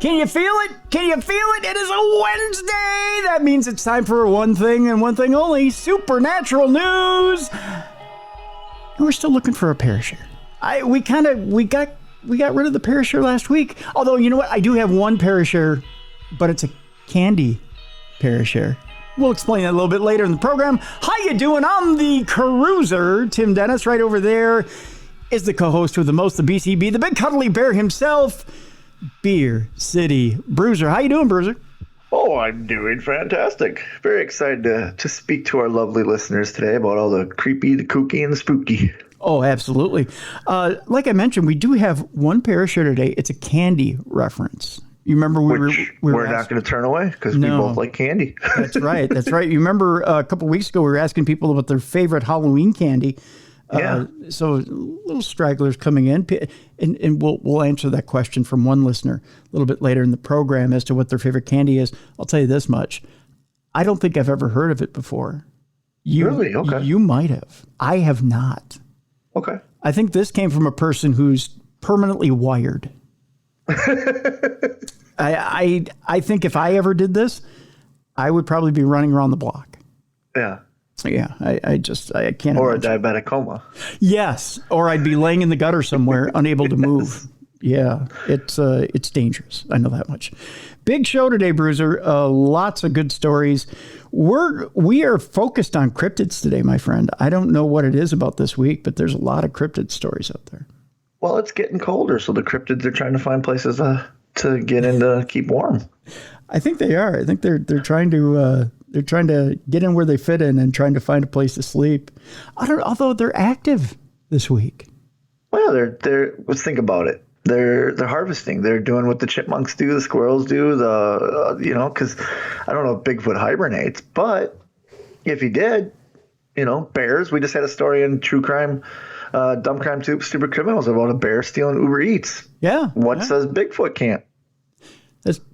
Can you feel it? Can you feel it? It is a Wednesday. That means it's time for one thing and one thing only, supernatural news. And we're still looking for a Parashare. We got rid of the Parashare last week. Although, you know what? I do have one Parashare, but it's a candy Parashare. We'll explain that a little bit later in the program. How you doing? I'm the Cruiser, Tim Dennis. Right over there is the co-host with the most, the BCB, the big cuddly bear himself, Beer City Bruiser. How you doing, Bruiser? Oh, I'm doing fantastic. Very excited to speak to our lovely listeners today about all the creepy, the kooky, and the spooky. Oh, absolutely. Like I mentioned, we do have one Parashare today. It's a candy reference. You remember we're not going to turn away because we both like candy. That's right. That's right. You remember a couple of weeks ago we were asking people about their favorite Halloween candy. Yeah. So little stragglers coming in, and we'll answer that question from one listener a little bit later in the program as to what their favorite candy is. I'll tell you this much: I don't think I've ever heard of it before. Really? Okay. You might have. I have not. Okay. I think this came from a person who's permanently wired. I think if I ever did this, I would probably be running around the block. Yeah. Yeah, I can't. Or imagine. a diabetic coma. Yes, or I'd be laying in the gutter somewhere, unable to move. Yeah, it's dangerous. I know that much. Big show today, Bruiser. Lots of good stories. We are focused on cryptids today, my friend. I don't know what it is about this week, but there's a lot of cryptid stories out there. Well, it's getting colder, so the cryptids are trying to find places to get in to keep warm. I think they are. I think they're trying to. They're trying to get in where they fit in and trying to find a place to sleep. Although they're active this week. Well, they're. Let's think about it. They're harvesting. They're doing what the chipmunks do, the squirrels do. Because I don't know if Bigfoot hibernates, but if he did, bears. We just had a story in True Crime, Dumb Crime Stupid Criminals about a bear stealing Uber Eats. Yeah. What says Bigfoot can't?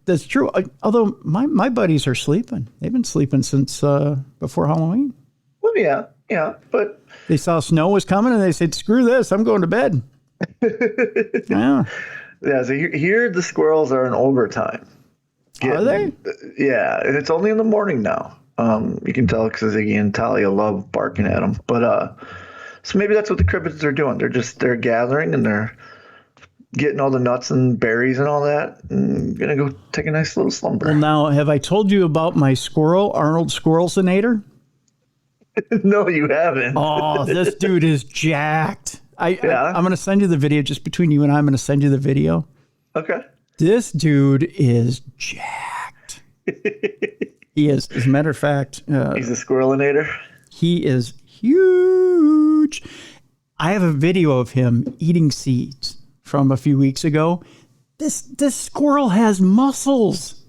That's true. Although my buddies are sleeping. They've been sleeping since before Halloween. Well, yeah, but they saw snow was coming and they said, "Screw this! I'm going to bed." Yeah. Yeah. So here the squirrels are in overtime. Are they? Yeah, and it's only in the morning now. You can tell because Ziggy and Talia love barking at them. But so maybe that's what the cryptids are doing. They're gathering and they're getting all the nuts and berries and all that, and gonna go take a nice little slumber. Well, now, have I told you about my squirrel, Arnold Squirrelsonator? No, you haven't. Oh, this dude is jacked. I'm going to send you the video. Just between you and I, I'm going to send you the video. Okay. This dude is jacked. He is. As a matter of fact. He's a squirrelinator. He is huge. I have a video of him eating seeds from a few weeks ago. This squirrel has muscles.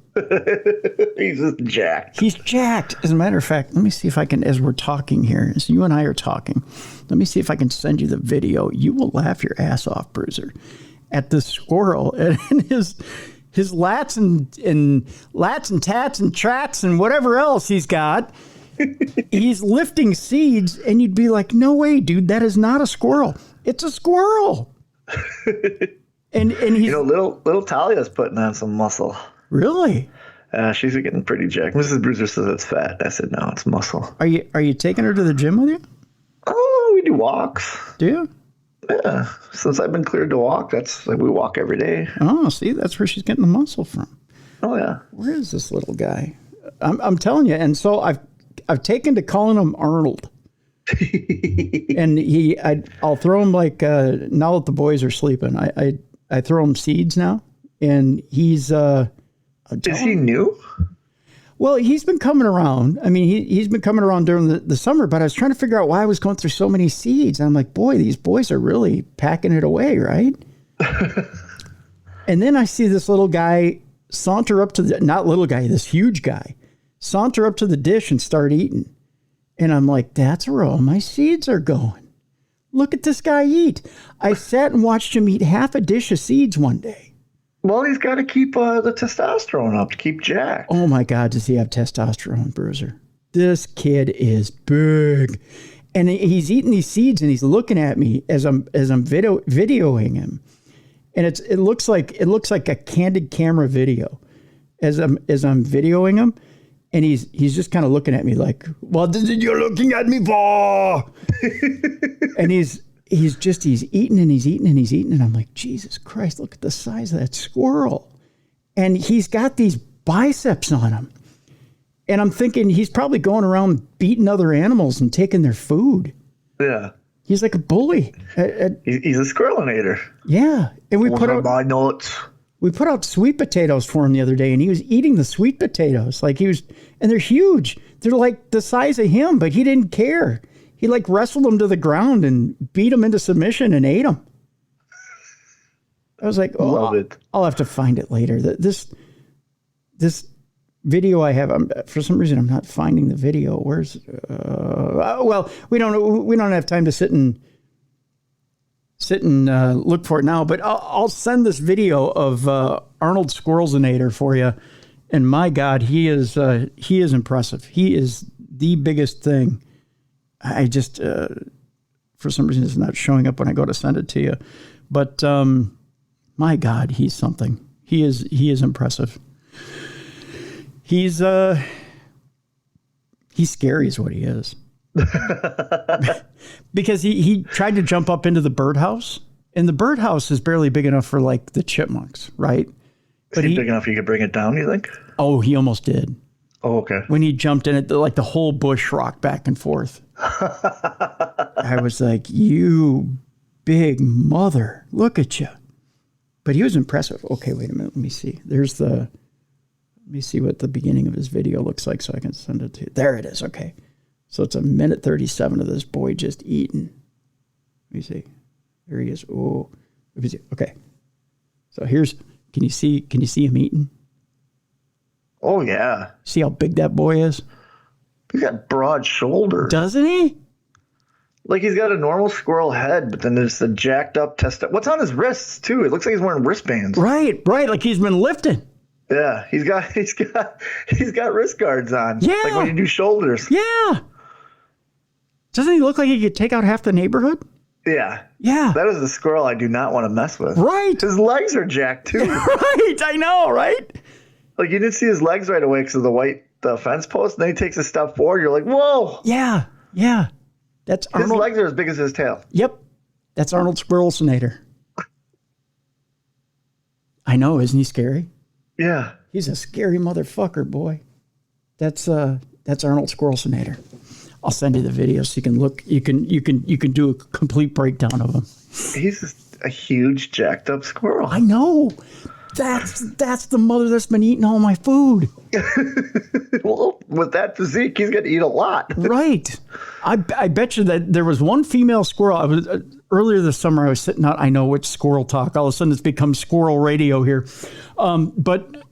He's just jacked. He's jacked. As a matter of fact, let me see if I can, as we're talking here, as you and I are talking, let me see if I can send you the video. You will laugh your ass off, Bruiser, at this squirrel and his lats and tats and trats and whatever else he's got. He's lifting seeds, and you'd be like, "No way, dude! That is not a squirrel. It's a squirrel." and he's little Talia's putting on some muscle. Really? She's getting pretty jacked. Mrs. Bruiser says it's fat. I said no, it's muscle. Are you taking her to the gym with you? Oh, we do walks. Do you? Yeah. Since I've been cleared to walk, we walk every day. Oh, see, that's where she's getting the muscle from. Oh yeah. Where is this little guy? I'm telling you, and so I've taken to calling him Arnold. And I'll throw him now that the boys are sleeping. I throw him seeds now, and he's is he new? Well, he's been coming around. I mean, he's been coming around during the summer, but I was trying to figure out why I was going through so many seeds. And I'm like, boy, these boys are really packing it away, right? And then I see this little guy saunter up to this huge guy, saunter up to the dish and start eating. And I'm like, that's where all my seeds are going. Look at this guy eat. I sat and watched him eat half a dish of seeds one day. Well, he's got to keep the testosterone up to keep jacked. Oh, my God, does he have testosterone, Bruiser? This kid is big. And he's eating these seeds, and he's looking at me as I'm videoing him. and it looks like a candid camera video as I'm videoing him, and he's just kind of looking at me like, "What is it you're looking at me for?" And he's eating and he's eating and he's eating, and I'm like, Jesus Christ, look at the size of that squirrel, and he's got these biceps on him, and I'm thinking he's probably going around beating other animals and taking their food. Yeah. He's like a bully. He's a squirrelinator. Yeah, and we put out my nuts. We put out sweet potatoes for him the other day, and he was eating the sweet potatoes and they're huge. They're like the size of him, but he didn't care. He like wrestled them to the ground and beat them into submission and ate them. I was like, love it. I'll have to find it later. This video I have, for some reason I'm not finding the video. Where's well, we don't have time to sit and look for it now, but I'll send this video of Arnold Squirrelzinator for you, and my God, he is impressive. He is the biggest thing. I just for some reason it's not showing up when I go to send it to you, but my God, he's something. He is impressive. He's scary is what he is. Because he tried to jump up into the birdhouse, and the birdhouse is barely big enough for like the chipmunks, right? But big enough you could bring it down, you think? Oh, he almost did. Oh, okay. When he jumped in it, like the whole bush rocked back and forth. I was like, you big mother, look at you. But he was impressive. Okay, wait a minute. Let me see. Let me see what the beginning of his video looks like so I can send it to you. There it is. Okay. So it's a minute 37 of this boy just eating. Let me see. There he is. Oh, okay. So can you see him eating? Oh, yeah. See how big that boy is? He's got broad shoulders. Doesn't he? Like he's got a normal squirrel head, but then there's the jacked up what's on his wrists too? It looks like he's wearing wristbands. Right. Like he's been lifting. Yeah, he's got wrist guards on. Yeah. Like when you do shoulders. Yeah. Doesn't he look like he could take out half the neighborhood? Yeah. Yeah. That is a squirrel I do not want to mess with. Right. His legs are jacked too. Right. I know, right? Like you didn't see his legs right away because of the fence post. And then he takes a step forward. You're like, whoa. Yeah. Yeah. That's Arnold. His legs are as big as his tail. Yep. That's Arnold Squirrelzinator. I know. Isn't he scary? Yeah. He's a scary motherfucker, boy. That's Arnold Squirrelzinator. I'll send you the video so you can look. You can do a complete breakdown of him. He's just a huge jacked up squirrel. I know. That's the mother that's been eating all my food. Well, with that physique, he's going to eat a lot. Right. I bet you that there was one female squirrel. I was earlier this summer. I was sitting out. I know which squirrel talk. All of a sudden, it's become squirrel radio here. But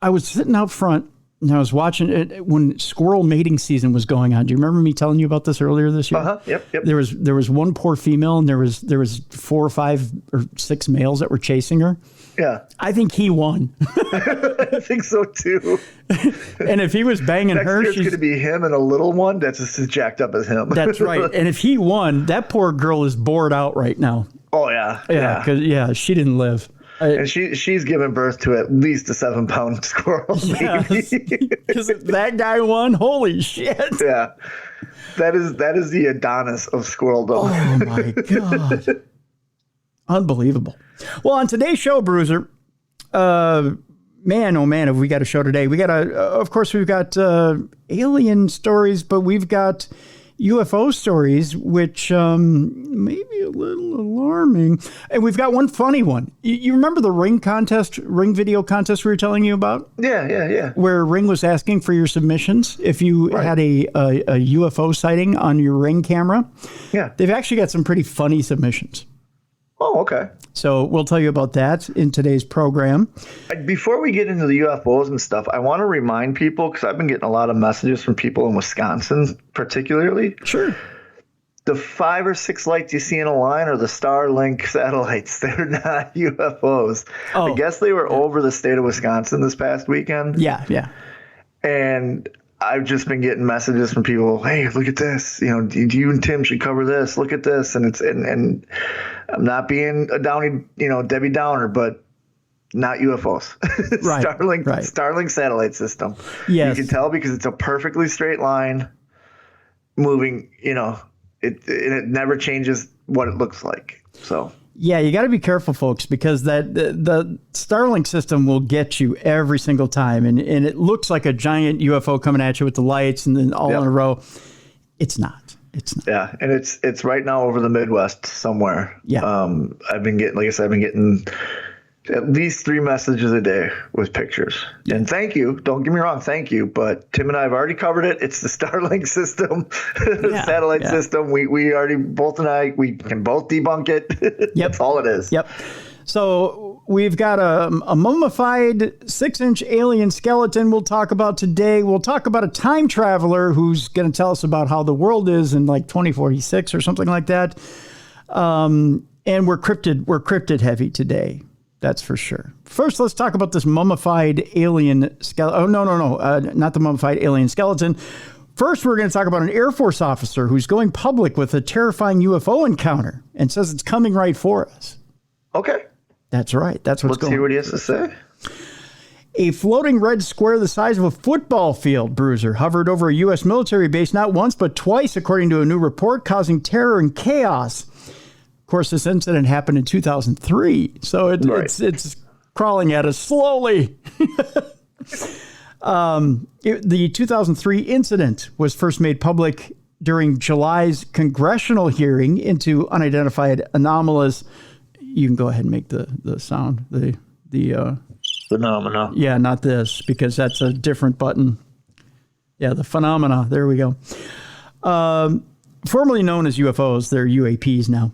I was sitting out front and I was watching it when squirrel mating season was going on. Do you remember me telling you about this earlier this year? Uh-huh. Yep. There was one poor female, and there was 4 or 5 or 6 males that were chasing her. Yeah. I think he won. I think so too. And if he was banging Next her, year it's going to be him and a little one that's just as jacked up as him. That's right. And if he won, that poor girl is bored out right now. Oh yeah. Yeah. Because she didn't live. And she's given birth to at least a 7-pound squirrel. Because that guy won. Holy shit. Yeah. That is the Adonis of squirreldom. Oh my God. Unbelievable. Well, on today's show, Bruiser, man, oh man, have we got a show today. We got of course, we've got alien stories, but we've got UFO stories, which may be a little alarming. And we've got one funny one. You remember the ring video contest we were telling you about? Yeah. Where Ring was asking for your submissions if you had a UFO sighting on your Ring camera. Yeah. They've actually got some pretty funny submissions. Oh, okay. So we'll tell you about that in today's program. Before we get into the UFOs and stuff, I want to remind people, because I've been getting a lot of messages from people in Wisconsin particularly. Sure. The 5 or 6 lights you see in a line are the Starlink satellites. They're not UFOs. Oh, I guess they were over the state of Wisconsin this past weekend. Yeah. And I've just been getting messages from people, hey, look at this. You and Tim should cover this. Look at this. And I'm not being a Downey, Debbie Downer, but not UFOs. Right. Starlink satellite system. Yes. You can tell because it's a perfectly straight line moving, it never changes what it looks like. So. Yeah, you got to be careful, folks, because the Starlink system will get you every single time. And it looks like a giant UFO coming at you with the lights and then all in a row. It's not. It's not. Yeah, and it's right now over the Midwest somewhere. Yeah. I've been getting at least 3 messages a day with pictures. Yeah. And thank you. Don't get me wrong. Thank you. But Tim and I have already covered it. It's the Starlink system, satellite system. We already, we can both debunk it. Yep. That's all it is. Yep. So we've got a mummified 6-inch alien skeleton we'll talk about today. We'll talk about a time traveler who's going to tell us about how the world is in like 2046 or something like that. And we're cryptid heavy today. That's for sure. First, let's talk about this mummified alien skeleton. Oh, no, not the mummified alien skeleton. First, we're going to talk about an Air Force officer who's going public with a terrifying UFO encounter and says it's coming right for us. Okay. That's right. That's what's going on. Let's hear what he has to say. A floating red square the size of a football field, Bruiser, hovered over a U.S. military base not once but twice, according to a new report, causing terror and chaos. Of course, this incident happened in 2003, so it's crawling at us slowly. The 2003 incident was first made public during July's congressional hearing into unidentified anomalous. You can go ahead and make the sound. The phenomena. Yeah, not this, because that's a different button. Yeah, the phenomena. There we go. Formerly known as UFOs, they're UAPs now.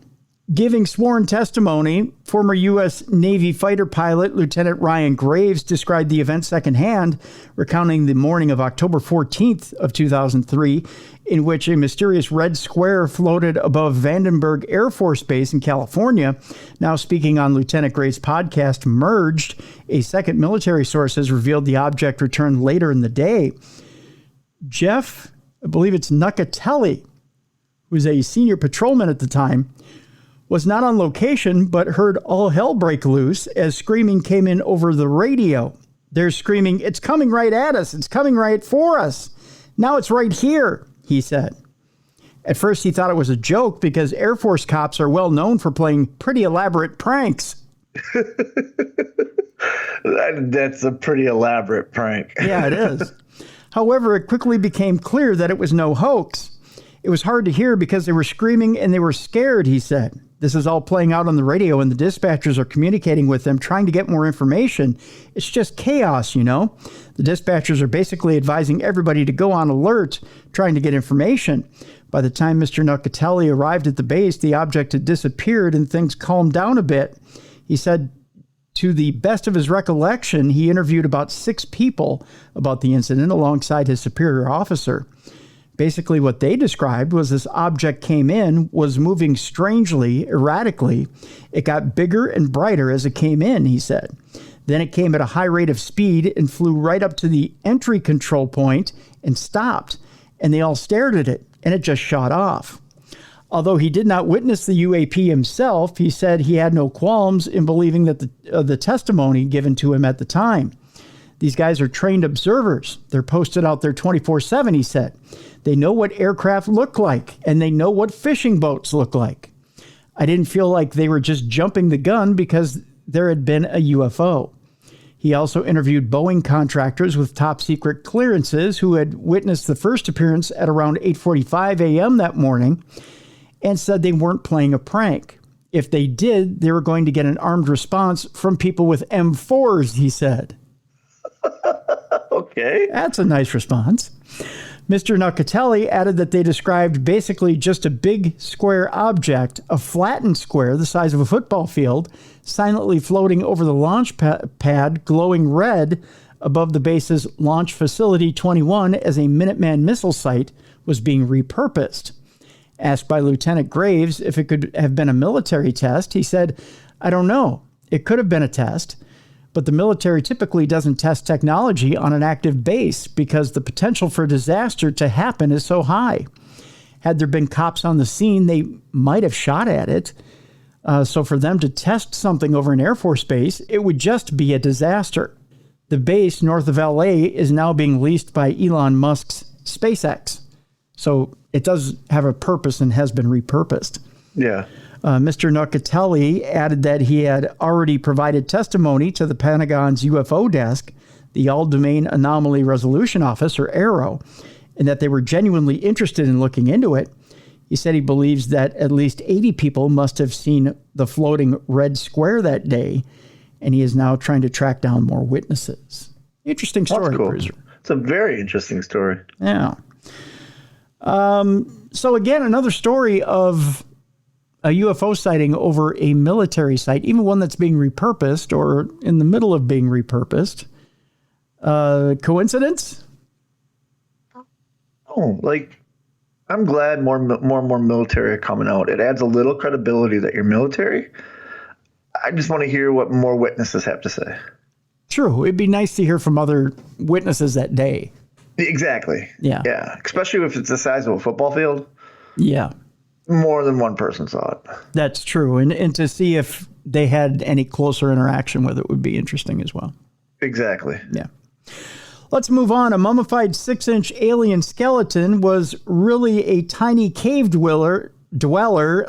Giving sworn testimony, former U.S. Navy fighter pilot Lieutenant Ryan Graves described the event secondhand, recounting the morning of October 14th of 2003, in which a mysterious red square floated above Vandenberg Air Force Base in California. Now speaking on Lieutenant Graves' podcast, Merged, a second military source has revealed the object returned later in the day. Jeff, I believe it's Nuccatelli, who was a senior patrolman at the time, was not on location, but heard all hell break loose as screaming came in over the radio. They're screaming, "It's coming right at us. It's coming right for us. Now it's right here," he said. At first, he thought it was a joke because Air Force cops are well known for playing pretty elaborate pranks. That's a pretty elaborate prank. Yeah, it is. However, it quickly became clear that it was no hoax. It was hard to hear because they were screaming and they were scared, he said. This is all playing out on the radio and the dispatchers are communicating with them, trying to get more information. It's just chaos, The dispatchers are basically advising everybody to go on alert, trying to get information. By the time Mr. Nuccatelli arrived at the base, the object had disappeared and things calmed down a bit. He said, to the best of his recollection, he interviewed about 6 people about the incident alongside his superior officer. Basically, what they described was this object came in, was moving strangely, erratically. It got bigger and brighter as it came in, he said. Then it came at a high rate of speed and flew right up to the entry control point and stopped. And they all stared at it, and it just shot off. Although he did not witness the UAP himself, he said he had no qualms in believing that the testimony given to him at the time. These guys are trained observers. They're posted out there 24/7, he said. They know what aircraft look like, and they know what fishing boats look like. I didn't feel like they were just jumping the gun because there had been a UFO. He also interviewed Boeing contractors with top secret clearances who had witnessed the first appearance at around 8:45 a.m. that morning and said they weren't playing a prank. If they did, they were going to get an armed response from people with M4s, he said. Okay. That's a nice response. Mr. Nuccatelli added that they described basically just a big square object, a flattened square the size of a football field, silently floating over the launch pad, glowing red above the base's Launch Facility 21 as a Minuteman missile site was being repurposed. Asked by Lieutenant Graves if it could have been a military test, he said, "I don't know. It could have been a test. But the military typically doesn't test technology on an active base because the potential for disaster to happen is so high. Had there been cops on the scene, they might have shot at it. So for them to test something over an Air Force base, it would just be a disaster. The base north of LA is now being leased by Elon Musk's SpaceX. So it does have a purpose and has been repurposed. Yeah. Mr. Nuccatelli added that he had already provided testimony to the Pentagon's UFO desk, the All-Domain Anomaly Resolution Office, or AARO, and that they were genuinely interested in looking into it. He said he believes that at least 80 people must have seen the floating red square that day, and he is now trying to track down more witnesses. Interesting story, cool. Bruiser. It's a very interesting story. Yeah. So again, another story of a UFO sighting over a military site, even one that's being repurposed or in the middle of being repurposed. Coincidence? Oh, I'm glad more military are coming out. It adds a little credibility that you're military. I just want to hear what more witnesses have to say. True. It'd be nice to hear from other witnesses that day. Exactly. Yeah. Yeah. Especially if it's the size of a football field. Yeah. More than one person saw it. That's true. And to see if they had any closer interaction with it would be interesting as well. Exactly. Yeah. Let's move on. A mummified 6-inch alien skeleton was really a tiny cave dweller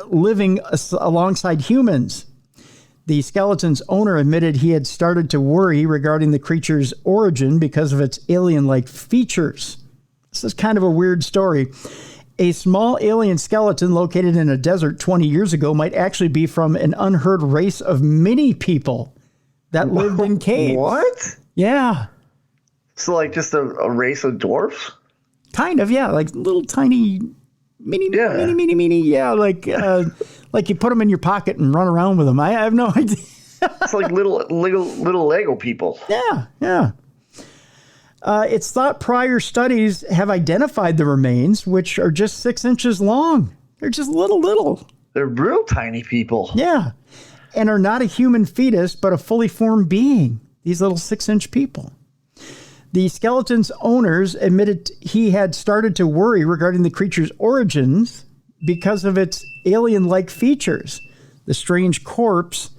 living alongside humans. The skeleton's owner admitted he had started to worry regarding the creature's origin because of its alien-like features. This is kind of a weird story. A small alien skeleton located in a desert 20 years ago might actually be from an unheard race of mini people that lived in caves. What? Yeah. So just a race of dwarfs? Kind of, yeah. Like little tiny, mini. Yeah, like you put them in your pocket and run around with them. I have no idea. It's like little Lego people. Yeah. It's thought prior studies have identified the remains, which are just 6 inches long. They're just little. They're real tiny people. Yeah. And are not a human fetus, but a fully formed being. These little 6-inch people. The skeleton's owners admitted he had started to worry regarding the creature's origins because of its alien-like features. The strange corpse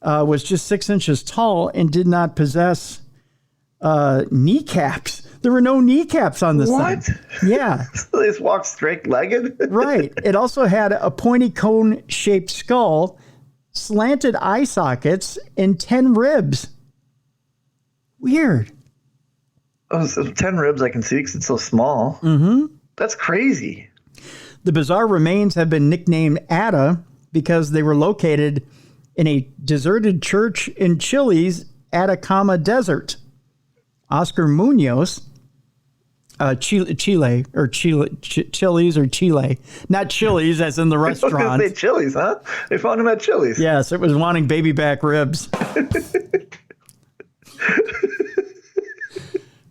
was just 6 inches tall and did not possess kneecaps. There were no kneecaps on this What? thing. Yeah. So they just walk straight-legged? Right. It also had a pointy cone-shaped skull, slanted eye sockets, and 10 ribs. Weird. Oh, so 10 ribs I can see because it's so small. Mm-hmm. That's crazy. The bizarre remains have been nicknamed Ada because they were located in a deserted church in Chile's Atacama Desert. Oscar Munoz, Chili's or Chile, not Chili's as in the I was going restaurant. to say Chili's, huh? They found him at Chili's. Yes, it was wanting baby back ribs.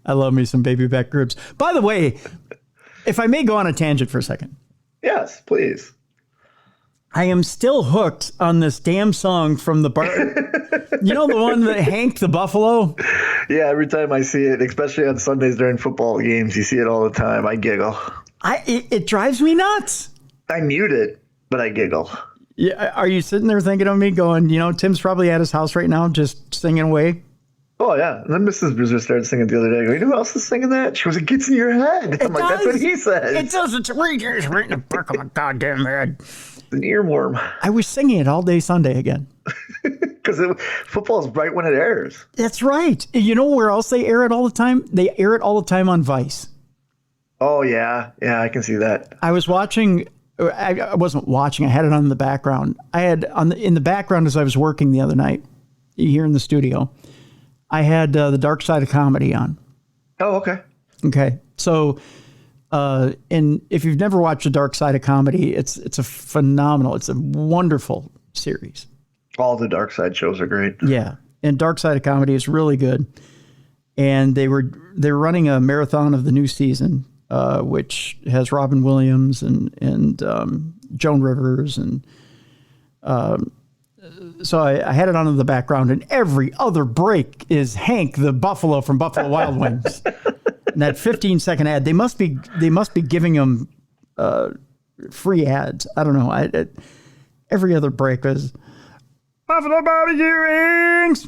I love me some baby back ribs. By the way, if I may go on a tangent for a second. Yes, please. I am still hooked on this damn song from the bar. You know the one that Hank the Buffalo? Yeah, every time I see it, especially on Sundays during football games, you see it all the time. I giggle. It drives me nuts. I mute it, but I giggle. Yeah, are you sitting there thinking of me going, Tim's probably at his house right now just singing away? Oh, yeah. And then Mrs. Bruiser started singing the other day. I go, you know who else is singing that? She goes, it gets in your head. I'm like, that's what he says. It does. It's right in the back of my goddamn head. It's an earworm. I was singing it all day Sunday again. Because football is right when it airs. That's right. You know where else they air it all the time? They air it all the time on Vice. Oh, yeah. Yeah, I can see that. I was watching. I wasn't watching. I had it on in the background. I had in the background as I was working the other night here in the studio. I had the Dark Side of Comedy on. Oh, okay. Okay. So, and if you've never watched the Dark Side of Comedy, it's a phenomenal, it's a wonderful series. All the Dark Side shows are great. Yeah. And Dark Side of Comedy is really good. And they were running a marathon of the new season, which has Robin Williams and Joan Rivers and so I had it on in the background, and every other break is Hank the Buffalo from Buffalo Wild Wings. And that 15-second ad, they must be giving him free ads. I don't know. every other break was Buffalo barbecue rings,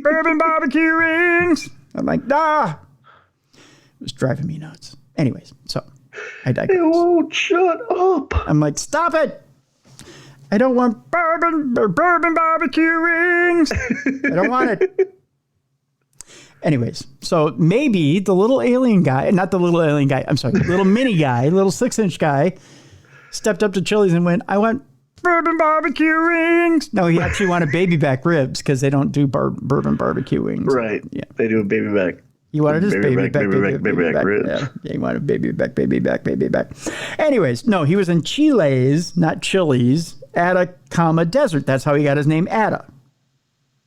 bourbon barbecue rings. I'm like, it was driving me nuts. Anyways, so I digress. It won't shut up. I'm like, stop it. I don't want bourbon barbecue rings. I don't want it. Anyways, so maybe the little alien guy, not the little alien guy, I'm sorry, little mini guy, little 6-inch guy, stepped up to Chili's and went, I want bourbon barbecue rings. No, he actually wanted baby back ribs because they don't do bourbon barbecue wings. Right. Yeah. They do a baby back. He wanted his baby back ribs. Yeah, he wanted baby back. Anyways, no, he was in Chile's, not Chili's, Atacama Desert. That's how he got his name, Atta,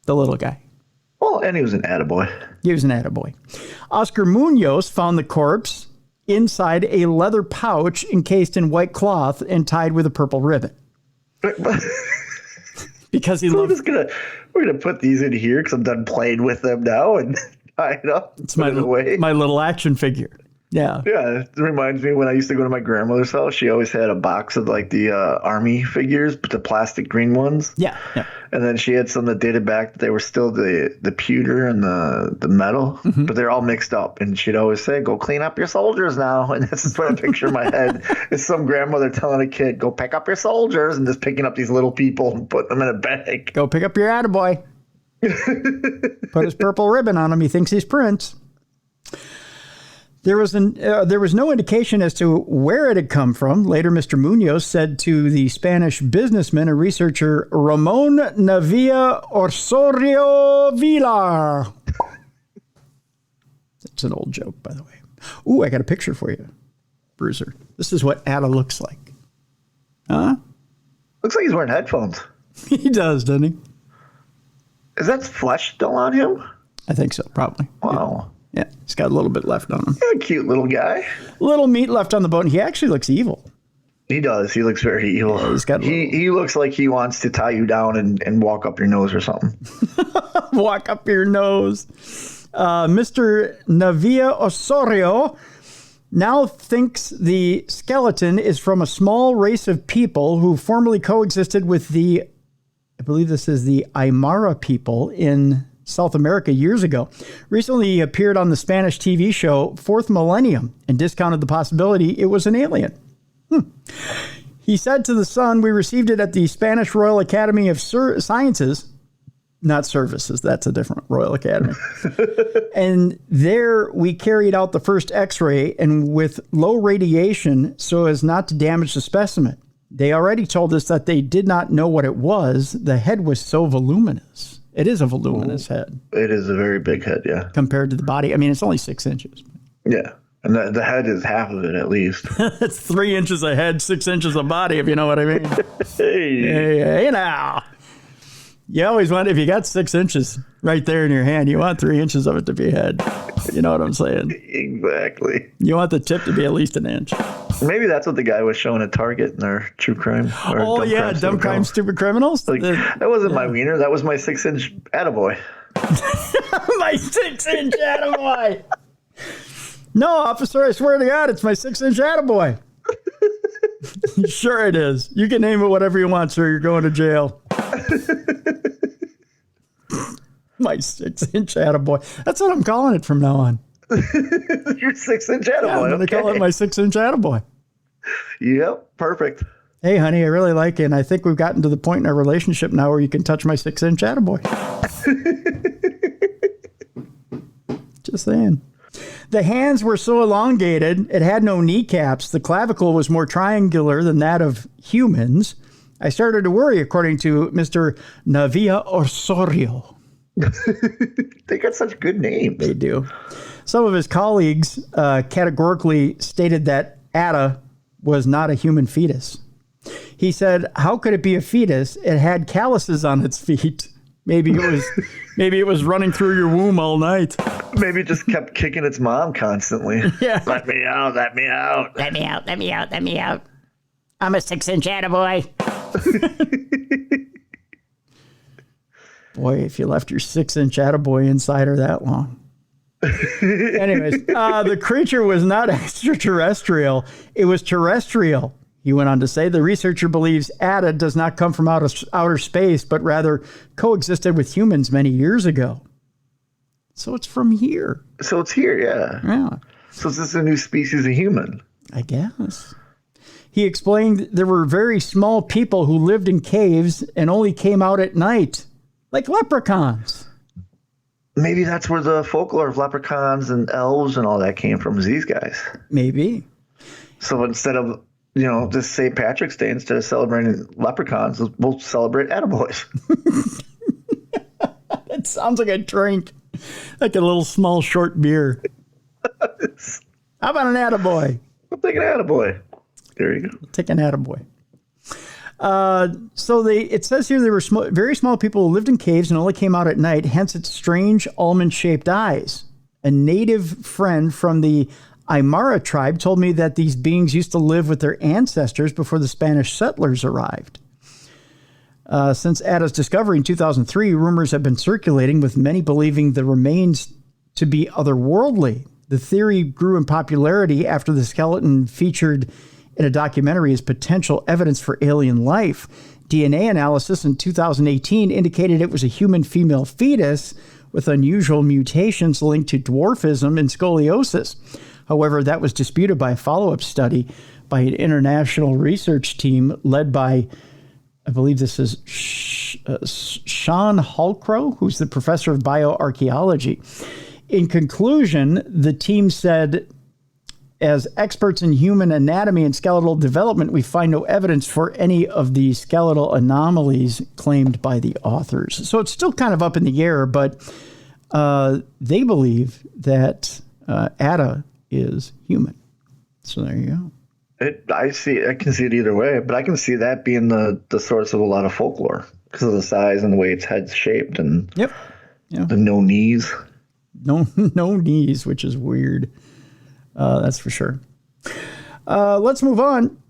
the little guy. Oh, and he was an attaboy. He was an attaboy. Oscar Munoz found the corpse inside a leather pouch encased in white cloth and tied with a purple ribbon. Because he loved... We're gonna put these in here because I'm done playing with them now and tie it up. It's my little action figure. Yeah. Yeah, it reminds me when I used to go to my grandmother's house. She always had a box of like the army figures, but the plastic green ones. Yeah. And then she had some that dated back that they were still the pewter and the metal, but they're all mixed up. And she'd always say, "Go clean up your soldiers now." And this is what I picture in my head: is some grandmother telling a kid, "Go pick up your soldiers," and just picking up these little people and putting them in a bag. Go pick up your attaboy. Put his purple ribbon on him. He thinks he's Prince. There was no indication as to where it had come from. Later, Mr. Munoz said to the Spanish businessman and researcher Ramon Navia Osorio Villar. That's an old joke, by the way. Ooh, I got a picture for you, Bruiser. This is what Atta looks like. Huh? Looks like he's wearing headphones. He does, doesn't he? Is that flesh still on him? I think so, probably. Wow. Yeah, he's got a little bit left on him. Yeah, cute little guy. Little meat left on the bone. He actually looks evil. He does. He looks very evil. Yeah, he looks like he wants to tie you down and walk up your nose or something. Walk up your nose. Mr. Navia Osorio now thinks the skeleton is from a small race of people who formerly coexisted with I believe this is the Aymara people in South America years ago. Recently, he appeared on the Spanish TV show Fourth Millennium and discounted the possibility it was an alien. He said to The Sun, "We received it at the Spanish Royal Academy of Sciences." Not services, that's a different Royal Academy. "And there we carried out the first X-ray and with low radiation so as not to damage the specimen. They already told us that they did not know what it was. The head was so voluminous." It is a voluminous head. It is a very big head, yeah. Compared to the body. I mean, it's only 6 inches. Yeah. And the head is half of it, at least. It's 3 inches of head, 6 inches of body, if you know what I mean. Hey, now. You always want, if you got 6 inches right there in your hand, you want 3 inches of it to be head. You know what I'm saying? Exactly. You want the tip to be at least an inch. Maybe that's what the guy was showing at Target in their true crime. Oh, yeah, dumb crime, stupid criminals. Like, that wasn't my wiener. That was my 6-inch attaboy. My 6-inch attaboy. No, officer, I swear to God, it's my 6-inch attaboy. Sure it is. You can name it whatever you want, sir. You're going to jail. My 6-inch attaboy. That's what I'm calling it from now on. Your 6-inch attaboy. Yeah, I'm going to call it my 6-inch attaboy. Yep, perfect. Hey, honey, I really like it, and I think we've gotten to the point in our relationship now where you can touch my 6-inch attaboy. Just saying. The hands were so elongated, it had no kneecaps. The clavicle was more triangular than that of humans. I started to worry, according to Mr. Navia Osorio. They got such good names. They do. Some of his colleagues categorically stated that Atta was not a human fetus. He said, "How could it be a fetus? It had calluses on its feet. Maybe it was running through your womb all night. Maybe it just kept kicking its mom constantly. Yeah. Let me out, let me out. Let me out, let me out, let me out. I'm a 6-inch attaboy." Boy, if you left your 6-inch attaboy inside her that long. Anyways, the creature was not extraterrestrial. It was terrestrial. He went on to say the researcher believes Ada does not come from outer space, but rather coexisted with humans many years ago. So it's from here. So it's here, yeah. Yeah. So is this a new species of human? I guess. He explained there were very small people who lived in caves and only came out at night, like leprechauns. Maybe that's where the folklore of leprechauns and elves and all that came from, is these guys. Maybe. So instead of, this St. Patrick's Day, instead of celebrating leprechauns, we'll celebrate attaboys. It sounds like a drink, like a little small short beer. How about an attaboy? I'll take an attaboy. There you go. Take an attaboy. So it says here they were very small people who lived in caves and only came out at night, hence its strange almond-shaped eyes. A native friend from the Aymara tribe told me that these beings used to live with their ancestors before the Spanish settlers arrived. Since Ada's discovery in 2003, rumors have been circulating, with many believing the remains to be otherworldly. The theory grew in popularity after the skeleton featured in a documentary as potential evidence for alien life. DNA analysis in 2018 indicated it was a human female fetus with unusual mutations linked to dwarfism and scoliosis. However, that was disputed by a follow-up study by an international research team led by, I believe this is Sean Holcrow, who's the professor of bioarchaeology. In conclusion, the team said, as experts in human anatomy and skeletal development, we find no evidence for any of the skeletal anomalies claimed by the authors. So it's still kind of up in the air, but they believe that Ada is human. So there you go. I can see it either way, but I can see that being the source of a lot of folklore because of the size and the way its head's shaped and the no knees. No knees, which is weird. That's for sure. Let's move on.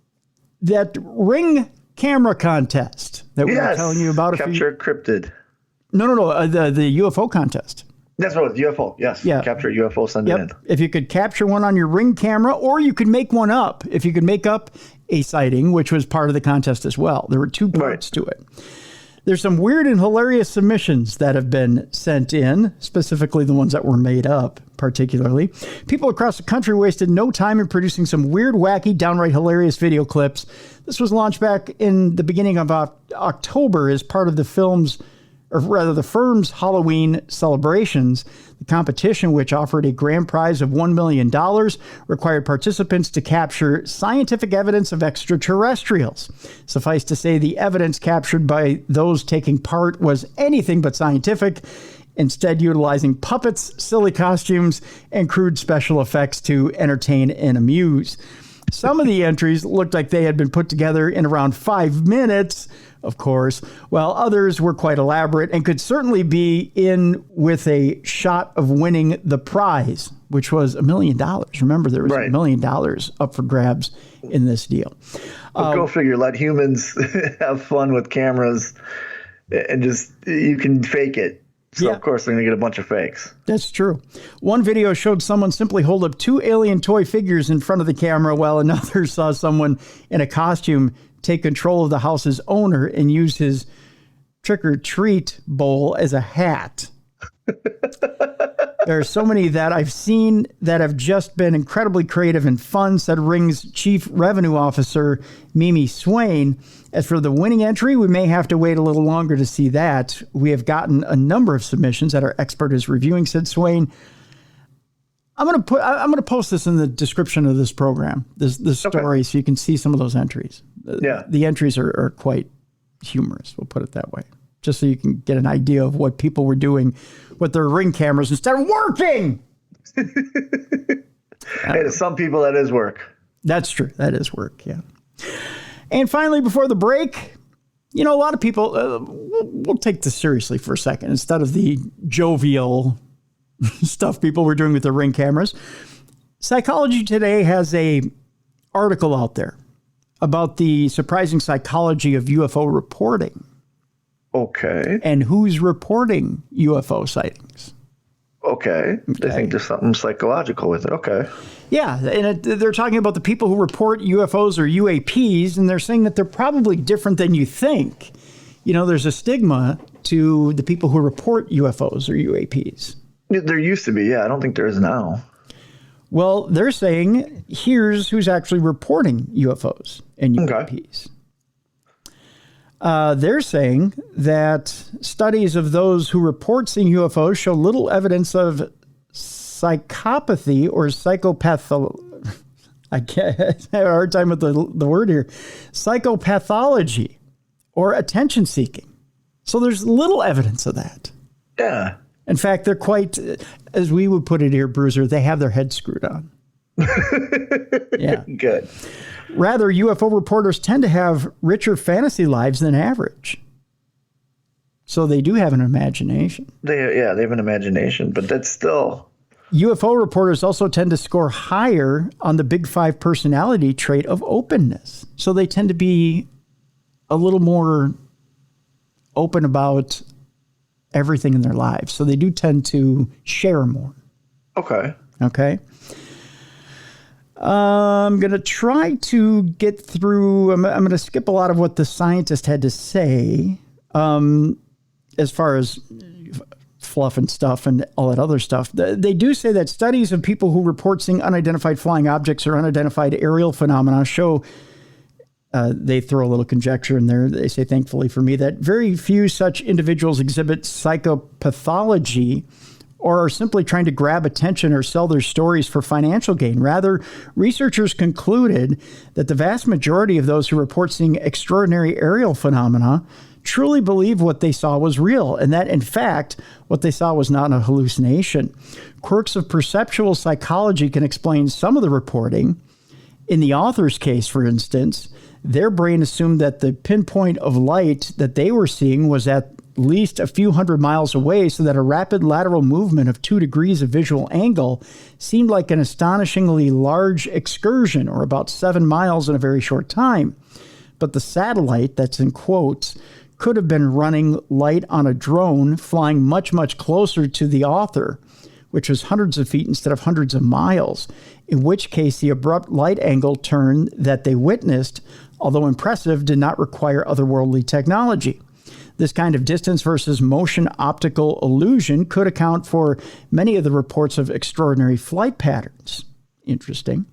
That Ring camera contest that we were telling you about. Capture Cryptid. No. The UFO contest. That's what it was, UFO. Yes. Yeah. Capture a UFO, send it in. If you could capture one on your Ring camera, or you could make one up. If you could make up a sighting, which was part of the contest as well. There were two parts to it. There's some weird and hilarious submissions that have been sent in, specifically the ones that were made up, particularly. People across the country wasted no time in producing some weird, wacky, downright hilarious video clips. This was launched back in the beginning of October as part of the firm's Halloween celebrations. The competition, which offered a grand prize of $1 million, required participants to capture scientific evidence of extraterrestrials. Suffice to say, the evidence captured by those taking part was anything but scientific, instead utilizing puppets, silly costumes, and crude special effects to entertain and amuse. Some of the entries looked like they had been put together in around 5 minutes, of course, while others were quite elaborate and could certainly be in with a shot of winning the prize, which was $1 million. Remember, there was $1 million up for grabs in this deal. Well, go figure. Let humans have fun with cameras and you can fake it. So, of course, they're going to get a bunch of fakes. That's true. One video showed someone simply hold up 2 alien toy figures in front of the camera, while another saw someone in a costume take control of the house's owner and use his trick-or-treat bowl as a hat. There are so many that I've seen that have just been incredibly creative and fun, said Ring's Chief Revenue Officer, Mimi Swain. As for the winning entry, we may have to wait a little longer to see that. We have gotten a number of submissions that our expert is reviewing, said Swain. I'm going to post this in the description of this program, this story, so you can see some of those entries. The entries are quite humorous, we'll put it that way, just so you can get an idea of what people were doing with their Ring cameras instead of working. Hey, to some people, that is work. That's true. That is work, yeah. And finally, before the break, a lot of people, we'll take this seriously for a second, instead of the jovial stuff people were doing with their Ring cameras. Psychology Today has a article out there about the surprising psychology of UFO reporting. Okay. And who's reporting UFO sightings. Okay. They think there's something psychological with it. Okay. Yeah, and they're talking about the people who report UFOs or UAPs, and they're saying that they're probably different than you think. You know, there's a stigma to the people who report UFOs or UAPs. There used to be, yeah. I don't think there is now. Well, they're saying here's who's actually reporting UFOs and UAPs. They're saying that studies of those who report seeing UFOs show little evidence of psychopathy or I have a hard time with the word here. Psychopathology or attention seeking. So there's little evidence of that. Yeah. In fact, they're quite, as we would put it here, Bruiser, they have their heads screwed on. Yeah. Good. Rather, UFO reporters tend to have richer fantasy lives than average. So they do have an imagination. They have an imagination, but that's still... UFO reporters also tend to score higher on the Big Five personality trait of openness. So they tend to be a little more open about everything in their lives. So they do tend to share more. Okay. I'm going to try to get through. I'm going to skip a lot of what the scientist had to say as far as fluff and stuff and all that other stuff. They do say that studies of people who report seeing unidentified flying objects or unidentified aerial phenomena show, they throw a little conjecture in there. They say, thankfully for me, that very few such individuals exhibit psychopathology or are simply trying to grab attention or sell their stories for financial gain. Rather, researchers concluded that the vast majority of those who report seeing extraordinary aerial phenomena truly believe what they saw was real, and that, in fact, what they saw was not a hallucination. Quirks of perceptual psychology can explain some of the reporting. In the author's case, for instance, their brain assumed that the pinpoint of light that they were seeing was at least a few hundred miles away, so that a rapid lateral movement of 2 degrees of visual angle seemed like an astonishingly large excursion, or about 7 miles in a very short time. But the satellite, that's in quotes, could have been running light on a drone flying much, much closer to the author, which was hundreds of feet instead of hundreds of miles, in which case the abrupt light angle turn that they witnessed, although impressive, did not require otherworldly technology. This kind of distance versus motion optical illusion could account for many of the reports of extraordinary flight patterns. Interesting.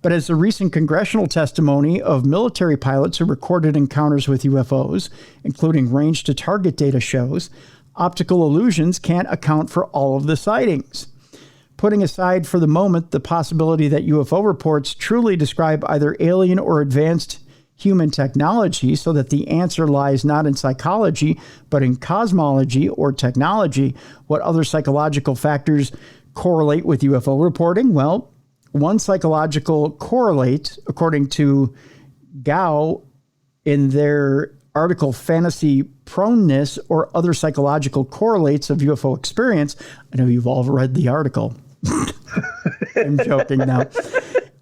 But as the recent congressional testimony of military pilots who recorded encounters with UFOs, including range-to-target data shows, optical illusions can't account for all of the sightings. Putting aside for the moment the possibility that UFO reports truly describe either alien or advanced human technology, so that the answer lies not in psychology, but in cosmology or technology, what other psychological factors correlate with UFO reporting? Well, one psychological correlate, according to Gao in their article Fantasy Proneness or Other Psychological Correlates of UFO Experience. I know you've all read the article. I'm joking now.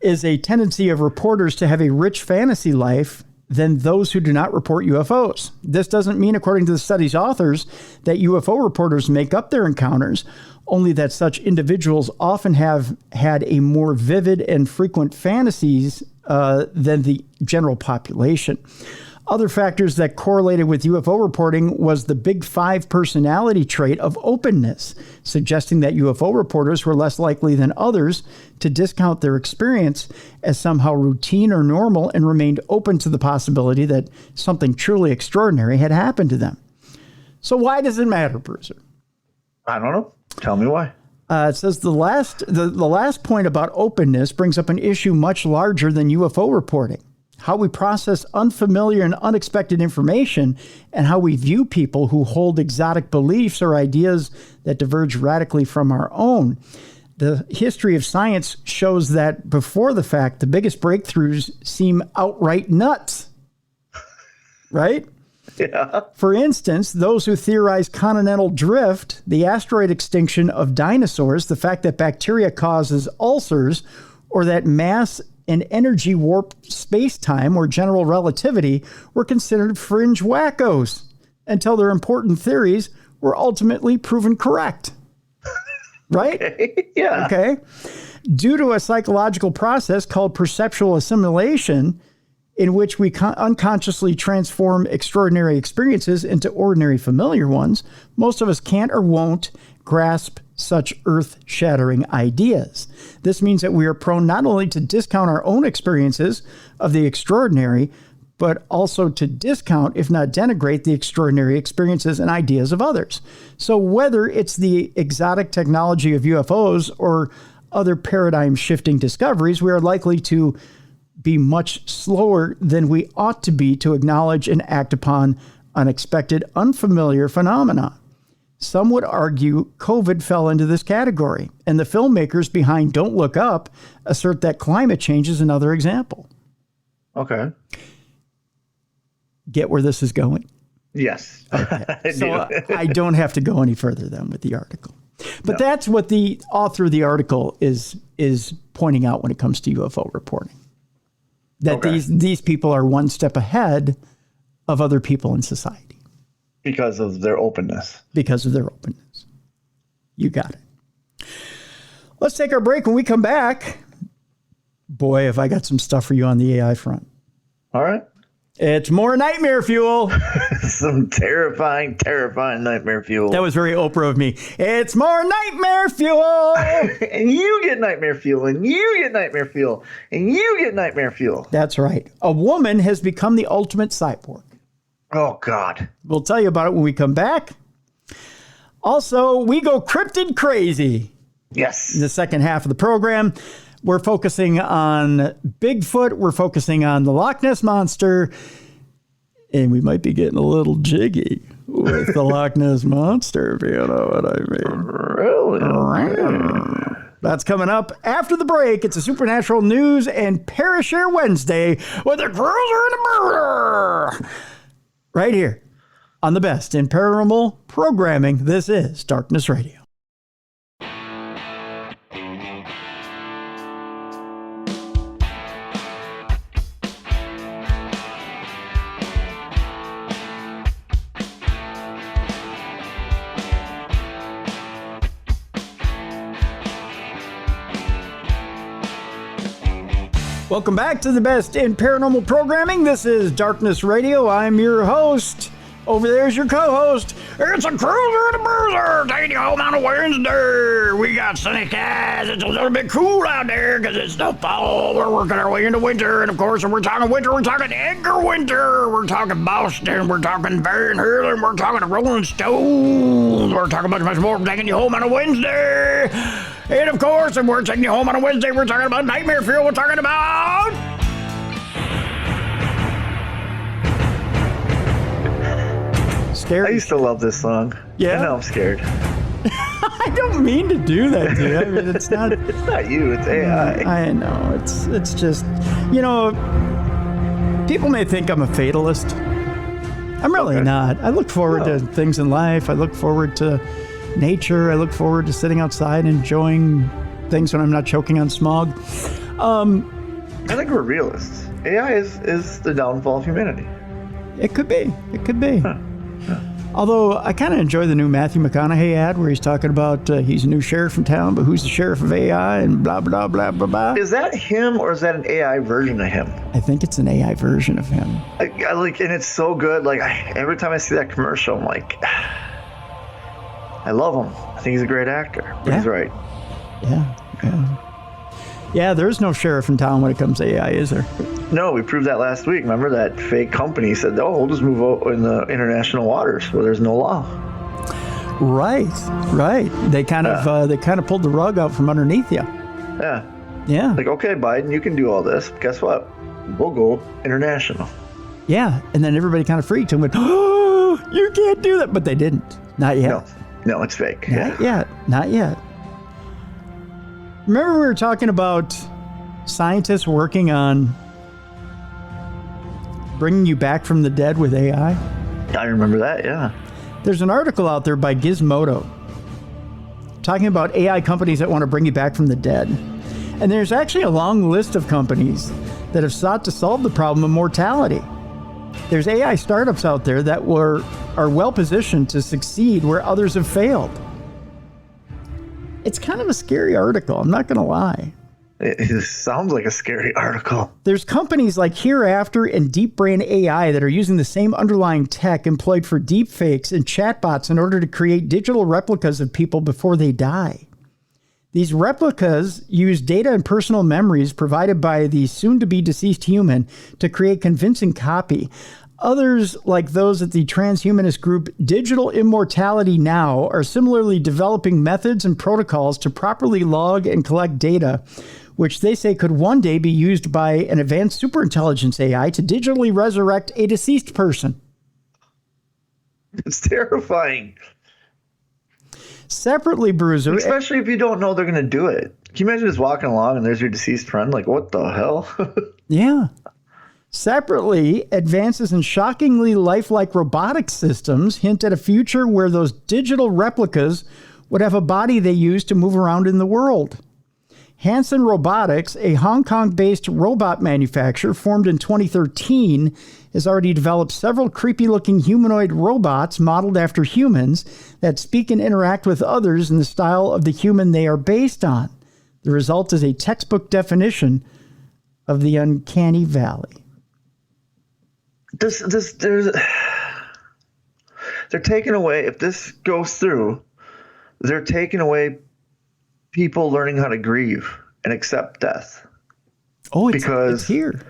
Is a tendency of reporters to have a rich fantasy life than those who do not report UFOs. This doesn't mean, according to the study's authors, that UFO reporters make up their encounters, only that such individuals often have had a more vivid and frequent fantasies than the general population. Other factors that correlated with UFO reporting was the Big Five personality trait of openness, suggesting that UFO reporters were less likely than others to discount their experience as somehow routine or normal and remained open to the possibility that something truly extraordinary had happened to them. So why does it matter, Bruiser? I don't know. Tell me why. It says the last point about openness brings up an issue much larger than UFO reporting. How we process unfamiliar and unexpected information, and how we view people who hold exotic beliefs or ideas that diverge radically from our own. The history of science shows that before the fact, the biggest breakthroughs seem outright nuts. Right? Yeah. For instance, those who theorize continental drift, the asteroid extinction of dinosaurs, the fact that bacteria causes ulcers, or that mass and energy warp space-time or general relativity were considered fringe wackos until their important theories were ultimately proven correct. right? Yeah. Okay. Due to a psychological process called perceptual assimilation, in which we unconsciously transform extraordinary experiences into ordinary familiar ones, most of us can't or won't grasp such earth-shattering ideas. This means that we are prone not only to discount our own experiences of the extraordinary, but also to discount, if not denigrate, the extraordinary experiences and ideas of others. So whether it's the exotic technology of UFOs or other paradigm-shifting discoveries, we are likely to be much slower than we ought to be to acknowledge and act upon unexpected, unfamiliar phenomena. Some would argue COVID fell into this category, and the filmmakers behind Don't Look Up assert that climate change is another example. Okay. Get where this is going? Yes. Okay. So I don't have to go any further then with the article. But that's what the author of the article is pointing out when it comes to UFO reporting. That these people are one step ahead of other people in society. Because of their openness. Because of their openness. You got it. Let's take our break. When we come back, boy, have I got some stuff for you on the AI front. All right. It's more nightmare fuel. Some terrifying, terrifying nightmare fuel. That was very Oprah of me. It's more nightmare fuel. And you get nightmare fuel, and you get nightmare fuel, and you get nightmare fuel. That's right. A woman has become the ultimate cyborg. Oh, God. We'll tell you about it when we come back. Also, we go cryptid crazy. Yes. In the second half of the program, we're focusing on Bigfoot. We're focusing on the Loch Ness Monster. And we might be getting a little jiggy with the Loch Ness Monster, if you know what I mean. Really? That's coming up after the break. It's a Supernatural News and Parashare Wednesday with a Bruiser and a murder. Right here on the best in paranormal programming. This is Darkness Radio. Welcome back to the best in paranormal programming. This is Darkness Radio. I'm your host. Over there's your co-host. It's a Cruiser and a Bruiser taking you home on a Wednesday. We got sunny skies. It's a little bit cool out there because it's the fall. We're working our way into winter. And of course, when we're talking winter, we're talking Edgar Winter. We're talking Boston. We're talking Van Halen. We're talking Rolling Stones. We're talking much more. We're taking you home on a Wednesday. And of course, if we're taking you home on a Wednesday, we're talking about Nightmare Fuel. We're talking about... Scared? I used to love this song. Yeah? And now I'm scared. I don't mean to do that to you. I mean, it's not... It's not you, it's AI. I know. It's just... You know, people may think I'm a fatalist. I'm really not. I look forward to things in life. I look forward to nature. I look forward to sitting outside enjoying things when I'm not choking on smog. I think we're realists. AI is the downfall of humanity. It could be. It could be. Huh. Although I kind of enjoy the new Matthew McConaughey ad where he's talking about he's a new sheriff in town, but who's the sheriff of AI and blah, blah, blah, blah, blah. Is that him or is that an AI version of him? I think it's an AI version of him. I like, and it's so good. Like every time I see that commercial, I'm like, I love him. I think he's a great actor. But he's right. Yeah. Yeah, there's no sheriff in town when it comes to AI, is there? No, we proved that last week. Remember that fake company said, "Oh, we'll just move out in the international waters where there's no law." Right. They kind of pulled the rug out from underneath you. Yeah. Like, okay, Biden, you can do all this. Guess what? We'll go international. Yeah, and then everybody kind of freaked and went, "Oh, you can't do that," but they didn't. Not yet. No, it's fake. Not yet. Remember we were talking about scientists working on bringing you back from the dead with AI? I remember that, yeah. There's an article out there by Gizmodo talking about AI companies that want to bring you back from the dead. And there's actually a long list of companies that have sought to solve the problem of mortality. There's AI startups out there that are well positioned to succeed where others have failed. It's kind of a scary article. I'm not going to lie. It sounds like a scary article. There's companies like Hereafter and Deep Brain AI that are using the same underlying tech employed for deep fakes and chatbots in order to create digital replicas of people before they die. These replicas use data and personal memories provided by the soon-to-be deceased human to create convincing copy. Others, like those at the transhumanist group Digital Immortality Now, are similarly developing methods and protocols to properly log and collect data, which they say could one day be used by an advanced superintelligence AI to digitally resurrect a deceased person. It's terrifying. Separately, Bruiser... Especially if you don't know they're going to do it. Can you imagine just walking along and there's your deceased friend? Like, what the hell? Yeah. Separately, advances in shockingly lifelike robotic systems hint at a future where those digital replicas would have a body they use to move around in the world. Hanson Robotics, a Hong Kong-based robot manufacturer formed in 2013, has already developed several creepy-looking humanoid robots modeled after humans that speak and interact with others in the style of the human they are based on. The result is a textbook definition of the uncanny valley. They're taking away, if this goes through, they're taking away people learning how to grieve and accept death. Oh, it's here.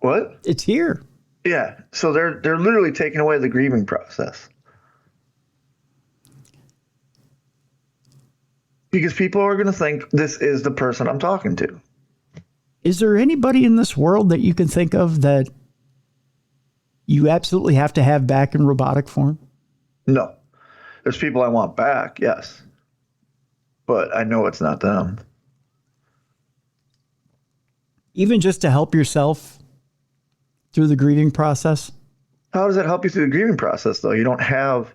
What? It's here. Yeah. So they're literally taking away the grieving process. Because people are going to think this is the person I'm talking to. Is there anybody in this world that you can think of that you absolutely have to have back in robotic form? No. There's people I want back, yes. But I know it's not them. Even just to help yourself through the grieving process? How does that help you through the grieving process, though? You don't have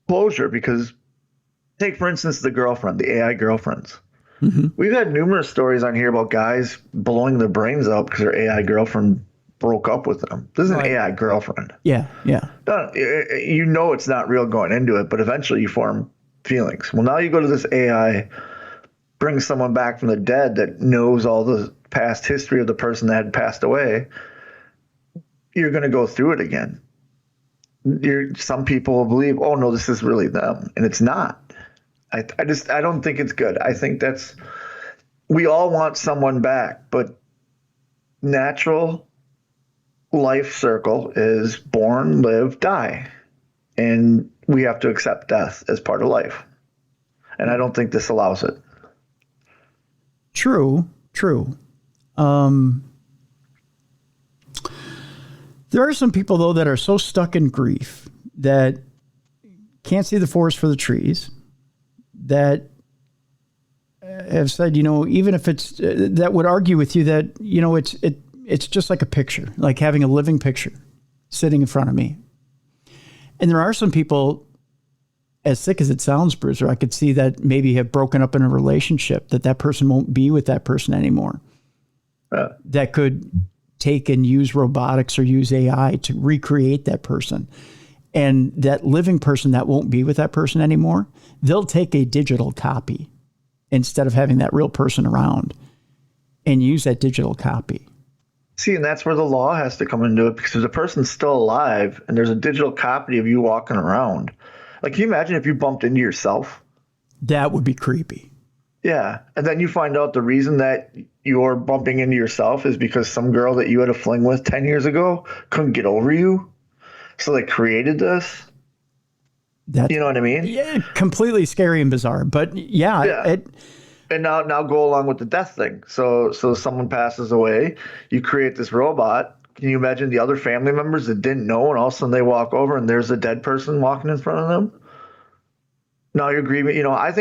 closure because, take, for instance, the girlfriend, the AI girlfriends. Mm-hmm. We've had numerous stories on here about guys blowing their brains out because their AI girlfriend broke up with them. This is an AI girlfriend. Yeah, yeah. You know it's not real going into it, but eventually you form feelings. Well, now you go to this AI, bring someone back from the dead that knows all the past history of the person that had passed away. You're going to go through it again. Some people will believe, oh no, this is really them, and it's not. I don't think it's good. I think we all want someone back, but natural life circle is born, live, die. And we have to accept death as part of life. And I don't think this allows it. True. There are some people, though, that are so stuck in grief that can't see the forest for the trees, that have said, even if it's, that would argue with you that, it's just like a picture, like having a living picture sitting in front of me. And there are some people, as sick as it sounds, Bruiser, I could see that maybe have broken up in a relationship, that person won't be with that person anymore. That could take and use robotics or use AI to recreate that person. And that living person that won't be with that person anymore, they'll take a digital copy instead of having that real person around and use that digital copy. See, and that's where the law has to come into it, because if the person's still alive and there's a digital copy of you walking around, like, can you imagine if you bumped into yourself? That would be creepy. Yeah. And then you find out the reason that you're bumping into yourself is because some girl that you had a fling with 10 years ago couldn't get over you. So they created this. You know what I mean? Yeah, completely scary and bizarre. But yeah. And now go along with the death thing. So someone passes away, you create this robot. Can you imagine the other family members that didn't know, and all of a sudden they walk over and there's a dead person walking in front of them? Now you're grieving. I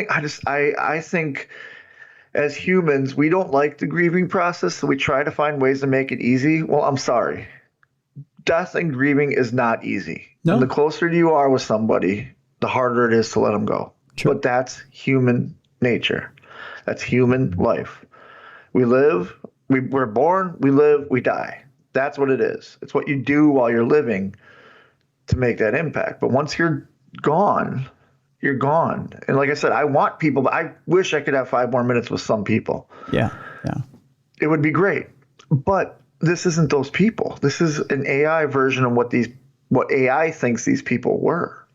think as humans, we don't like the grieving process, so we try to find ways to make it easy. Well, I'm sorry. Death and grieving is not easy. No. And the closer you are with somebody, the harder it is to let them go. True. But that's human nature. That's human life. We live, we're born, we live, we die. That's what it is. It's what you do while you're living to make that impact. But once you're gone, you're gone. And like I said, I want people, but I wish I could have 5 more minutes with some people. Yeah. It would be great. But this isn't those people. This is an AI version of what AI thinks these people were.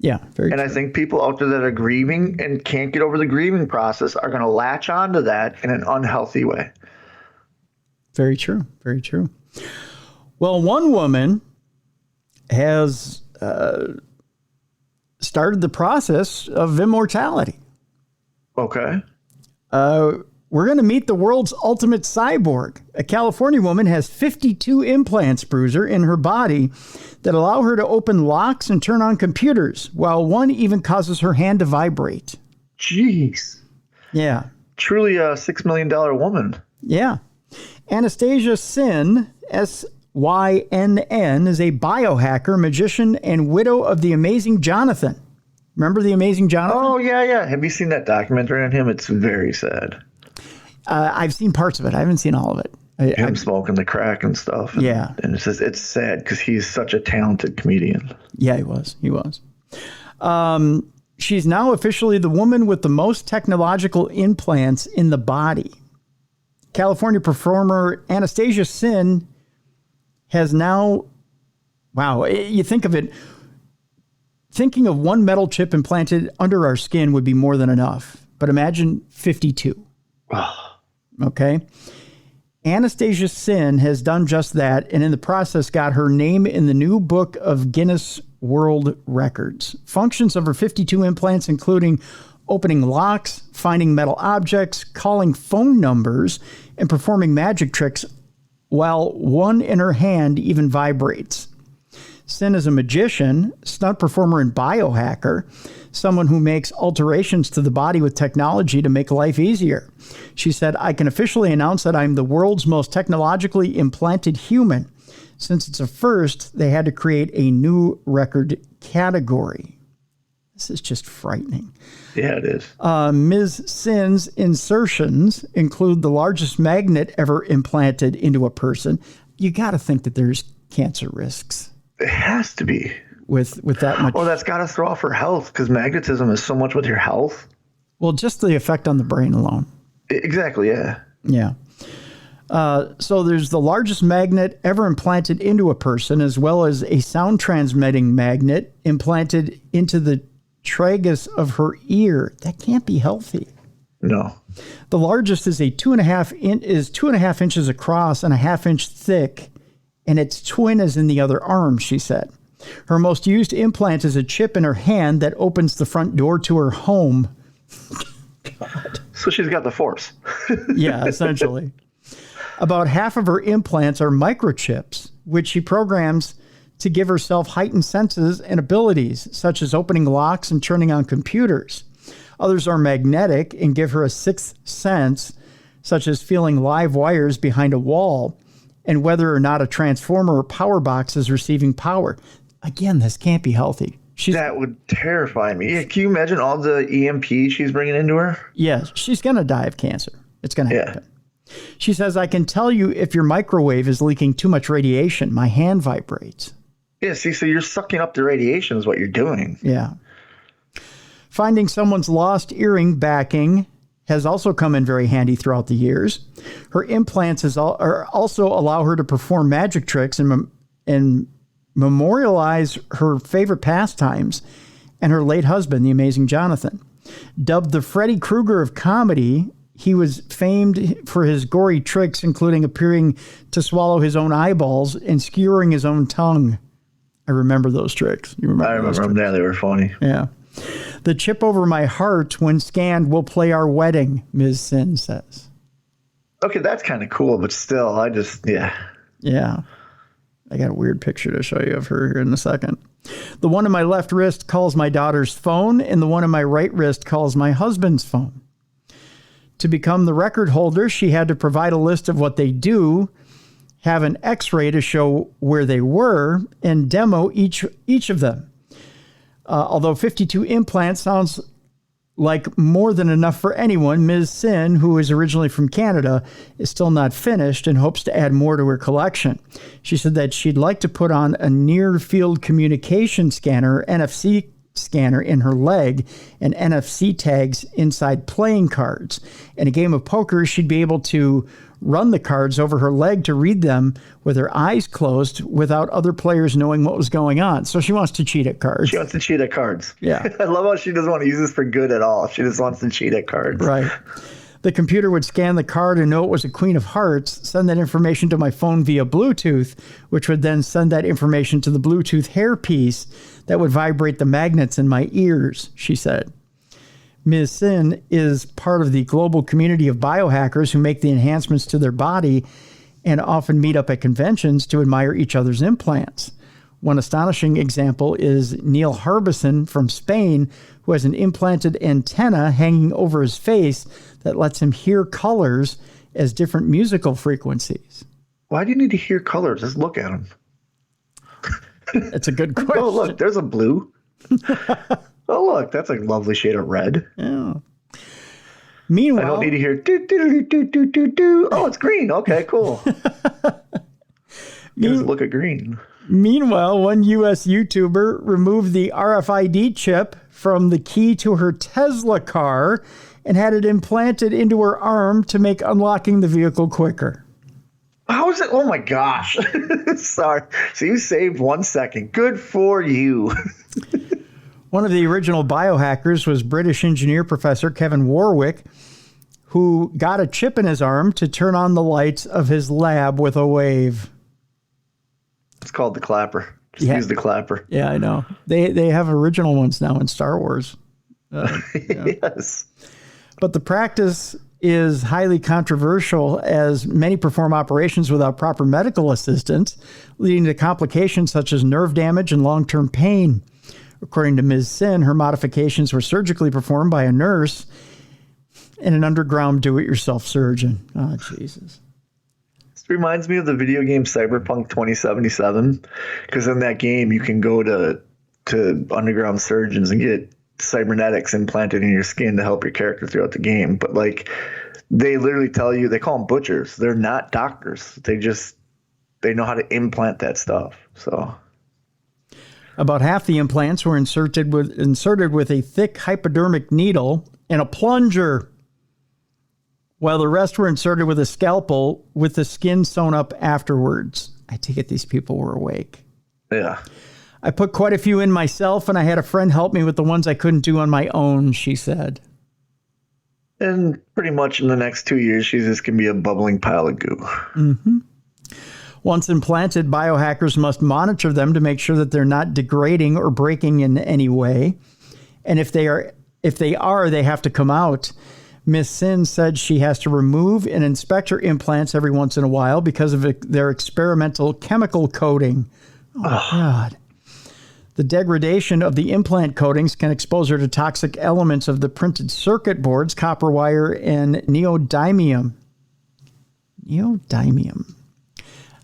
Yeah, very And true. I think people out there that are grieving and can't get over the grieving process are going to latch onto that in an unhealthy way. Very true. Very true. Well, one woman has started the process of immortality. Okay. We're going to meet the world's ultimate cyborg. A California woman has 52 implants, Bruiser, in her body that allow her to open locks and turn on computers, while one even causes her hand to vibrate. Jeez. Yeah. Truly a $6 million woman. Yeah. Anastasia Sin, SYNN, is a biohacker, magician, and widow of the amazing Jonathan. Remember the amazing Jonathan? Oh, yeah. Have you seen that documentary on him? It's very sad. I've seen parts of it. I haven't seen all of it. Him smoking the crack and stuff. And, Yeah. And it's sad because he's such a talented comedian. Yeah, he was. She's now officially the woman with the most technological implants in the body. California performer Anastasia Sin has now, wow, you think of it, thinking of one metal chip implanted under our skin would be more than enough. But imagine 52. Okay. Anastasia Sin has done just that, and in the process got her name in the new book of Guinness World Records. Functions of her 52 implants including opening locks, finding metal objects, calling phone numbers, and performing magic tricks, while one in her hand even vibrates. Sin is a magician, stunt performer, and biohacker, someone who makes alterations to the body with technology to make life easier. She said, "I can officially announce that I'm the world's most technologically implanted human. Since it's a first, they had to create a new record category." This is just frightening. Yeah, it is. Ms. Sin's insertions include the largest magnet ever implanted into a person. You got to think that there's cancer risks. It has to be. With that much. Well, that's got to throw off her health because magnetism is so much with your health. Well, just the effect on the brain alone. Exactly, yeah. Yeah. So there's the largest magnet ever implanted into a person, as well as a sound transmitting magnet implanted into the tragus of her ear. That can't be healthy. No. The largest is 2.5 inches across and a 1/2 inch thick, and its twin is in the other arm, she said. Her most used implant is a chip in her hand that opens the front door to her home. God. So she's got the force. Yeah, essentially. About half of her implants are microchips, which she programs to give herself heightened senses and abilities, such as opening locks and turning on computers. Others are magnetic and give her a sixth sense, such as feeling live wires behind a wall and whether or not a transformer or power box is receiving power. Again, this can't be healthy. That would terrify me. Yeah, can you imagine all the EMP she's bringing into her? Yeah, she's going to die of cancer. It's going to happen. She says, "I can tell you if your microwave is leaking too much radiation. My hand vibrates." Yeah, see, so you're sucking up the radiation is what you're doing. Yeah. Finding someone's lost earring backing has also come in very handy throughout the years. Her implants also allow her to perform magic tricks and memorialize her favorite pastimes and her late husband, the amazing Jonathan. Dubbed the Freddy Krueger of comedy, he was famed for his gory tricks, including appearing to swallow his own eyeballs and skewering his own tongue. I remember those tricks. You remember? I remember them. Yeah, they were funny. Yeah. The chip over my heart, when scanned, will play our wedding, Ms. Sin says. Okay, that's kind of cool, but still, yeah. Yeah. I got a weird picture to show you of her here in a second. The one on my left wrist calls my daughter's phone, and the one on my right wrist calls my husband's phone. To become the record holder, she had to provide a list of what they do, have an x-ray to show where they were, and demo each of them. Although 52 implants sounds like more than enough for anyone, Ms. Sin, who is originally from Canada, is still not finished and hopes to add more to her collection. She said that she'd like to put on a near-field communication scanner, NFC scanner in her leg and NFC tags inside playing cards. In a game of poker, she'd be able to run the cards over her leg to read them with her eyes closed without other players knowing what was going on. So she wants to cheat at cards. She wants to cheat at cards. Yeah. I love how she doesn't want to use this for good at all. She just wants to cheat at cards. Right. The computer would scan the card and know it was a queen of hearts, send that information to my phone via Bluetooth, which would then send that information to the Bluetooth hairpiece that would vibrate the magnets in my ears, she said. Ms. Sin is part of the global community of biohackers who make the enhancements to their body and often meet up at conventions to admire each other's implants. One astonishing example is Neil Harbison from Spain, who has an implanted antenna hanging over his face that lets him hear colors as different musical frequencies. Why do you need to hear colors? Just look at them. It's a good question. Oh, look, there's a blue. Oh, look, that's a lovely shade of red. Yeah. Meanwhile, I don't need to hear do, do, do, do, do, do. Oh, it's green. Okay, cool. Just look at green. Meanwhile, one U.S. YouTuber removed the RFID chip from the key to her Tesla car and had it implanted into her arm to make unlocking the vehicle quicker. How is it? Oh, my gosh. Sorry. So you saved 1 second. Good for you. One of the original biohackers was British engineer Professor Kevin Warwick, who got a chip in his arm to turn on the lights of his lab with a wave. It's called the clapper. Just use the clapper. Yeah, I know. They have original ones now in Star Wars. Yes. But the practice is highly controversial as many perform operations without proper medical assistance, leading to complications such as nerve damage and long-term pain. According to Ms. Sin, her modifications were surgically performed by a nurse and an underground do-it-yourself surgeon. Oh, Jesus. This reminds me of the video game Cyberpunk 2077, because in that game you can go to underground surgeons and get cybernetics implanted in your skin to help your character throughout the game. But like, they literally tell you, they call them butchers. They're not doctors. They know how to implant that stuff. So about half the implants were inserted with a thick hypodermic needle and a plunger, while the rest were inserted with a scalpel with the skin sewn up afterwards. I take it these people were awake. Yeah. I put quite a few in myself, and I had a friend help me with the ones I couldn't do on my own, she said. And pretty much in the next 2 years, she's just going to be a bubbling pile of goo. Mm-hmm. Once implanted, biohackers must monitor them to make sure that they're not degrading or breaking in any way. And if they are, they have to come out. Miss Sin said she has to remove and inspect her implants every once in a while because of their experimental chemical coating. Oh, God. The degradation of the implant coatings can expose her to toxic elements of the printed circuit boards, copper wire, and neodymium. Neodymium.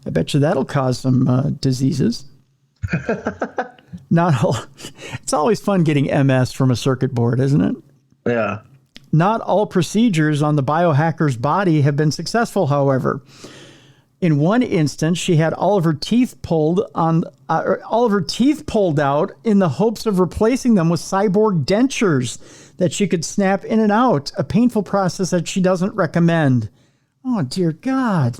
I bet you that'll cause some diseases. It's always fun getting MS from a circuit board, isn't it? Yeah. Not all procedures on the biohacker's body have been successful, however. In one instance, she had all of her teeth pulled out in the hopes of replacing them with cyborg dentures that she could snap in and out, a painful process that she doesn't recommend. Oh, dear God.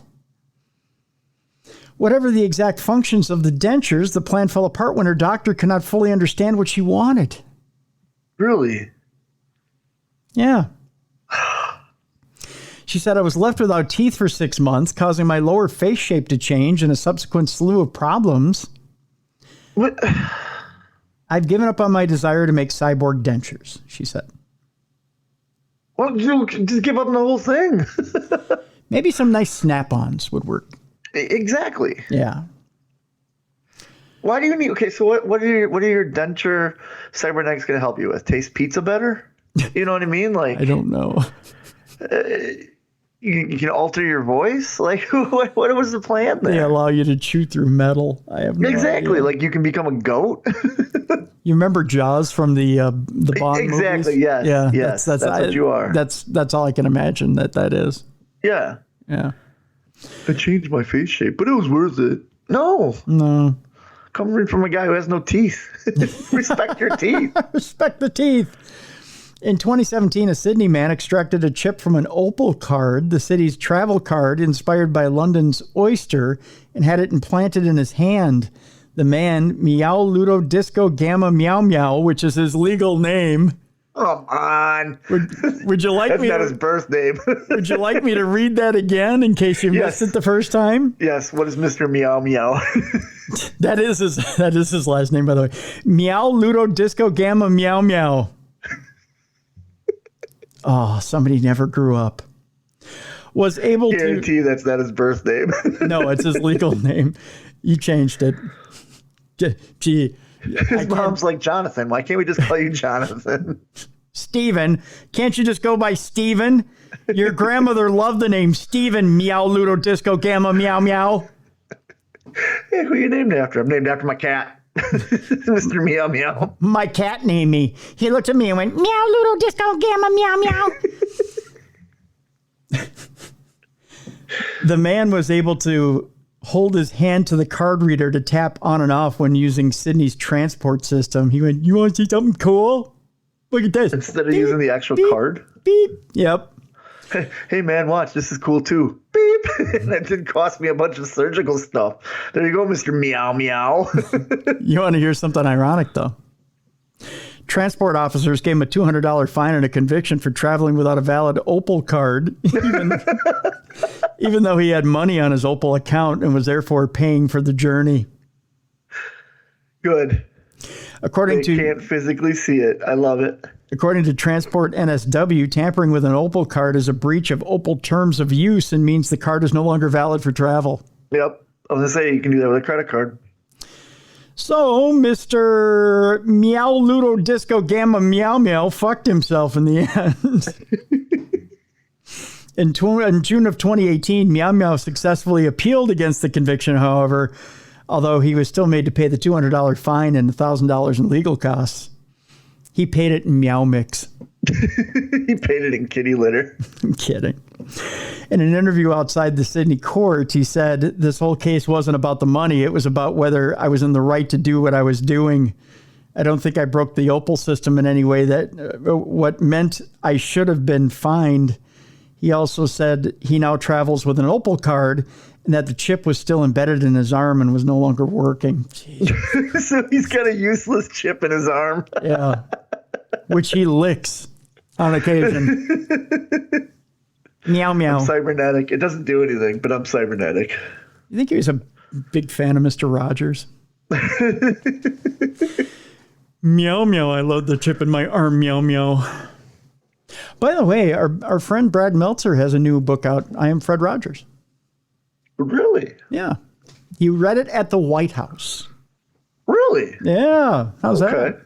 Whatever the exact functions of the dentures, the plan fell apart when her doctor could not fully understand what she wanted. Really? Yeah. She said, I was left without teeth for 6 months, causing my lower face shape to change and a subsequent slew of problems. What? I've given up on my desire to make cyborg dentures, she said. Well, you just give up on the whole thing. Maybe some nice snap-ons would work. Exactly. Yeah. Why do you need? Okay, so what are your denture cybernetics going to help you with? Taste pizza better? You know what I mean? Like, I don't know. You can alter your voice. Like, what was the plan there? They allow you to chew through metal. I have no exactly. idea. Like, you can become a goat. You remember Jaws from the Bond exactly. movies? Yes. Yeah. Yes. That's what you are. That's all I can imagine that is. Yeah. Yeah. I changed my face shape, but it was worth it. No. coming from a guy who has no teeth. Respect your teeth. Respect the teeth. In 2017, a Sydney man extracted a chip from an Opal card, the city's travel card inspired by London's oyster, and had it implanted in his hand. The man, Meow Ludo Disco Gamma Meow Meow, which is his legal name. Come on. Would you like That's me not to, his birth name. Would you like me to read that again in case you missed it the first time? Yes. What is Mr. Meow Meow? That is his last name, by the way. Meow Ludo Disco Gamma Meow Meow. Oh, somebody never grew up. Was able to Guarantee that's not his birth name. No, it's his legal name. You changed it. Gee. His mom's like, Jonathan. Why can't we just call you Jonathan? Steven. Can't you just go by Steven? Your grandmother loved the name Steven. Meow Ludo Disco Gamma Meow Meow. Hey, who are you named after? I'm named after my cat. Mr. Meow Meow. My cat named me. He looked at me and went, Meow Ludo Disco Gamma Meow Meow. The man was able to hold his hand to the card reader to tap on and off when using Sydney's transport system. He went, you want to see something cool? Look at this. Instead of using the actual card? Beep. Yep. Hey, man, watch. This is cool, too. Beep. And that didn't cost me a bunch of surgical stuff. There you go, Mr. Meow Meow. You want to hear something ironic, though? Transport officers gave him a $200 fine and a conviction for traveling without a valid Opal card, even though he had money on his Opal account and was therefore paying for the journey. Good. They can't physically see it. I love it. According to Transport NSW, tampering with an Opal card is a breach of Opal terms of use and means the card is no longer valid for travel. Yep. I was going to say, you can do that with a credit card. So, Mr. Meow Ludo Disco Gamma Meow Meow fucked himself in the end. In June of 2018, Meow Meow successfully appealed against the conviction, however, although he was still made to pay the $200 fine and $1,000 in legal costs. He paid it in Meow Mix. He paid it in kitty litter. I'm kidding. In an interview outside the Sydney court, he said this whole case wasn't about the money. It was about whether I was in the right to do what I was doing. I don't think I broke the Opal system in any way that what meant I should have been fined. He also said he now travels with an Opal card and that the chip was still embedded in his arm and was no longer working. So he's got a useless chip in his arm. Yeah. Which he licks on occasion. Meow meow. I'm cybernetic. It doesn't do anything, but I'm cybernetic. You think he was a big fan of Mr. Rogers? Meow meow. I load the chip in my arm. Meow meow. By the way, our friend Brad Meltzer has a new book out. I Am Fred Rogers. Really? Yeah. He read it at the White House. Really? Yeah. How's that?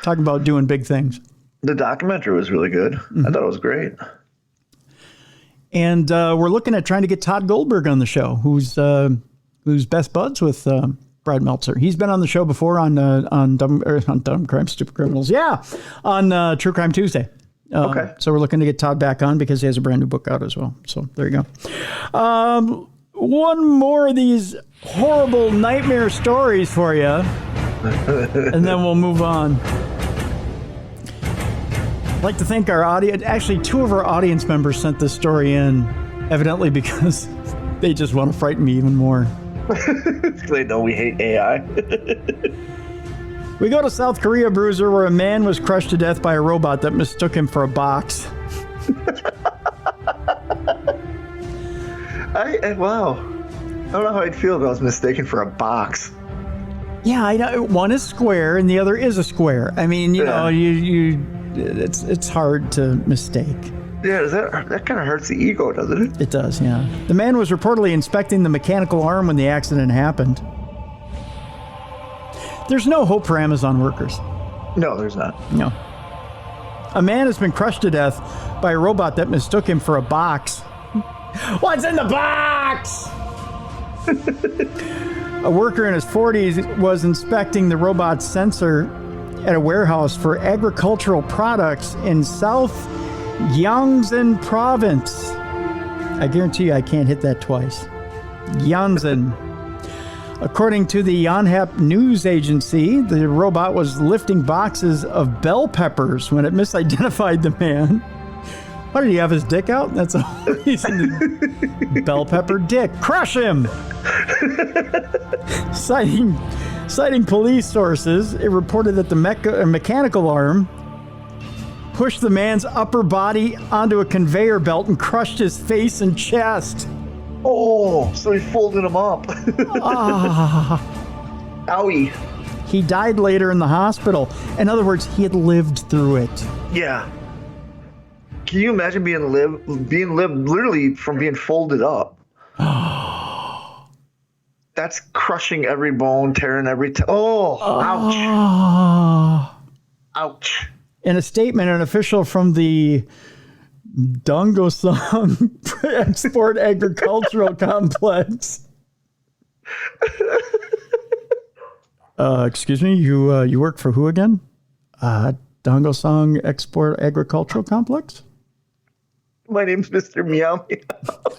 Talking about doing big things. The documentary was really good. Mm-hmm. I thought it was great. And we're looking at trying to get Todd Goldberg on the show, who's best buds with Brad Meltzer. He's been on the show before on Dumb Crime, Stupid Criminals. Yeah, on True Crime Tuesday. Okay. So we're looking to get Todd back on because he has a brand new book out as well. So there you go. One more of these horrible nightmare stories for you, and then we'll move on. I'd like to thank our audience. Actually, 2 of our audience members sent this story in, evidently because they just want to frighten me even more. They know we hate AI. We go to South Korea, Bruiser, where a man was crushed to death by a robot that mistook him for a box. Wow. I don't know how I'd feel if I was mistaken for a box. Yeah, I know. One is square and the other is a square. I mean, you know, it's hard to mistake. Yeah, that kind of hurts the ego, doesn't it? It does, yeah. The man was reportedly inspecting the mechanical arm when the accident happened. There's no hope for Amazon workers. No, there's not. No. A man has been crushed to death by a robot that mistook him for a box. What's in the box? A worker in his 40s was inspecting the robot's sensor at a warehouse for agricultural products in South Gyeongsang Province. I guarantee you I can't hit that twice. Gyeongsang. According to the Yonhap news agency, the robot was lifting boxes of bell peppers when it misidentified the man. What, did he have his dick out? That's all. He's in the bell pepper dick. Crush him! Citing police sources, it reported that the mechanical arm pushed the man's upper body onto a conveyor belt and crushed his face and chest. Oh, so he folded him up. Owie. He died later in the hospital. In other words, he had lived through it. Yeah. Can you imagine being lived literally from being folded up? That's crushing every bone, tearing every... ouch. Ouch. In a statement, an official from the Dongosong Export Agricultural Complex. Excuse me, you work for who again? Dongosong Export Agricultural Complex? My name's Mr. Meow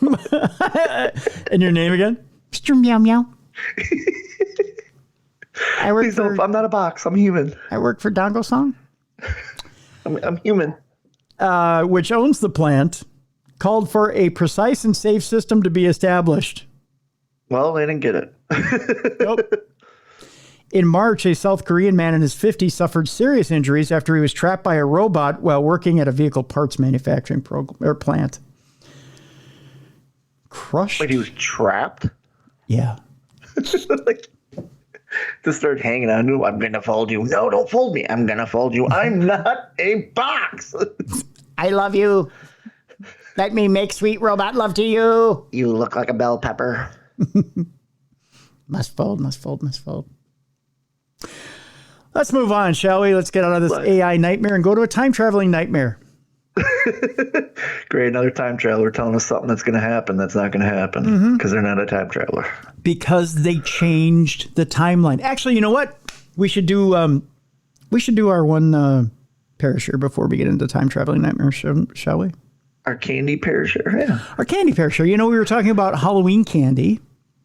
Meow. And your name again? Mr. Meow Meow. Please don't, I'm not a box. I'm human. I work for Dongosong. I'm human. Which owns the plant, called for a precise and safe system to be established. Well, they didn't get it. Nope. In March, a South Korean man in his 50s suffered serious injuries after he was trapped by a robot while working at a vehicle parts manufacturing plant. Crushed. Wait, he was trapped? Yeah. Like, to start hanging on to him. I'm going to fold you. No, don't fold me. I'm going to fold you. I'm not a box. I love you. Let me make sweet robot love to you. You look like a bell pepper. Must fold, must fold, must fold. Let's move on, shall we? Let's get out of this AI nightmare and go to a time-traveling nightmare. Great, another time traveler telling us something that's going to happen that's not going to happen because they're not a time traveler. Because they changed the timeline. Actually, you know what? We should do our one Parashare before we get into time traveling nightmare, shall we? Our candy Parashare, yeah. Our candy Parashare. You know, we were talking about Halloween candy.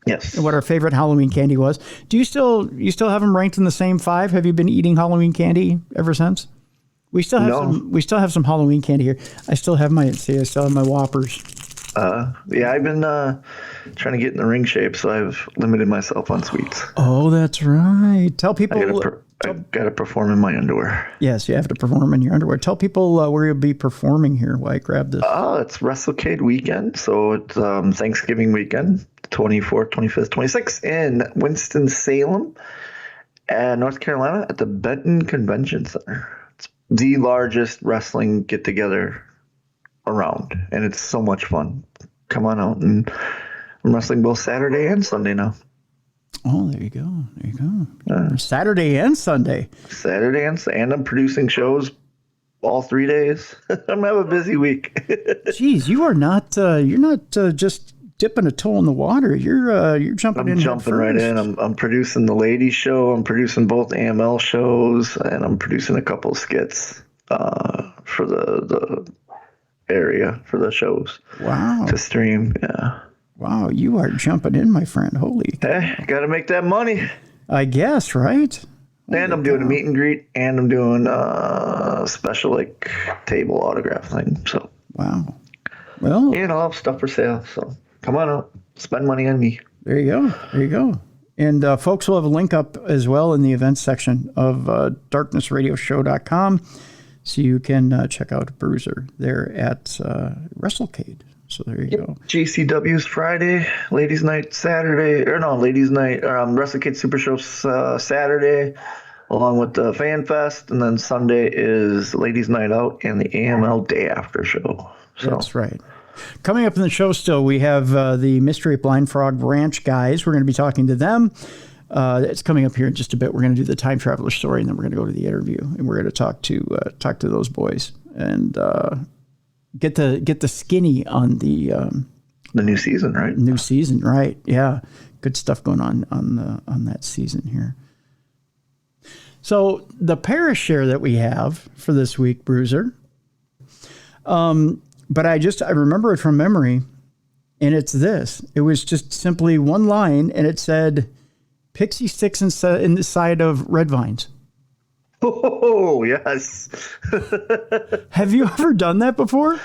Yes. And what our favorite Halloween candy was. Do you still have them ranked in the same 5? Have you been eating Halloween candy ever since? We still have some Halloween candy here. I still have my Whoppers. Yeah, I've been trying to get in the ring shape, so I've limited myself on sweets. Oh, that's right. Tell people. I got to perform in my underwear. Yes, you have to perform in your underwear. Tell people where you'll be performing here. Why I grabbed this? It's WrestleCade weekend, so it's Thanksgiving weekend, 24th, 25th, 26th in Winston-Salem, North Carolina, at the Benton Convention Center. It's the largest wrestling get-together around, and it's so much fun. Come on out, and I'm wrestling both Saturday and Sunday now. Oh, there you go. There you go. Saturday and Sunday. Saturday and I'm producing shows all 3 days. I'm gonna have a busy week. Jeez, you're not just dipping a toe in the water. You're jumping in. I'm jumping right in. I'm producing the ladies show. I'm producing both AML shows, and I'm producing a couple of skits for the area for the shows. Wow. To stream, yeah. Wow, you are jumping in, my friend. Holy. Hey, got to make that money. I guess, right? And I'm doing a meet and greet, and I'm doing a special like table autograph thing. So. Wow. Well. And I'll have stuff for sale. So come on out, spend money on me. There you go. There you go. And folks will have a link up as well in the events section of darknessradioshow.com. So you can check out Bruiser there at WrestleCade. So there you go. GCW's Friday, Ladies Night Saturday, Ladies Night, WrestleCade Super Show Saturday, along with the Fan Fest, and then Sunday is Ladies Night Out and the AML Day After Show. So. That's right. Coming up in the show still, we have the Mystery Blind Frog Ranch guys. We're going to be talking to them. It's coming up here in just a bit. We're going to do the time traveler story, and then we're going to go to the interview, and we're going to talk to those boys and get the skinny on the new season, right? New season, right? Yeah, good stuff going on that season here. So the Parashare that we have for this week, Bruiser. But I remember it from memory, and it's this. It was just simply one line, and it said, Pixie sticks inside of red vines. Oh, yes. Have you ever done that before?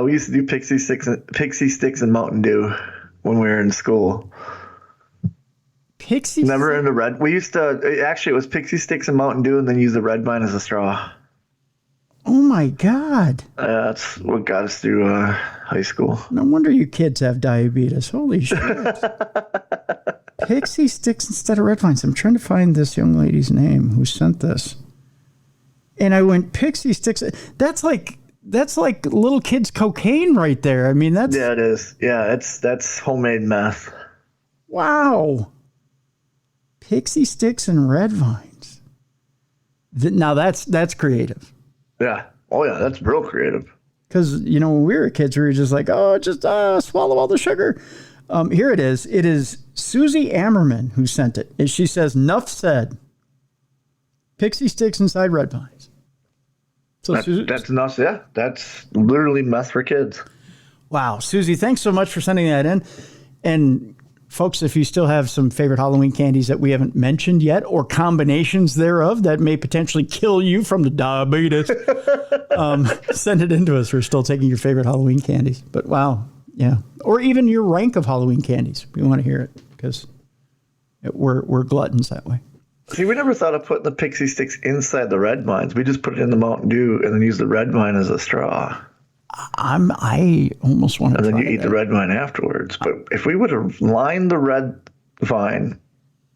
We used to do pixie sticks and Mountain Dew when we were in school. Pixie Never in the red. We used to, actually, it was pixie sticks and Mountain Dew and then use the red vine as a straw. Oh, my God. That's what got us through high school. No wonder you kids have diabetes. Holy shit. Pixie sticks instead of red vines. I'm trying to find this young lady's name who sent this. And I went, pixie sticks. That's like little kids' cocaine right there. I mean, that's... Yeah, it is. Yeah, that's homemade meth. Wow. Pixie sticks and red vines. Now that's creative. Yeah. Oh, yeah, that's real creative. Because, when we were kids, we were just like, oh, just swallow all the sugar. Here it is. It is Susie Ammerman who sent it. And she says, "Nuff said. Pixie sticks inside red vines." So that's nuts. Yeah, that's literally meth for kids. Wow. Susie, thanks so much for sending that in. And folks, if you still have some favorite Halloween candies that we haven't mentioned yet, or combinations thereof that may potentially kill you from the diabetes, send it in to us. We're still taking your favorite Halloween candies. But wow. Yeah. Or even your rank of Halloween candies. We want to hear it because we're gluttons that way. See, we never thought of putting the pixie sticks inside the red vines. We just put it in the Mountain Dew and then use the red vine as a straw. I almost want to try And then you eat the red vine afterwards. But if we would have lined the red vine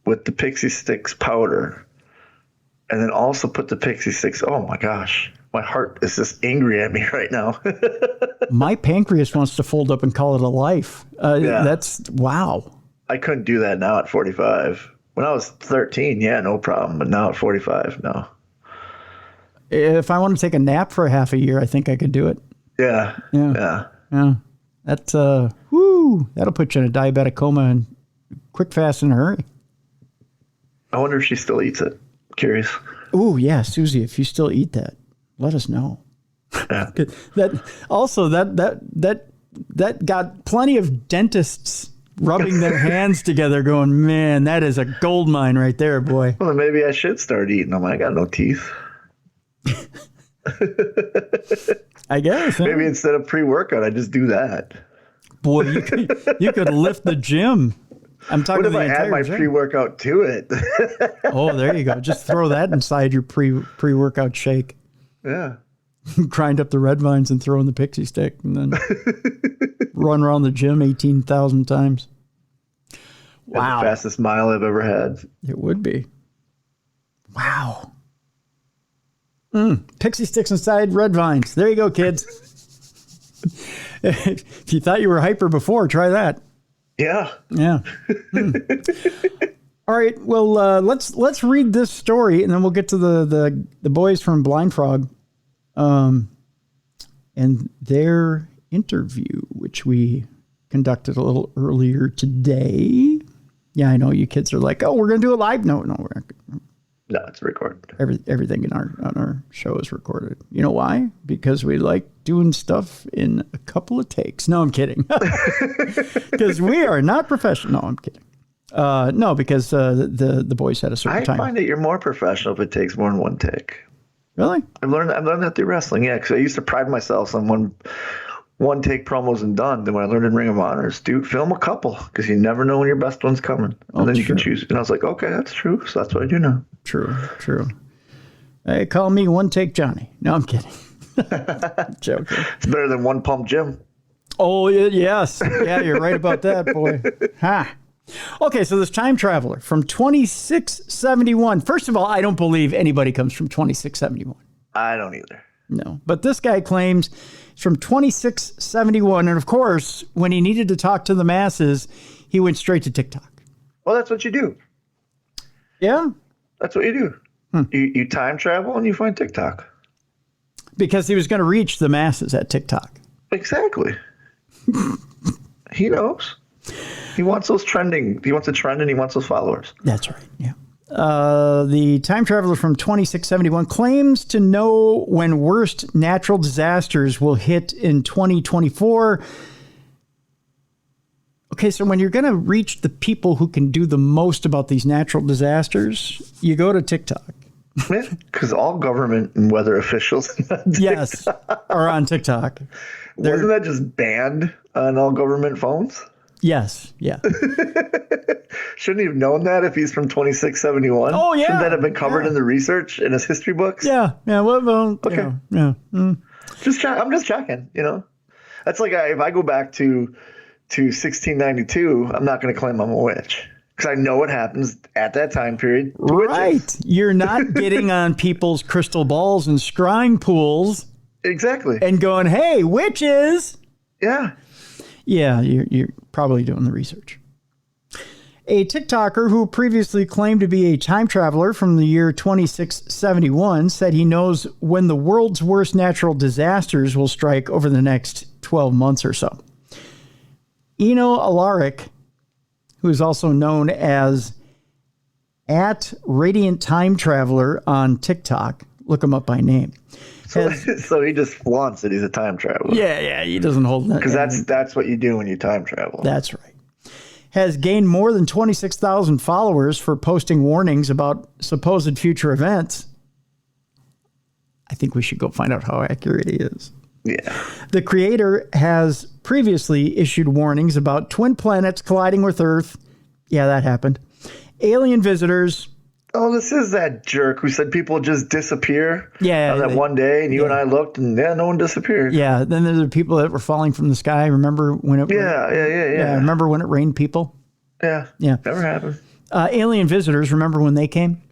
with the pixie sticks powder and then also put the pixie sticks, oh my gosh, my heart is just angry at me right now. My pancreas wants to fold up and call it a life. Yeah. That's wow. I couldn't do that now at 45. When I was 13, yeah, no problem. But now at 45, no. If I want to take a nap for half a year, I think I could do it. Yeah. That's that'll put you in a diabetic coma and quick, fast, in a hurry. I wonder if she still eats it. Curious. Oh yeah, Susie, if you still eat that, let us know. Yeah. That got plenty of dentists rubbing their hands together going, man, that is a gold mine right there, boy. Well, then maybe I should start eating them. I got no teeth. I guess. Huh? Maybe instead of pre-workout, I just do that. Boy, you could lift the gym. I'm talking what if I add my pre-workout to it? Oh, there you go. Just throw that inside your pre-workout shake. Yeah. Grind up the red vines and throw in the pixie stick and then run around the gym 18,000 times. Wow. That's the fastest mile I've ever had. It would be. Wow. Pixie sticks inside red vines. There you go, kids. If you thought you were hyper before, try that. Yeah. Yeah. All right. Well, let's read this story, and then we'll get to the boys from Blind Frog, and their interview, which we conducted a little earlier today. Yeah, I know you kids are like, "Oh, we're gonna do it live." No, we're not. No, it's recorded. Everything on our show is recorded. You know why? Because we like doing stuff in a couple of takes. No, I'm kidding. Because we are not professional. No, I'm kidding. No, because the boys had a certain time. I find that you're more professional if it takes more than one take. Really? I've learned that through wrestling. Yeah, because I used to pride myself on one take promos and done. Then when I learned in Ring of Honor, dude, film a couple because you never know when your best one's coming, and then you can choose. And I was like, okay, that's true. So that's what I do now. True. Hey, call me One Take Johnny. No, I'm kidding. Joking. It's better than One Pump Jim. Oh, yes. Yeah, you're right about that, boy. Ha. Okay, so this time traveler from 2671. First of all, I don't believe anybody comes from 2671. I don't either. No, but this guy claims it's from 2671. And of course, when he needed to talk to the masses, he went straight to TikTok. Well, that's what you do. Yeah? That's what you do. You time travel and you find TikTok. Because he was going to reach the masses at TikTok. Exactly. He knows. He wants those trending. He wants a trend and he wants those followers. That's right. Yeah. The time traveler from 2671 claims to know when worst natural disasters will hit in 2024. okay, so when you're going to reach the people who can do the most about these natural disasters, you go to TikTok. Because all government and weather officials Yes, are on TikTok. Wasn't that just banned on all government phones? Yes, yeah. Shouldn't he have known that if he's from 2671? Oh, yeah. Shouldn't that have been covered in the research in his history books? Yeah, well Okay. yeah. I'm just checking, That's like if I go back to 1692, I'm not going to claim I'm a witch. Because I know what happens at that time period. Right. You're not getting on people's crystal balls and scrying pools. Exactly. And going, hey, witches. Yeah. Yeah, you're probably doing the research. A TikToker who previously claimed to be a time traveler from the year 2671 said he knows when the world's worst natural disasters will strike over the next 12 months or so. Eno Alaric, who is also known as @Radiant Time Traveler on TikTok, look him up by name. So he just flaunts that he's a time traveler. Yeah, he doesn't hold that. Because that's what you do when you time travel. That's right. Has gained more than 26,000 followers for posting warnings about supposed future events. I think we should go find out how accurate he is. Yeah. The creator has previously issued warnings about twin planets colliding with Earth. Yeah, that happened. Alien visitors. Oh, this is that jerk who said people just disappear. Yeah. On that one day, and you and I looked, and no one disappeared. Yeah. Then there's the people that were falling from the sky. Remember when it? Yeah. Remember when it rained people? Yeah. Never happened. Alien visitors. Remember when they came?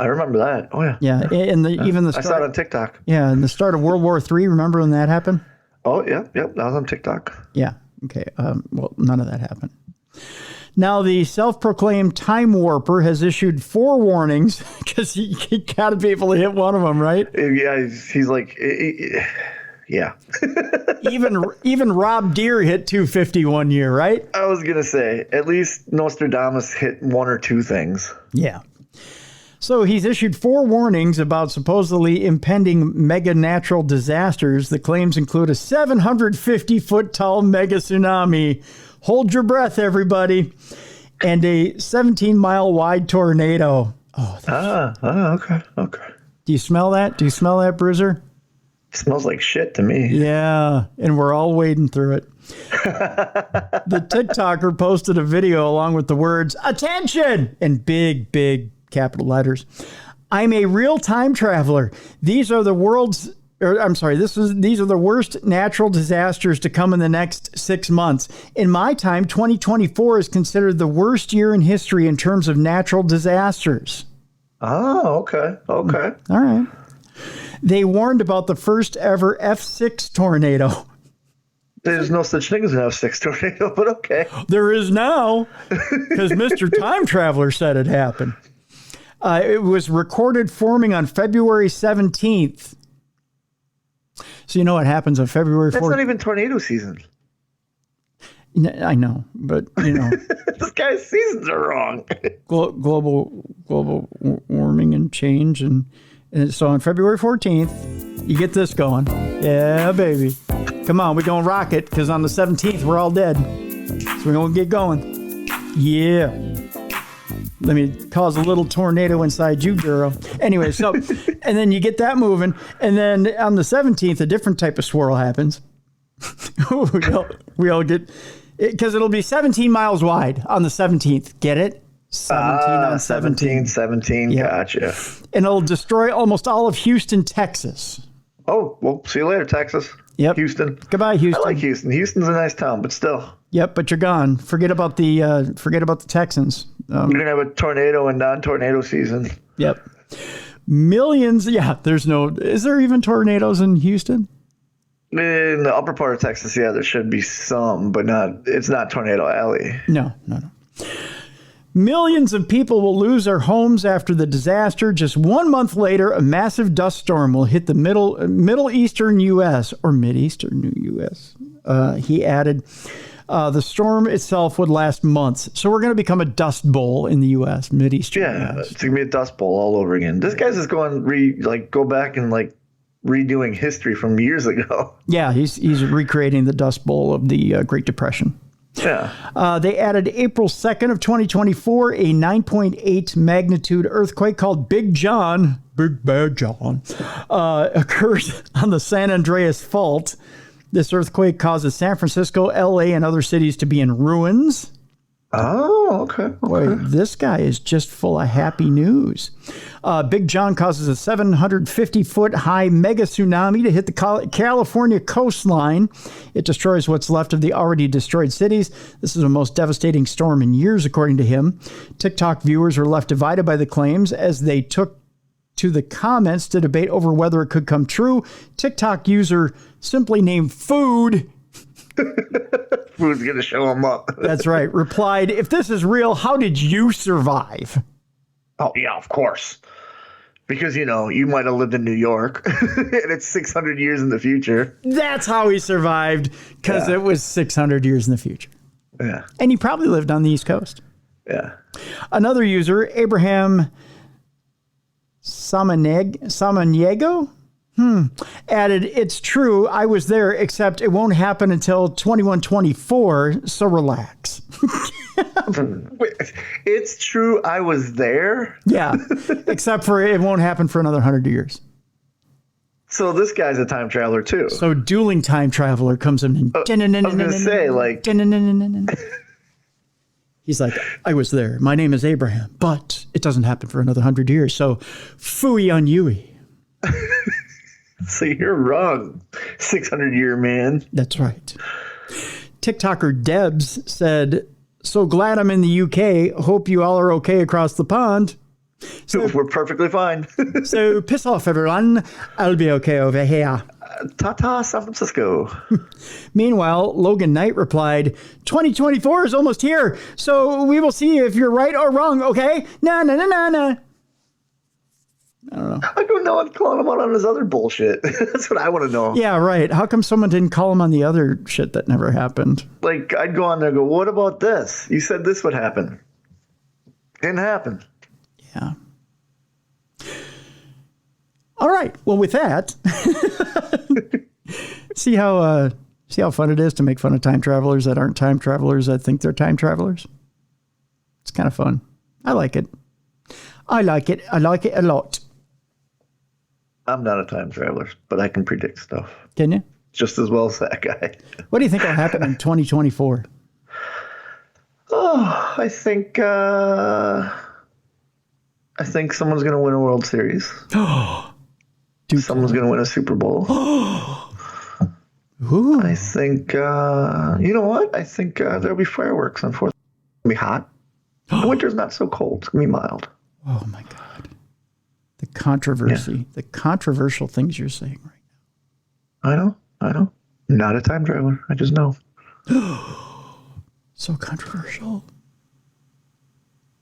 I remember that. Oh yeah. Yeah. And even the I saw it on TikTok. Yeah, and the start of World War III. Remember when that happened? Oh yeah. Yep. That was on TikTok. Yeah. Okay. Well, none of that happened. Now, the self-proclaimed time warper has issued 4 warnings because he got to be able to hit one of them, right? Yeah, he's like, yeah. even Rob Deere hit 250 one year, right? I was gonna say at least Nostradamus hit 1 or 2 things. Yeah. So he's issued 4 warnings about supposedly impending mega natural disasters. The claims include a 750-foot tall mega tsunami. Hold your breath, everybody. And a 17-mile wide tornado. Okay. Do you smell that? Do you smell that, Bruiser? Smells like shit to me. Yeah, and we're all wading through it. The TikToker posted a video along with the words, "Attention!" in big capital letters. "I'm a real time traveler. These are the world's these are the worst natural disasters to come in the next 6 months. In my time, 2024 is considered the worst year in history in terms of natural disasters." Oh, okay. All right. They warned about the first ever F6 tornado. There's no such thing as an F6 tornado, but okay. There is now, because Mr. Time Traveler said it happened. It was recorded forming on February 17th. So you know what happens on February 4th? That's not even tornado season. I know, but This guy's seasons are wrong. global warming and change, and so on February 14th, you get this going. Yeah, baby. Come on, we're gonna rock it, because on the 17th we're all dead. So we're gonna get going. Yeah. Let me cause a little tornado inside you, girl. Anyway, so, and then you get that moving. And then on the 17th, a different type of swirl happens. we all get, because it'll be 17 miles wide on the 17th. Get it? 17 on 17. 17, Yep. Gotcha. And it'll destroy almost all of Houston, Texas. Oh, well, see you later, Texas. Yep. Houston. Goodbye, Houston. I like Houston. Houston's a nice town, but still. Yep, but you're gone. Forget about the Texans. You're going to have a tornado and non-tornado season. Yep. Millions. Yeah, is there even tornadoes in Houston? In the upper part of Texas, yeah, there should be some, but it's not Tornado Alley. No. Millions of people will lose their homes after the disaster. Just 1 month later, a massive dust storm will hit the Middle Eastern U.S. or Mid-Eastern U.S. He added, the storm itself would last months. So we're going to become a dust bowl in the U.S., Mid-Eastern Yeah, US. it's going to be a dust bowl all over again. This guy's just going go back and redoing history from years ago. Yeah, he's recreating the dust bowl of the Great Depression. Yeah. They added April 2nd of 2024, a 9.8 magnitude earthquake called Big John, Big Bad John, occurred on the San Andreas Fault. This earthquake causes San Francisco, LA, and other cities to be in ruins. Oh, okay. Boy, this guy is just full of happy news. Big John causes a 750-foot high mega tsunami to hit the California coastline. It destroys what's left of the already destroyed cities. This is the most devastating storm in years, according to him. TikTok viewers were left divided by the claims as they took to the comments to debate over whether it could come true. TikTok user simply named Food. Who's going to show him up? That's right. Replied, if this is real, how did you survive? Oh, yeah, of course. Because, you might have lived in New York and it's 600 years in the future. That's how he survived, because it was 600 years in the future. Yeah. And he probably lived on the East Coast. Yeah. Another user, Abraham Samaniego, added, it's true, I was there, except it won't happen until 2124, so relax. Wait, it's true, I was there? Yeah, except for it won't happen for another 100 years. So this guy's a time traveler, too. So dueling time traveler comes in and... I was going to say, like... He's like, I was there. My name is Abraham, but it doesn't happen for another 100 years, so phooey on Yui. So you're wrong, 600-year man. That's right. TikToker Debs said, so glad I'm in the UK. Hope you all are okay across the pond. So we're perfectly fine. So piss off, everyone. I'll be okay over here. Ta-ta, San Francisco. Meanwhile, Logan Knight replied, 2024 is almost here, so we will see if you're right or wrong, okay? Nah. I don't know. I don't know. I'm calling him out on his other bullshit. That's what I want to know. Yeah, right. How come someone didn't call him on the other shit that never happened? Like, I'd go on there and go, what about this? You said this would happen. Didn't happen. Yeah. All right. Well, with that, see how fun it is to make fun of time travelers that aren't time travelers that think they're time travelers? It's kind of fun. I like it. I like it a lot. I'm not a time traveler, but I can predict stuff. Can you? Just as well as that guy. What do you think will happen in 2024? Oh, I think someone's going to win a World Series. Someone's going to win a Super Bowl. Ooh. I think, you know what? I think there'll be fireworks on 4th. It's going to be hot. The winter's not so cold. It's going to be mild. Oh, my God. The controversy, the controversial things you're saying right now. I know. Not a time traveler. I just know. So controversial.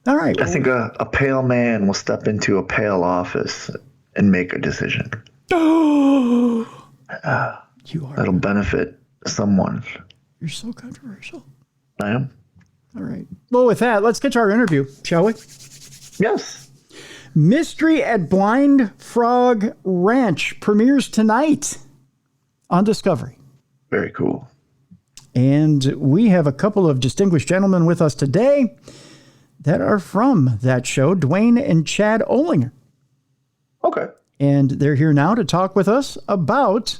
All right. I think a pale man will step into a pale office and make a decision. You are. That'll benefit someone. You're so controversial. I am. All right. Well, with that, let's get to our interview, shall we? Yes. Mystery at Blind Frog Ranch premieres tonight on Discovery. Very cool. And we have a couple of distinguished gentlemen with us today that are from that show, Duane and Chad Olinger. Okay. And they're here now to talk with us about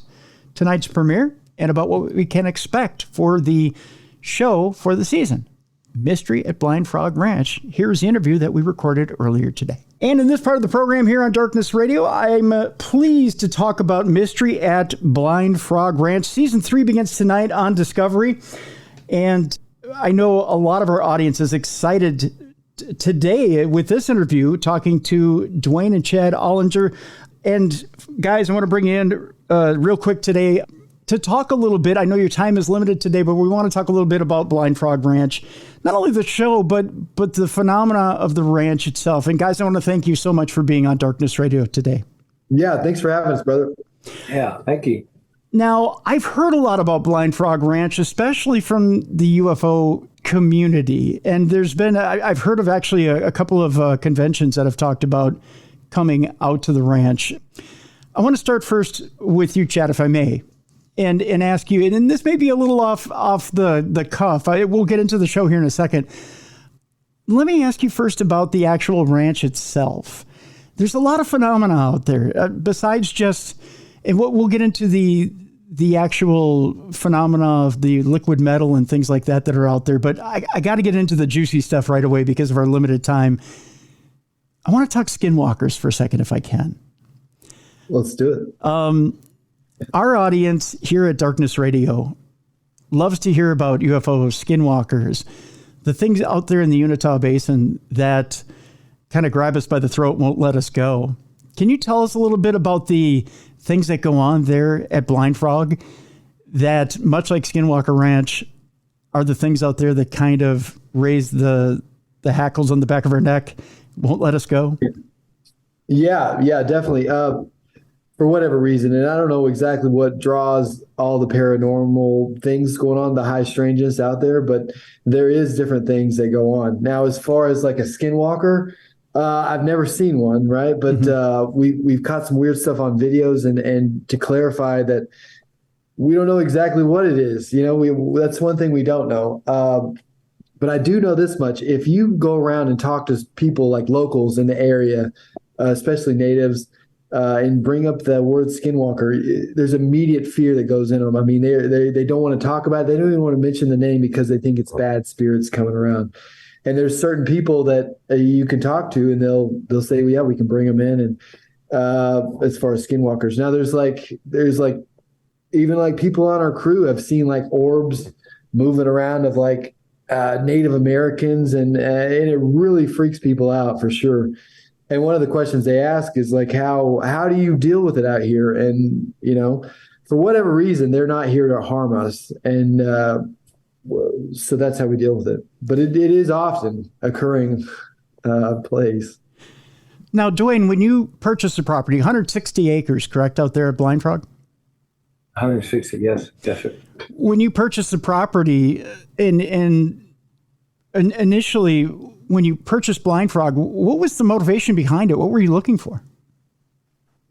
tonight's premiere and about what we can expect for the show for the season. Mystery at Blind Frog Ranch. Here's the interview that we recorded earlier today. And in this part of the program here on Darkness Radio, I'm pleased to talk about Mystery at Blind Frog Ranch. Season 3 begins tonight on Discovery. And I know a lot of our audience is excited today with this interview, talking to Duane and Chad Olinger. And guys, I want to bring you in real quick today to talk a little bit. I know your time is limited today, but we want to talk a little bit about Blind Frog Ranch. Not only the show, but the phenomena of the ranch itself. And guys, I want to thank you so much for being on Darkness Radio today. Yeah, thanks for having us, brother. Yeah, thank you. Now, I've heard a lot about Blind Frog Ranch, especially from the UFO community. And there's been, I've heard of actually a couple of conventions that have talked about coming out to the ranch. I want to start first with you, Chad, if I may. and ask you, and this may be a little off the cuff. We'll get into the show here in a second. Let me ask you first about the actual ranch itself. There's a lot of phenomena out there besides just, and what we'll get into the actual phenomena of the liquid metal and things like that are out there. But I got to get into the juicy stuff right away because of our limited time. I want to talk skinwalkers for a second, if I can. Let's do it. Our audience here at Darkness Radio loves to hear about UFOs, skinwalkers, the things out there in the Utah Basin that kind of grab us by the throat and won't let us go. Can you tell us a little bit about the things that go on there at Blind Frog that, much like Skinwalker Ranch, are the things out there that kind of raise the hackles on the back of our neck, won't let us go? Yeah, definitely. For whatever reason, and I don't know exactly what draws all the paranormal things going on, the high strangeness out there, but there is different things that go on. Now, as far as like a skinwalker, I've never seen one, right? But we've caught some weird stuff on videos, and to clarify that we don't know exactly what it is. That's one thing we don't know. But I do know this much: if you go around and talk to people like locals in the area, especially natives, and bring up the word skinwalker, there's immediate fear that goes in them. I mean, they don't want to talk about it. They don't even want to mention the name because they think it's bad spirits coming around. And there's certain people that you can talk to, and they'll say, well, yeah, we can bring them in. And as far as skinwalkers, now there's even like people on our crew have seen like orbs moving around of like Native Americans, and it really freaks people out for sure. And one of the questions they ask is like, how do you deal with it out here? And, for whatever reason, they're not here to harm us. And so that's how we deal with it. But it is often occurring place. Now, Duane, when you purchased the property, 160 acres, correct, out there at Blind Frog? 160, yes, definitely. When you purchased the property, and initially, when you purchased Blind Frog, what was the motivation behind it? What were you looking for?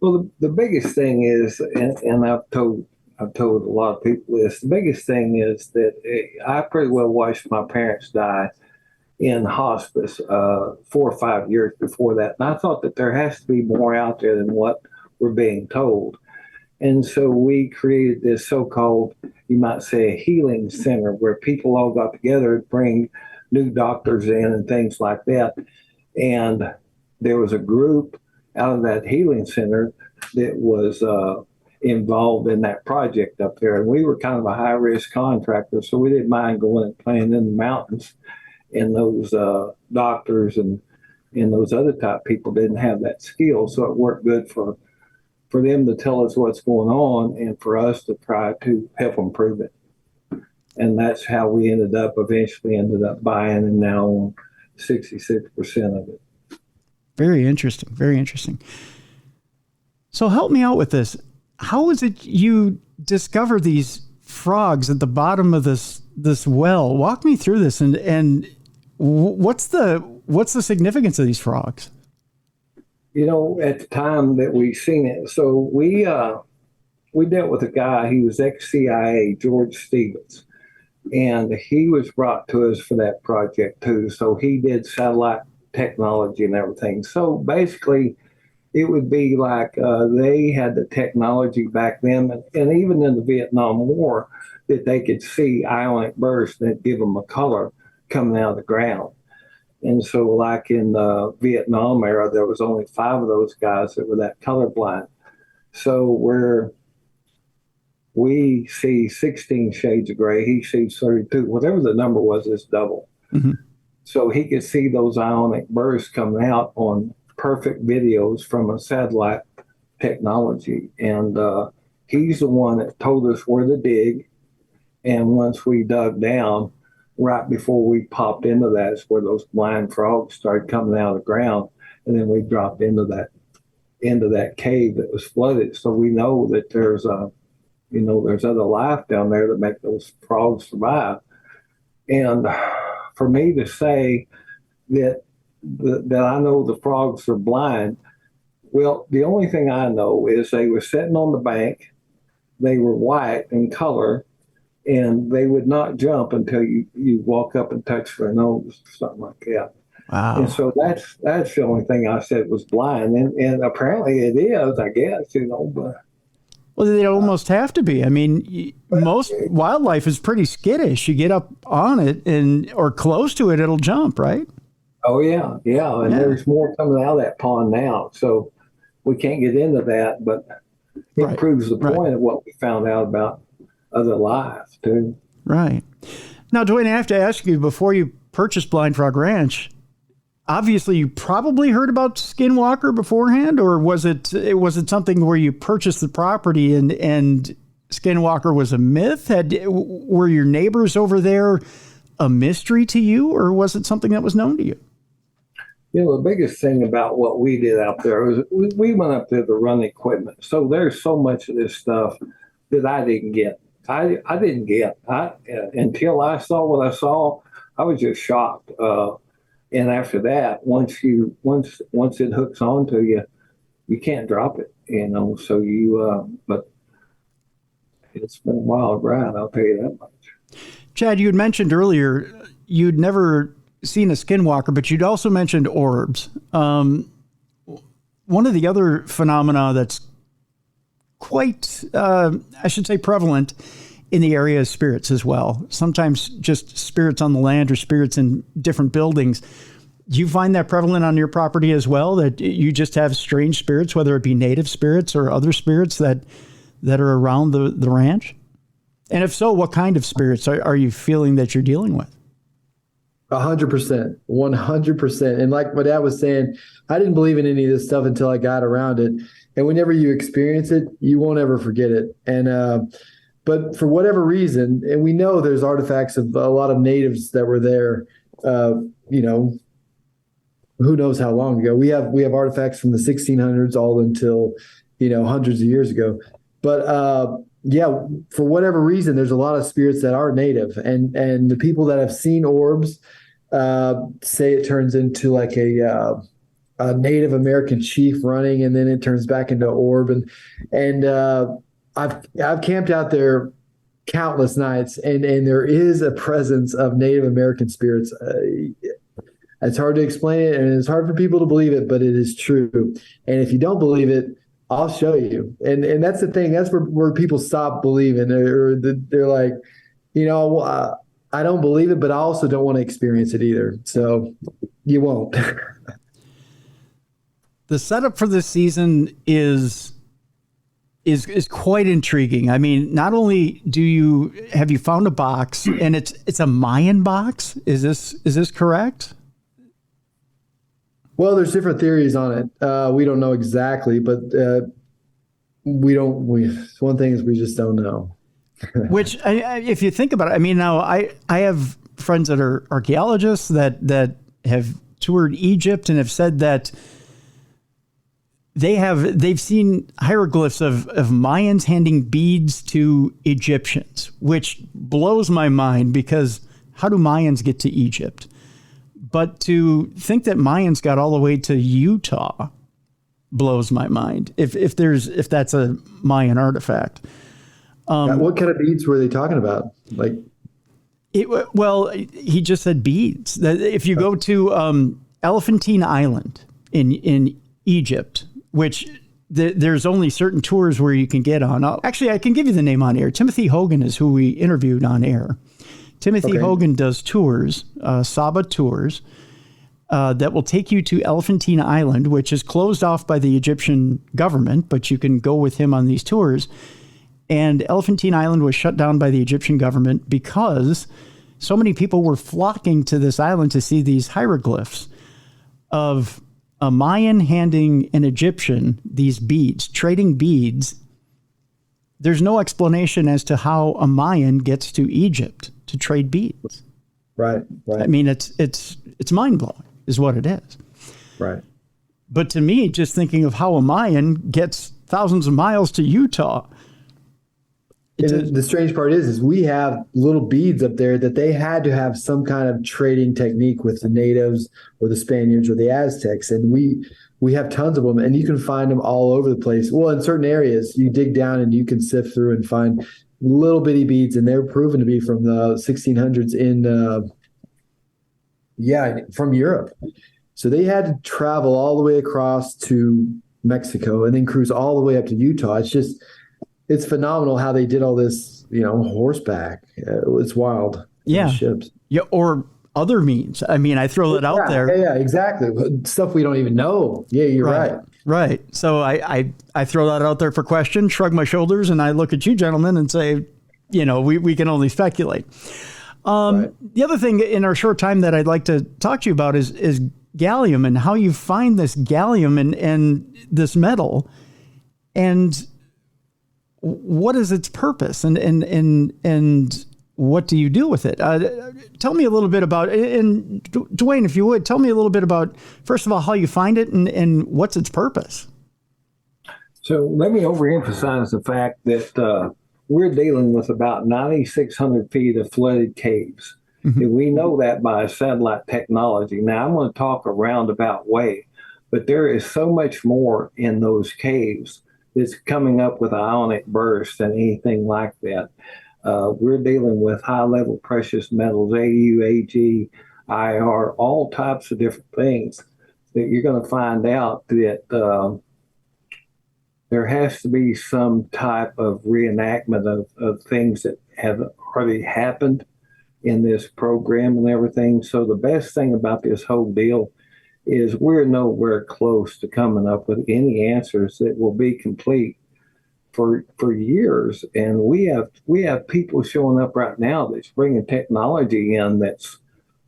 Well, the biggest thing is, and I've told a lot of people this, the biggest thing is that I pretty well watched my parents die in hospice 4 or 5 years before that. And I thought that there has to be more out there than what we're being told. And so we created this so-called, you might say, a healing center where people all got together to bring new doctors in and things like that. And there was a group out of that healing center that was involved in that project up there. And we were kind of a high-risk contractor, so we didn't mind going and playing in the mountains. And those doctors and those other type people didn't have that skill, so it worked good for them to tell us what's going on and for us to try to help them prove it. And that's how we eventually ended up buying and now own 66% of it. Very interesting. Very interesting. So help me out with this. How is it you discover these frogs at the bottom of this well? Walk me through this, and what's the significance of these frogs? At the time that we seen it, so we dealt with a guy. He was ex-CIA, George Stevens, and he was brought to us for that project too. So he did satellite technology and everything. So basically, it would be like they had the technology back then, and even in the Vietnam War, that they could see ionic bursts that give them a color coming out of the ground. And so like in the Vietnam era, there was only 5 of those guys that were that colorblind. So where we see 16 shades of gray, he sees 32. Whatever the number was, it's double. Mm-hmm. So he could see those ionic bursts coming out on perfect videos from a satellite technology. And he's the one that told us where to dig. And once we dug down, right before we popped into that is where those blind frogs started coming out of the ground. And then we dropped into that cave that was flooded. So we know that there's other life down there that make those frogs survive. And for me to say that I know the frogs are blind, well, the only thing I know is they were sitting on the bank they were white in color, and they would not jump until you walk up and touch their nose, something like that. Wow. And so that's the only thing I said was blind, and apparently it is, I guess, but. Well, they almost have to be. I mean, most wildlife is pretty skittish. You get up on it or close to it, it'll jump, right? Oh, yeah. And there's more coming out of that pond now. So we can't get into that, but it proves the point of what we found out about other life, too. Right. Now, Duane, I have to ask you, before you purchased Blind Frog Ranch, obviously you probably heard about Skinwalker beforehand, or was it something where you purchased the property and Skinwalker was a myth? Were your neighbors over there a mystery to you, or was it something that was known to you? The biggest thing about what we did out there was we went up there to run equipment. So there's so much of this stuff that I didn't get. I didn't get. Until I saw what I saw, I was just shocked. And after that, once it hooks onto you, you can't drop it. So but it's been a wild ride, I'll tell you that much. Chad, you had mentioned earlier you'd never seen a Skinwalker, but you'd also mentioned orbs. One of the other phenomena that's quite, I should say, prevalent in the area is spirits as well. Sometimes just spirits on the land or spirits in different buildings. Do you find that prevalent on your property as well, that you just have strange spirits, whether it be native spirits or other spirits that are around the ranch? And if so, what kind of spirits are you feeling that you're dealing with? 100%, 100%. And like my dad was saying, I didn't believe in any of this stuff until I got around it. And whenever you experience it, you won't ever forget it. And but for whatever reason, and we know there's artifacts of a lot of natives that were there, who knows how long ago. We have artifacts from the 1600s all until, hundreds of years ago. But for whatever reason, there's a lot of spirits that are native, and the people that have seen orbs say it turns into like a Native American chief running, and then it turns back into orb. And I've camped out there countless nights, and there is a presence of Native American spirits. It's hard to explain it, and it's hard for people to believe it, but it is true. And if you don't believe it, I'll show you. And that's the thing. That's where people stop believing. They're like, I don't believe it, but I also don't want to experience it either. So you won't. The setup for this season is quite intriguing. I mean, not only have you found a box, and it's a Mayan box? Is this correct? Well, there's different theories on it. We don't know exactly, but one thing is we just don't know. Which, if you think about it, I mean, now I have friends that are archaeologists that have toured Egypt and have said that they've seen hieroglyphs of Mayans handing beads to Egyptians, which blows my mind, because how do Mayans get to Egypt? But to think that Mayans got all the way to Utah blows my mind. If that's a Mayan artifact. What kind of beads were they talking about? He just said beads. If you go to Elephantine Island in Egypt, which there's only certain tours where you can get on. Actually, I can give you the name on air. Timothy Hogan is who we interviewed on air. Timothy Hogan does tours, Saba tours, that will take you to Elephantine Island, which is closed off by the Egyptian government, but you can go with him on these tours. And Elephantine Island was shut down by the Egyptian government because so many people were flocking to this island to see these hieroglyphs of a Mayan handing an Egyptian these beads, trading beads. There's no explanation as to how a Mayan gets to Egypt to trade beads. Right. I mean, it's mind-blowing is what it is. Right. But to me, just thinking of how a Mayan gets thousands of miles to Utah, And the strange part is we have little beads up there that they had to have some kind of trading technique with the natives or the Spaniards or the Aztecs, and we have tons of them, and you can find them all over the place. Well, in certain areas, you dig down and you can sift through and find little bitty beads, and they're proven to be from the 1600s from Europe. So they had to travel all the way across to Mexico and then cruise all the way up to Utah. It's phenomenal how they did all this, horseback. It's wild. Yeah. Ships. Yeah. Or other means. I mean, I throw that out there. Yeah, exactly. Stuff we don't even know. Yeah, you're right. Right. So I throw that out there for question, shrug my shoulders, and I look at you gentlemen and say, we can only speculate. The other thing in our short time that I'd like to talk to you about is gallium and how you find this gallium and this metal, and what is its purpose, and what do you do with it? Tell me a little bit about it. And Duane, if you would, tell me a little bit about, first of all, how you find it and what's its purpose. So let me overemphasize the fact that we're dealing with about 9,600 feet of flooded caves. Mm-hmm. And we know that by satellite technology. Now, I'm going to talk a roundabout way, but there is so much more in those caves that's coming up with ionic bursts than anything like that. We're dealing with high-level precious metals, AU, AG, IR, all types of different things that you're going to find out that there has to be some type of reenactment of things that have already happened in this program and everything. So the best thing about this whole deal is we're nowhere close to coming up with any answers that will be complete for years. And we have people showing up right now that's bringing technology in that's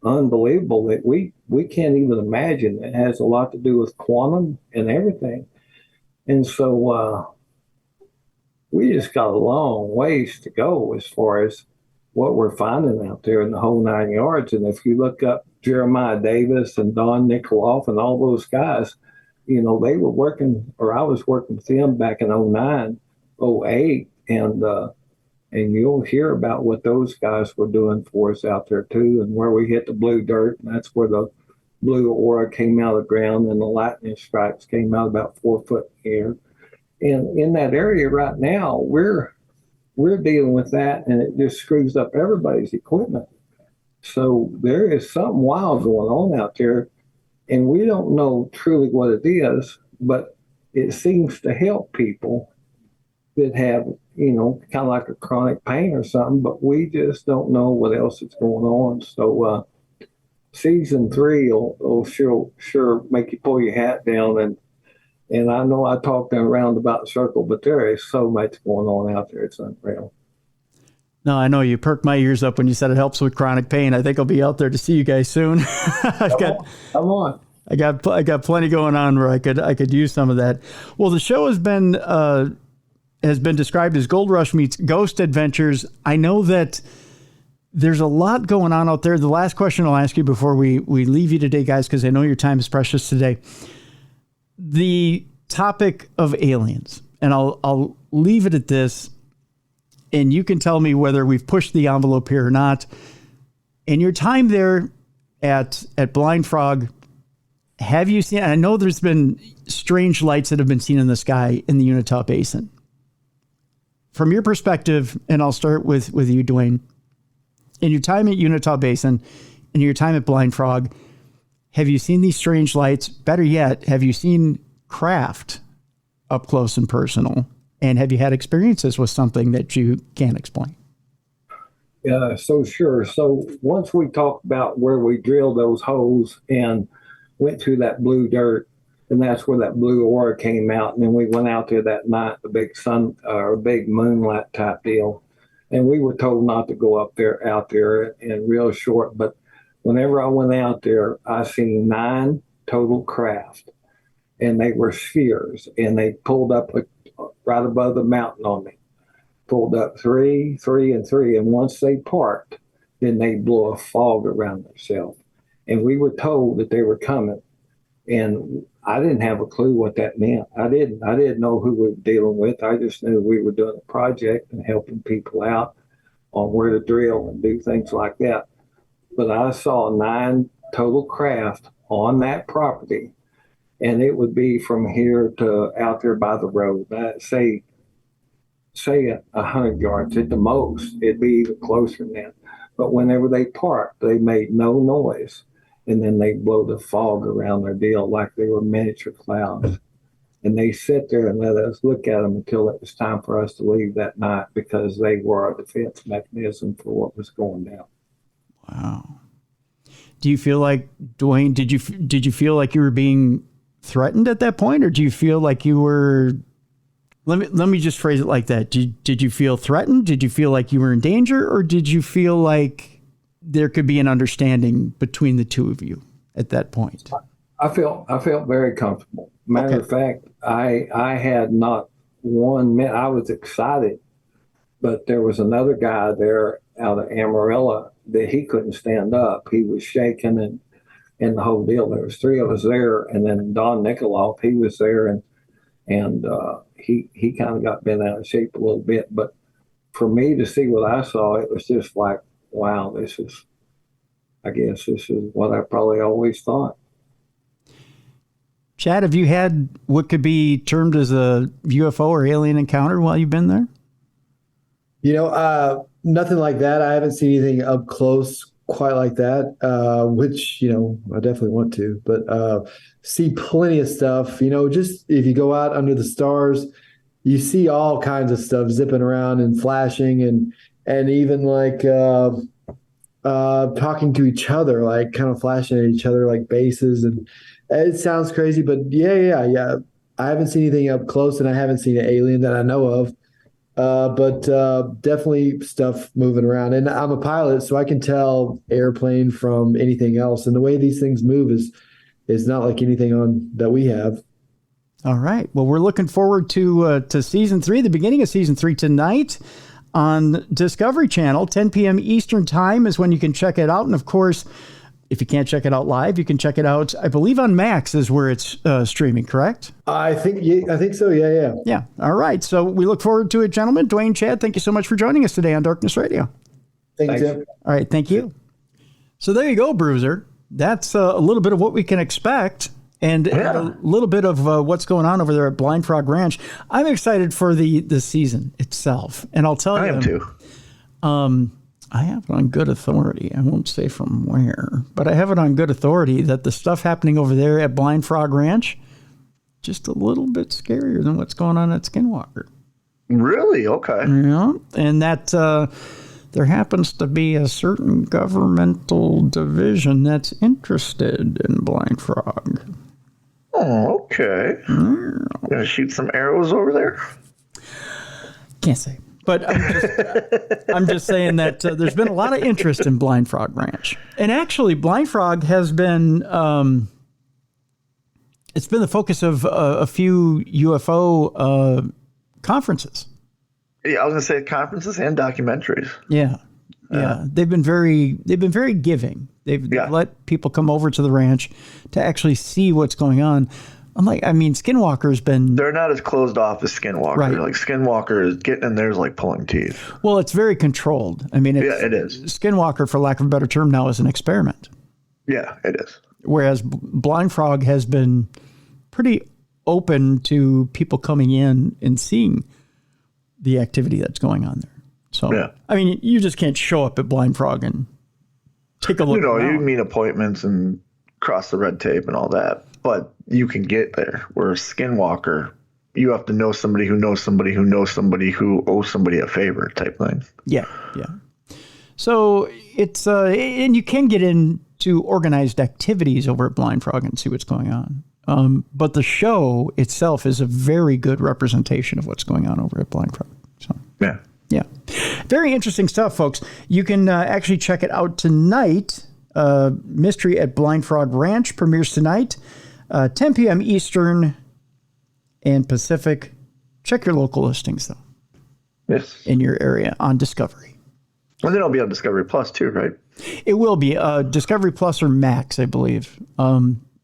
unbelievable that we can't even imagine. It has a lot to do with quantum and everything. And so we just got a long ways to go as far as what we're finding out there in the whole 9 yards. And if you look up Jeremiah Davis and Don Nikoloff and all those guys, they were working, or I was working with them back in 09, 08, and you'll hear about what those guys were doing for us out there too, and where we hit the blue dirt, and that's where the blue aura came out of the ground, and the lightning strikes came out about 4 foot in the air. And in that area right now, we're dealing with that, and it just screws up everybody's equipment. So there is something wild going on out there, and we don't know truly what it is, but it seems to help people that have, kind of like a chronic pain or something, but we just don't know what else is going on. So season 3 will sure make you pull your hat down. And I know I talked in a roundabout circle, but there is so much going on out there. It's unreal. No, I know you perked my ears up when you said it helps with chronic pain. I think I'll be out there to see you guys soon. Come on. I got plenty going on where I could use some of that. Well, the show has been described as Gold Rush meets Ghost Adventures. I know that there's a lot going on out there. The last question I'll ask you before we leave you today, guys, because I know your time is precious today. The topic of aliens, and I'll leave it at this, and you can tell me whether we've pushed the envelope here or not. In your time there at Blind Frog, have you seen, I know there's been strange lights that have been seen in the sky in the Utah Basin. From your perspective, and I'll start with you, Duane, in your time at Utah Basin, in your time at Blind Frog, have you seen these strange lights? Better yet, have you seen craft up close and personal? And have you had experiences with something that you can't explain? Yeah, so sure. So once we talked about where we drilled those holes and went through that blue dirt, and that's where that blue aura came out. And then we went out there that night, the big sun or big moonlight type deal. And we were told not to go out there and real short. But whenever I went out there, I seen 9 total craft, and they were spheres, and they pulled up right above the mountain on me. Pulled up 3, 3, and 3. And once they parked, then they blew a fog around themselves. And we were told that they were coming. And I didn't have a clue what that meant. I didn't know who we were dealing with. I just knew we were doing a project and helping people out on where to drill and do things like that. But I saw 9 total craft on that property, and it would be from here to out there by the road. Say 100 yards at the most. It'd be even closer than that. But whenever they parked, they made no noise. And then they blow the fog around their deal like they were miniature clouds. And they sit there and let us look at them until it was time for us to leave that night, because they were our defense mechanism for what was going down. Wow. Do you feel like, Duane, did you feel like you were being threatened at that point, or do you feel like you were, let me just phrase it like that. Did you feel threatened? Did you feel like you were in danger, or did you feel like there could be an understanding between the two of you at that point? I felt very comfortable. Matter of fact, I had not 1 minute. I was excited, but there was another guy there out of Amarillo that he couldn't stand up. He was shaking and the whole deal. There was 3 of us there, and then Don Nikoloff, he was there, and he kind of got bent out of shape a little bit. But for me to see what I saw, it was just like, wow, I guess this is what I probably always thought. Chad, have you had what could be termed as a UFO or alien encounter while you've been there? Nothing like that. I haven't seen anything up close quite like that, which, I definitely want to, but see plenty of stuff. Just if you go out under the stars, you see all kinds of stuff zipping around and flashing and even like talking to each other, like kind of flashing at each other like bases. And it sounds crazy, but yeah. I haven't seen anything up close, and I haven't seen an alien that I know of. But definitely stuff moving around. And I'm a pilot, so I can tell airplane from anything else. And the way these things move is not like anything on that we have. All right. Well, we're looking forward to season 3, the beginning of season 3 tonight on Discovery Channel. 10 p.m. Eastern time is when you can check it out. And of course, if you can't check it out live, you can check it out, I believe, on Max is where it's streaming, correct? I think so. Yeah. Yeah. All right. So we look forward to it, gentlemen. Duane, Chad, thank you so much for joining us today on Darkness Radio. Thanks, Tim. All right. Thank you. So there you go, Bruiser. That's a little bit of what we can expect, and a little bit of what's going on over there at Blind Frog Ranch. I'm excited for the season itself. And I'll tell you. I am too. I have it on good authority. I won't say from where, but I have it on good authority that the stuff happening over there at Blind Frog Ranch, just a little bit scarier than what's going on at Skinwalker. Really? Okay. Yeah. And that there happens to be a certain governmental division that's interested in Blind Frog. Oh, okay. Gonna shoot some arrows over there? Can't say. But I'm just saying that there's been a lot of interest in Blind Frog Ranch. And actually, Blind Frog has been, it's been the focus of a few UFO conferences. Yeah, I was going to say conferences and documentaries. Yeah. They've been very giving. They've let people come over to the ranch to actually see what's going on. Skinwalker's been... They're not as closed off as Skinwalker. Right. Like, Skinwalker is getting in there is like pulling teeth. Well, it's very controlled. It is. Skinwalker, for lack of a better term, now is an experiment. Yeah, it is. Whereas Blind Frog has been pretty open to people coming in and seeing the activity that's going on there. So, you just can't show up at Blind Frog and take a look around. You meet appointments and cross the red tape and all that. But you can get there. Whereas Skinwalker, you have to know somebody who knows somebody who knows somebody who owes somebody a favor type thing. Yeah. So it's and you can get into organized activities over at Blind Frog and see what's going on. But the show itself is a very good representation of what's going on over at Blind Frog. So yeah, very interesting stuff, folks. You can actually check it out tonight. Mystery at Blind Frog Ranch premieres tonight. 10 p.m. Eastern and Pacific. Check your local listings, though. Yes. In your area on Discovery. And then it'll be on Discovery Plus, too, right? It will be. Discovery Plus or Max, I believe.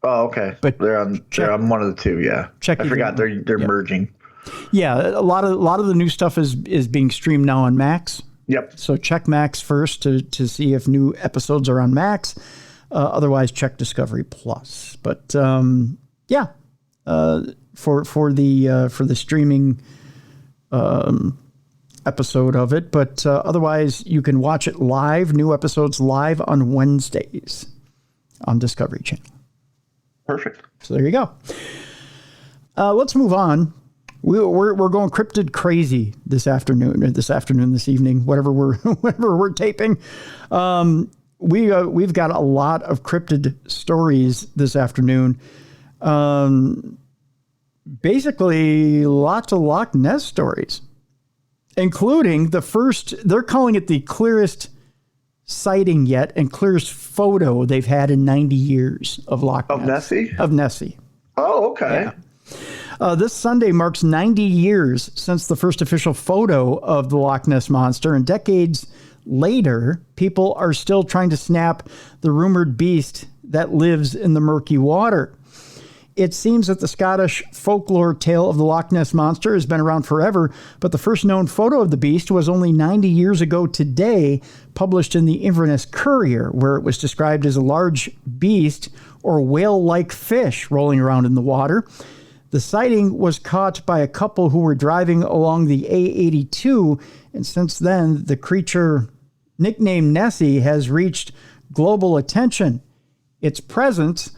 Oh, okay. But they're on one of the two. Yeah. Check I forgot they're merging. Yeah, a lot of the new stuff is being streamed now on Max. Yep. So check Max first to see if new episodes are on Max. Otherwise, check Discovery Plus. But for the streaming episode of it. But otherwise, you can watch it live. New episodes live on Wednesdays on Discovery Channel. Perfect. So there you go. Let's move on. We're going cryptid crazy this evening, whatever we're taping. We've got a lot of cryptid stories this afternoon. Basically, lots of Loch Ness stories, including the first. They're calling it the clearest sighting yet and clearest photo they've had in 90 years of Loch Ness. Of Nessie. Oh, okay. Yeah. This Sunday marks 90 years since the first official photo of the Loch Ness Monster, and decades later, people are still trying to snap the rumored beast that lives in the murky water. It seems that the Scottish folklore tale of the Loch Ness Monster has been around forever, but the first known photo of the beast was only 90 years ago today, published in the Inverness Courier, where it was described as a large beast or whale-like fish rolling around in the water. The sighting was caught by a couple who were driving along the A82, and since then, the creature, nicknamed Nessie, has reached global attention. Its presence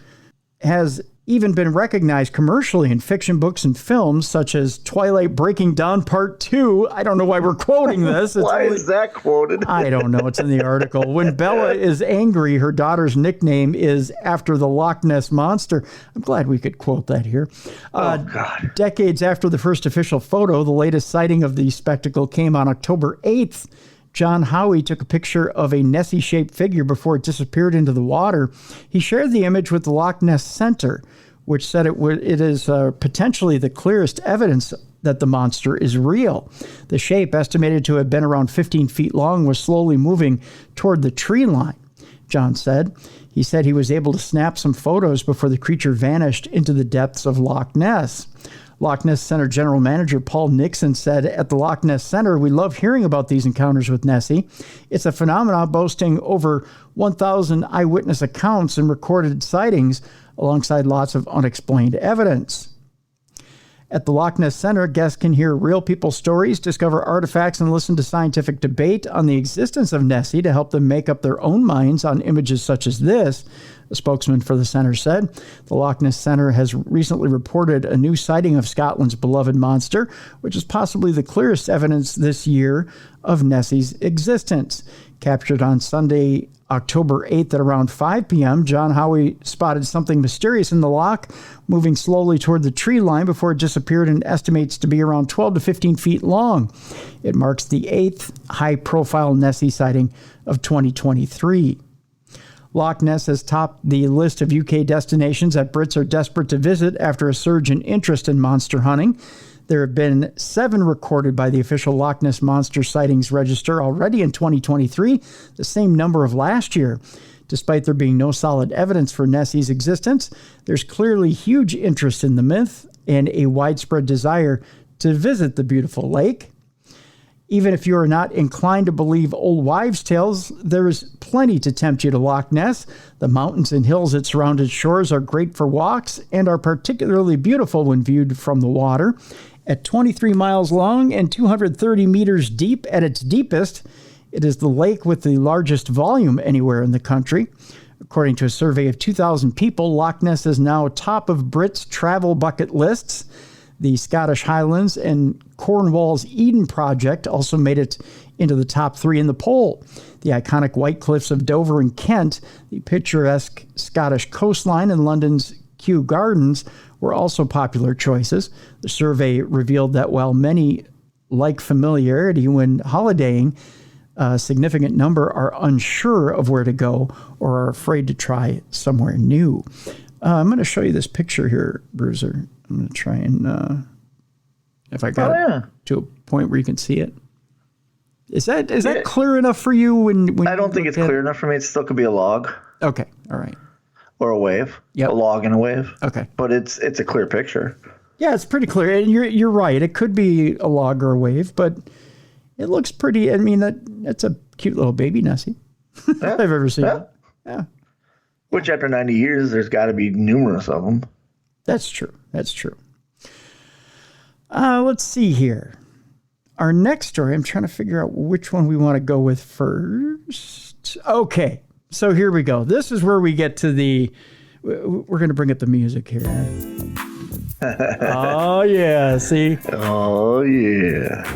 has even been recognized commercially in fiction books and films, such as Twilight Breaking Dawn Part 2. I don't know why we're quoting this. Why is that quoted? I don't know. It's in the article. When Bella is angry, her daughter's nickname is after the Loch Ness Monster. I'm glad we could quote that here. God. Decades after the first official photo, the latest sighting of the spectacle came on October 8th. John Howie took a picture of a Nessie-shaped figure before it disappeared into the water. He shared the image with the Loch Ness Center, which said it is potentially the clearest evidence that the monster is real. The shape, estimated to have been around 15 feet long, was slowly moving toward the tree line, John said. He said he was able to snap some photos before the creature vanished into the depths of Loch Ness. Loch Ness Center General Manager Paul Nixon said, "At the Loch Ness Center, we love hearing about these encounters with Nessie. It's a phenomenon boasting over 1,000 eyewitness accounts and recorded sightings, alongside lots of unexplained evidence." At the Loch Ness Center, guests can hear real people's stories, discover artifacts, and listen to scientific debate on the existence of Nessie to help them make up their own minds on images such as this, a spokesman for the center said. The Loch Ness Center has recently reported a new sighting of Scotland's beloved monster, which is possibly the clearest evidence this year of Nessie's existence. Captured on Sunday, October 8th at around 5 p.m., John Howie spotted something mysterious in the loch, moving slowly toward the tree line before it disappeared, and estimates to be around 12 to 15 feet long. It marks the 8th high-profile Nessie sighting of 2023. Loch Ness has topped the list of UK destinations that Brits are desperate to visit after a surge in interest in monster hunting. There have been 7 recorded by the official Loch Ness Monster sightings register already in 2023, the same number of last year. Despite there being no solid evidence for Nessie's existence, there's clearly huge interest in the myth and a widespread desire to visit the beautiful lake. Even if you are not inclined to believe old wives' tales, there is plenty to tempt you to Loch Ness. The mountains and hills that surround its shores are great for walks and are particularly beautiful when viewed from the water. At 23 miles long and 230 meters deep at its deepest, it is the lake with the largest volume anywhere in the country. According to a survey of 2,000 people, Loch Ness is now top of Brits' travel bucket lists. The Scottish Highlands and Cornwall's Eden Project also made it into the top 3 in the poll. The iconic White Cliffs of Dover and Kent, the picturesque Scottish coastline, and London's Kew Gardens were also popular choices. The survey revealed that while many like familiarity when holidaying, a significant number are unsure of where to go or are afraid to try somewhere new. I'm going to show you this picture here, Bruiser. I'm going to try and, if I got it to a point where you can see it. Is that clear enough for you? When I don't think it's clear enough for me. It still could be a log. Okay. All right. or a wave, Yep. a log and a wave. Okay. But it's a clear picture. Yeah, it's pretty clear. And you're right. It could be a log or a wave, but it looks pretty. I mean, that's a cute little baby Nessie I've ever seen. Yeah. Which after 90 years, there's got to be numerous of them. That's true. That's true. Let's see here. Our next story, I'm trying to figure out which one we want to go with first. Okay. So here we go. This is where we get to we're going to bring up the music here. Oh, yeah. See? Oh, yeah.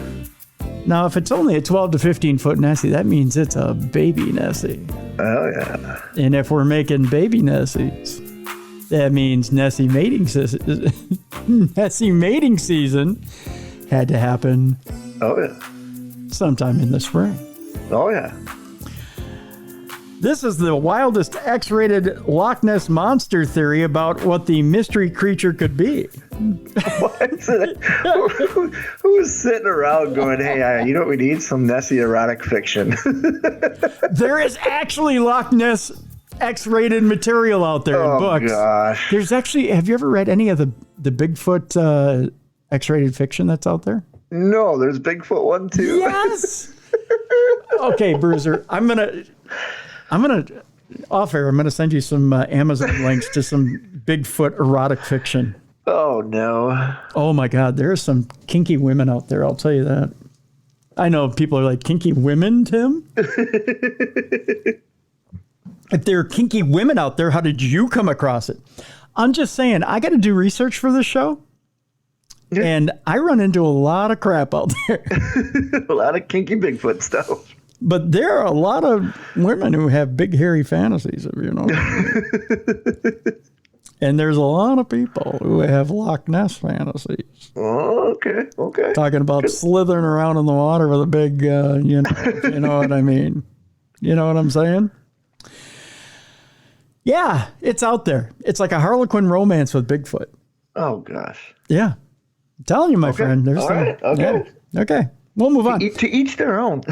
Now, if it's only a 12 to 15 foot Nessie, that means it's a baby Nessie. Oh, yeah. And if we're making baby Nessies, that means Nessie mating season. Nessie mating season had to happen. Oh, yeah. Sometime in the spring. Oh, yeah. This is the wildest X-rated Loch Ness Monster theory about what the mystery creature could be. Who's sitting around going, hey, you know what we need? Some Nessie erotic fiction. There is actually Loch Ness X-rated material out there in books. Gosh. There's actually, have you ever read any of the Bigfoot X-rated fiction that's out there? No, there's Bigfoot one too. Yes. Okay, Bruiser, I'm gonna off air. I'm gonna send you some Amazon links to some Bigfoot erotic fiction. Oh no. Oh my God, there are some kinky women out there. I'll tell you that. I know people are like, kinky women, Tim? If there are kinky women out there, how did you come across it? I'm just saying, I got to do research for this show. Yeah. And I run into a lot of crap out there. A lot of kinky Bigfoot stuff. But there are a lot of women who have big, hairy fantasies, if you know what I mean. And there's a lot of people who have Loch Ness fantasies. Oh, okay. Talking about slithering around in the water with a big, you know what I mean? You know what I'm saying? Yeah, it's out there. It's like a Harlequin romance with Bigfoot. Oh, gosh. Yeah. I'm telling you, my friend. There's all right. Okay. Yeah. Okay. We'll move on. To each their own.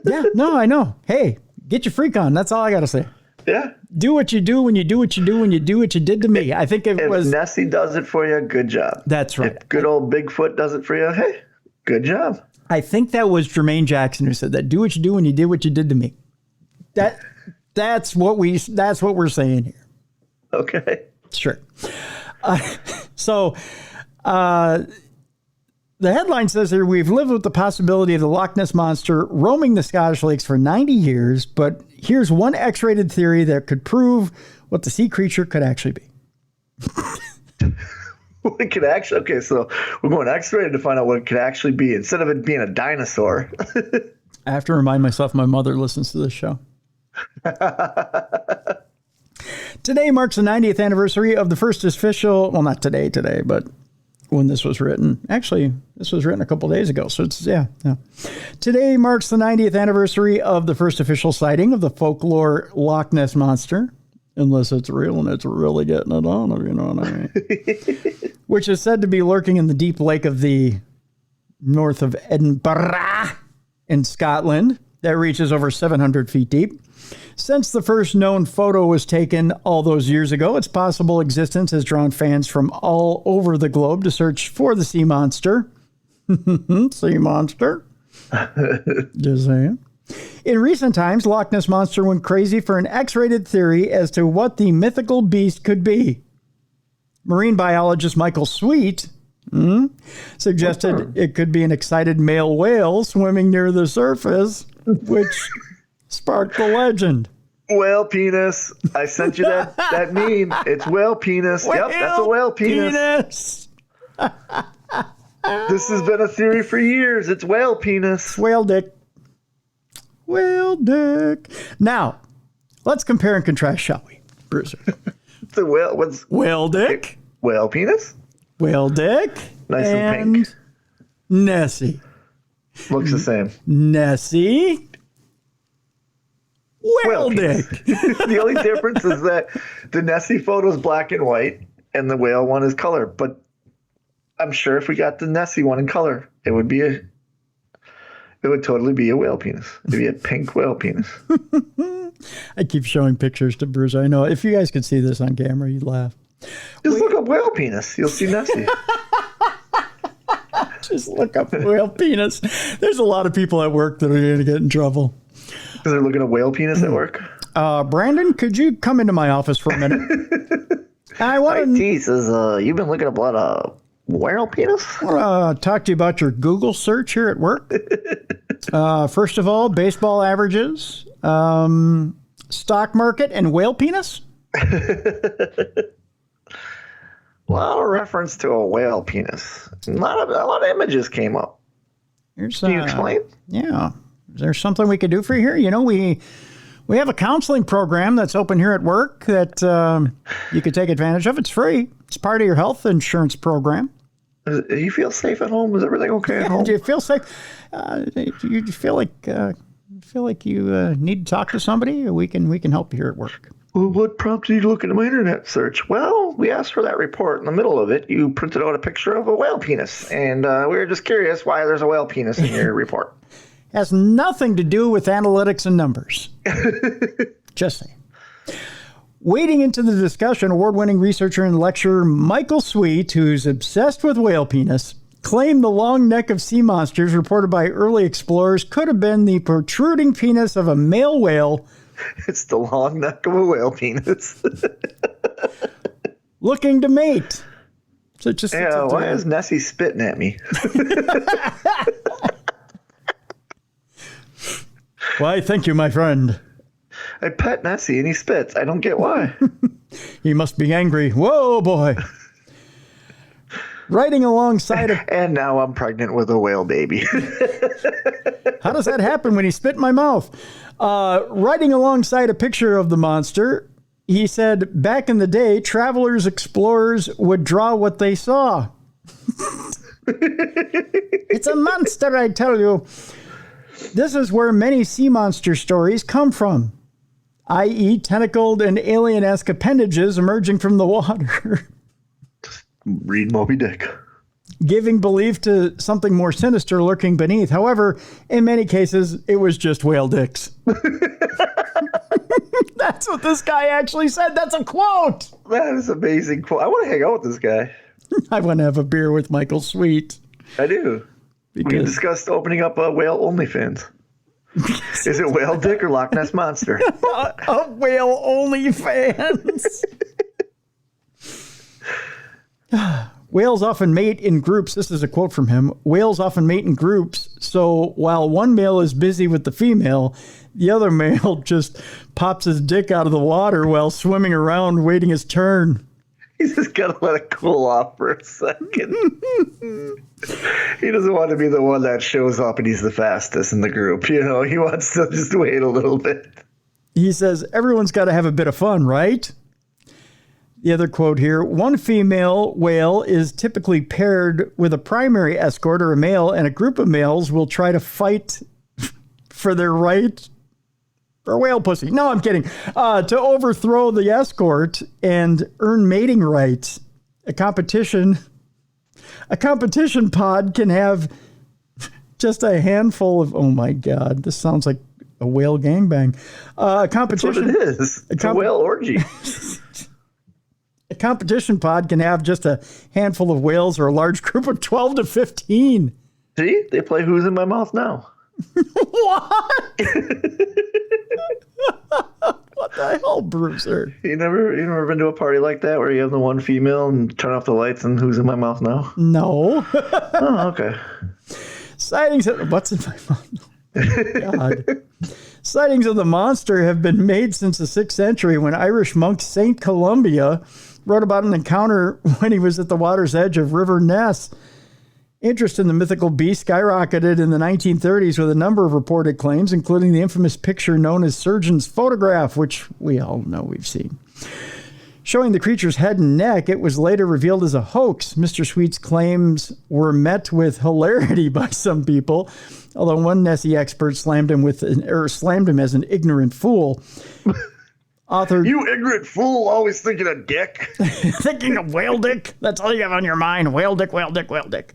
Yeah. No, I know. Hey, get your freak on. That's all I got to say. Yeah. Do what you do when you do what you do when you do what you did to me. I think it was. If Nessie does it for you, good job. That's right. If good old Bigfoot does it for you, hey, good job. I think that was Jermaine Jackson who said that. Do what you do when you did what you did to me. That's what we're saying here. Okay. Sure. The headline says here, we've lived with the possibility of the Loch Ness Monster roaming the Scottish lakes for 90 years, but here's one X-rated theory that could prove what the sea creature could actually be. What it could actually, okay, so we're going X-rated to find out what it could actually be instead of it being a dinosaur. I have to remind myself my mother listens to this show. Today marks the 90th anniversary of the first official, well, not today, but when this was written. Actually, this was written a couple days ago, so it's, yeah. Today marks the 90th anniversary of the first official sighting of the folklore Loch Ness Monster, unless it's real and it's really getting it on, if you know what I mean. Which is said to be lurking in the deep lake of the north of Edinburgh in Scotland that reaches over 700 feet deep. Since the first known photo was taken all those years ago, its possible existence has drawn fans from all over the globe to search for the sea monster. Sea monster. Just saying. In recent times, Loch Ness Monster went crazy for an X-rated theory as to what the mythical beast could be. Marine biologist Michael Sweet suggested it could be an excited male whale swimming near the surface, which sparked the legend. Whale penis. I sent you that meme. It's whale penis. Yep, that's a whale penis. This has been a theory for years. It's whale penis. Whale dick. Whale dick. Now, let's compare and contrast, shall we, Bruiser? It's a whale. What's whale dick? Whale penis. Whale dick. Nice and pink. Nessie. Looks the same. Nessie. Whale dick. The only difference is that the Nessie photo is black and white and the whale one is color. But I'm sure if we got the Nessie one in color, it would be It would totally be a whale penis. It'd be a pink whale penis. I keep showing pictures to Bruiser. I know if you guys could see this on camera, you'd laugh. Just look up whale penis. You'll see Nessie. Just look up whale penis. There's a lot of people at work that are going to get in trouble. Because they're looking at whale penis at work. Brandon, could you come into my office for a minute? I want IT says, you've been looking up a lot of whale penis? to talk to you about your Google search here at work. First of all, baseball averages, stock market, and whale penis. A lot of reference to a whale penis. A lot of images came up. Can you explain? Yeah. Is there something we could do for you here? You know, we have a counseling program that's open here at work that you could take advantage of. It's free. It's part of your health insurance program. Do you feel safe at home? Is everything okay at home? Do you feel safe? Do you feel like you need to talk to somebody? We can help you here at work. Well, what prompted you to look into my internet search? Well, we asked for that report. In the middle of it, you printed out a picture of a whale penis. And we were just curious why there's a whale penis in your report. Has nothing to do with analytics and numbers. Just saying. Wading into the discussion, award-winning researcher and lecturer Michael Sweet, who's obsessed with whale penis, claimed the long neck of sea monsters reported by early explorers could have been the protruding penis of a male whale. It's the long neck of a whale penis. Looking to mate. So why is Nessie spitting at me? Why, thank you, my friend. I pet Nessie and he spits. I don't get why. He must be angry. Whoa, boy. Riding alongside of... And now I'm pregnant with a whale baby. How does that happen when he spit in my mouth? Riding alongside a picture of the monster, he said, back in the day, travelers, explorers would draw what they saw. It's a monster, I tell you. This is where many sea monster stories come from, i.e. tentacled and alien-esque appendages emerging from the water. Read Moby Dick. Giving belief to something more sinister lurking beneath. However, in many cases, it was just whale dicks. That's what this guy actually said. That's a quote. That is an amazing quote. I want to hang out with this guy. I want to have a beer with Michael Sweet. I do. We discussed opening up a whale OnlyFans. Is it whale dick or Loch Ness Monster? A whale OnlyFans. Whales often mate in groups. This is a quote from him. Whales often mate in groups. So while one male is busy with the female, the other male just pops his dick out of the water while swimming around waiting his turn. He's just got to let it cool off for a second. He doesn't want to be the one that shows up and he's the fastest in the group. You know, he wants to just wait a little bit. He says, everyone's got to have a bit of fun, right? The other quote here, one female whale is typically paired with a primary escort or a male, and a group of males will try to fight for their right for whale pussy. No, I'm kidding. To overthrow the escort and earn mating rights. A competition pod can have just a handful of, oh my God, this sounds like a whale gangbang. Competition. That's what it is. It's a whale orgy. A competition pod can have just a handful of whales or a large group of 12 to 15. See? They play Who's in My Mouth Now. What? What the hell, Bruiser? You never been to a party like that where you have the one female and turn off the lights and Who's in My Mouth Now? No. Oh, okay. Sightings of... What's in my mouth? Oh, God. Sightings of the monster have been made since the 6th century when Irish monk St. Columbia wrote about an encounter when he was at the water's edge of River Ness. Interest in the mythical beast skyrocketed in the 1930s with a number of reported claims, including the infamous picture known as Surgeon's Photograph, which we all know we've seen. Showing the creature's head and neck, it was later revealed as a hoax. Mr. Sweet's claims were met with hilarity by some people, although one Nessie expert slammed him as an ignorant fool. You ignorant fool, always thinking of dick. Thinking of whale dick? That's all you have on your mind. Whale dick, whale dick, whale dick.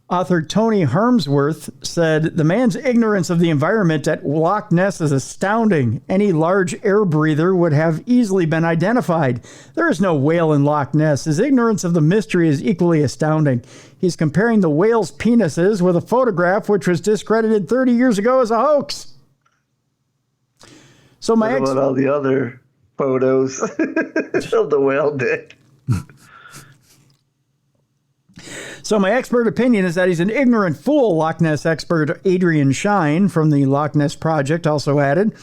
Author Tony Harmsworth said, the man's ignorance of the environment at Loch Ness is astounding. Any large air breather would have easily been identified. There is no whale in Loch Ness. His ignorance of the mystery is equally astounding. He's comparing the whale's penises with a photograph which was discredited 30 years ago as a hoax. So what about all the other photos of the whale dick? So my expert opinion is that he's an ignorant fool, Loch Ness expert Adrian Shine from the Loch Ness Project also added.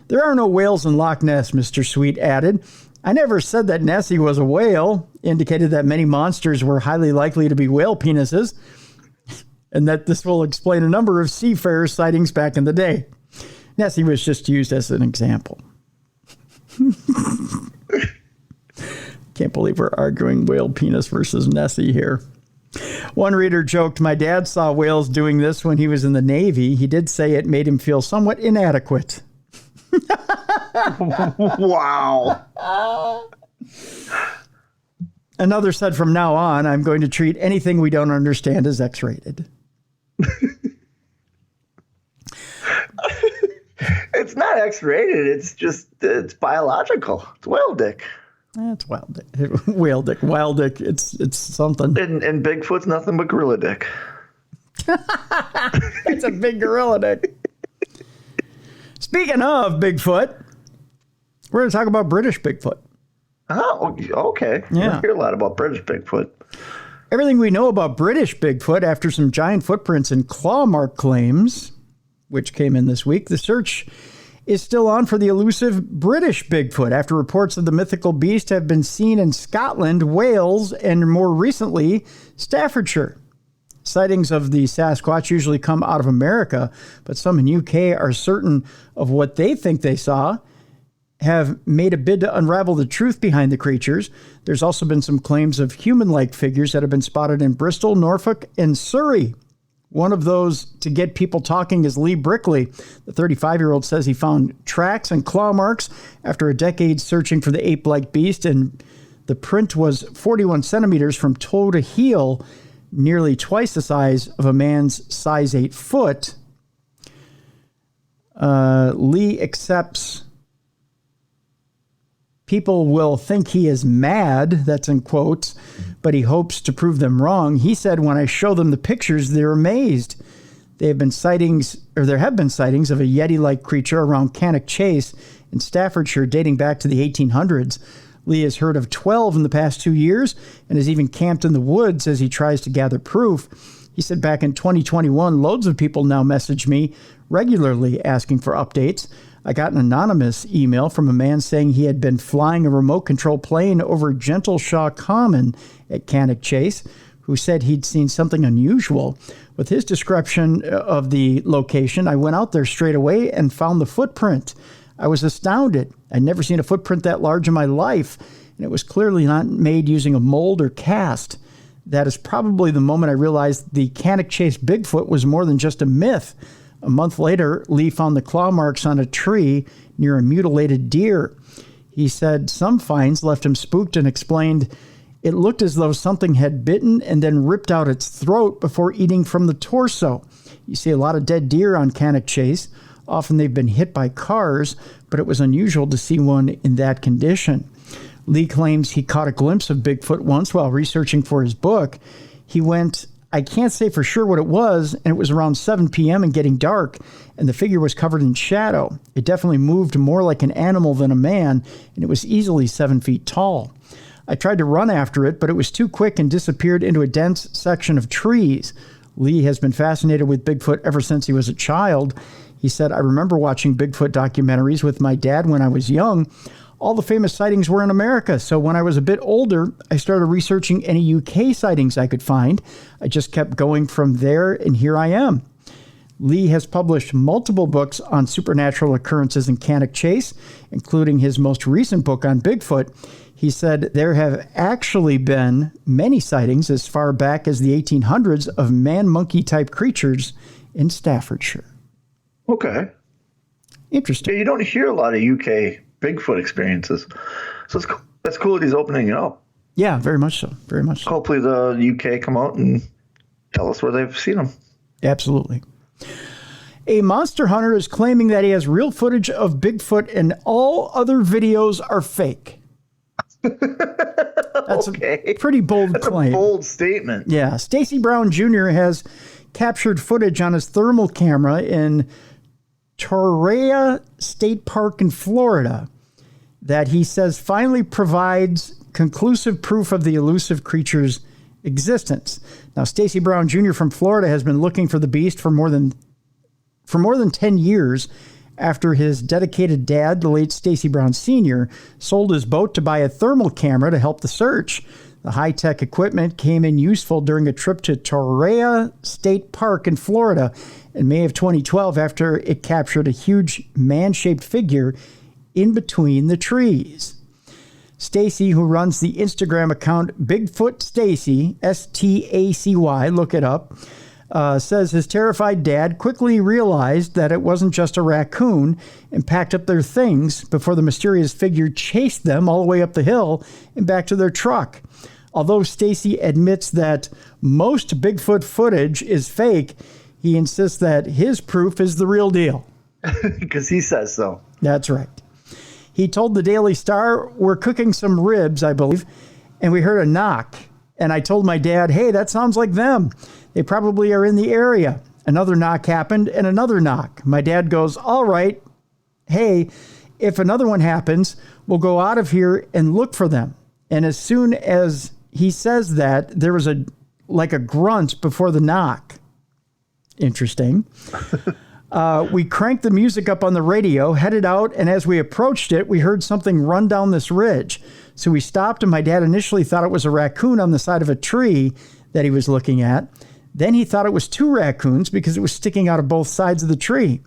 There are no whales in Loch Ness, Mr. Sweet added. I never said that Nessie was a whale, indicated that many monsters were highly likely to be whale penises, and that this will explain a number of seafarer sightings back in the day. Nessie was just used as an example. Can't believe we're arguing whale penis versus Nessie here. One reader joked, my dad saw whales doing this when he was in the Navy. He did say it made him feel somewhat inadequate. Wow. Another said, from now on, I'm going to treat anything we don't understand as X-rated. It's not X-rated. It's biological. It's whale dick. That's wild dick. Whale dick. Wild dick. It's something. And Bigfoot's nothing but gorilla dick. It's a big gorilla dick. Speaking of Bigfoot, we're going to talk about British Bigfoot. Oh, okay. Yeah. I hear a lot about British Bigfoot. Everything we know about British Bigfoot after some giant footprints and claw mark claims, which came in this week, the search is still on for the elusive British Bigfoot after reports of the mythical beast have been seen in Scotland, Wales, and more recently, Staffordshire. Sightings of the Sasquatch usually come out of America, but some in UK are certain of what they think they saw, have made a bid to unravel the truth behind the creatures. There's also been some claims of human-like figures that have been spotted in Bristol, Norfolk, and Surrey. One of those to get people talking is Lee Brickley. The 35-year-old says he found tracks and claw marks after a decade searching for the ape-like beast, and the print was 41 centimeters from toe to heel, nearly twice the size of a man's size 8 foot. Lee accepts people will think he is mad, that's in quotes, but he hopes to prove them wrong. He said, when I show them the pictures, they're amazed. There have been sightings of a Yeti-like creature around Cannock Chase in Staffordshire dating back to the 1800s. Lee has heard of 12 in the past 2 years and has even camped in the woods as he tries to gather proof. He said back in 2021, loads of people now message me regularly asking for updates. I got an anonymous email from a man saying he had been flying a remote control plane over Gentleshaw Common at Cannock Chase, who said he'd seen something unusual. With his description of the location, I went out there straight away and found the footprint. I was astounded. I'd never seen a footprint that large in my life, and it was clearly not made using a mold or cast. That is probably the moment I realized the Cannock Chase Bigfoot was more than just a myth. A month later, Lee found the claw marks on a tree near a mutilated deer. He said some finds left him spooked and explained it looked as though something had bitten and then ripped out its throat before eating from the torso. You see a lot of dead deer on Cannock Chase. Often they've been hit by cars, but it was unusual to see one in that condition. Lee claims he caught a glimpse of Bigfoot once while researching for his book. He went, I can't say for sure what it was, and it was around 7 p.m. and getting dark, and the figure was covered in shadow. It definitely moved more like an animal than a man, and it was easily 7 feet tall. I tried to run after it, but it was too quick and disappeared into a dense section of trees. Lee has been fascinated with Bigfoot ever since he was a child. He said, I remember watching Bigfoot documentaries with my dad when I was young. All the famous sightings were in America, so when I was a bit older, I started researching any UK sightings I could find. I just kept going from there, and here I am. Lee has published multiple books on supernatural occurrences in Cannock Chase, including his most recent book on Bigfoot. He said there have actually been many sightings as far back as the 1800s of man-monkey type creatures in Staffordshire. Okay. Interesting. Yeah, you don't hear a lot of UK Bigfoot experiences. So it's cool that he's opening it up. Yeah, very much so. Very much so. Hopefully the UK come out and tell us where they've seen them. Absolutely. A monster hunter is claiming that he has real footage of Bigfoot and all other videos are fake. That's a pretty bold claim. A bold statement. Yeah. Stacy Brown Jr. has captured footage on his thermal camera in Torreya State Park in Florida that he says finally provides conclusive proof of the elusive creature's existence. Now, Stacy Brown Jr. from Florida has been looking for the beast for more than 10 years after his dedicated dad, the late Stacy Brown Sr., sold his boat to buy a thermal camera to help the search. The high-tech equipment came in useful during a trip to Torreya State Park in Florida in May of 2012 after it captured a huge man-shaped figure in between the trees. Stacy, who runs the Instagram account Bigfoot Stacy, Stacy, look it up, says his terrified dad quickly realized that it wasn't just a raccoon and packed up their things before the mysterious figure chased them all the way up the hill and back to their truck. Although Stacy admits that most Bigfoot footage is fake, he insists that his proof is the real deal. Because he says so. That's right. He told the Daily Star, "We're cooking some ribs, I believe, and we heard a knock. And I told my dad, hey, that sounds like them. They probably are in the area." Another knock happened and another knock. My dad goes, "All right, hey, if another one happens, we'll go out of here and look for them." And as soon as he says that, there was a grunt before the knock. Interesting. We cranked the music up on the radio, headed out, and as we approached it, we heard something run down this ridge. So we stopped, and my dad initially thought it was a raccoon on the side of a tree that he was looking at. Then he thought it was two raccoons because it was sticking out of both sides of the tree.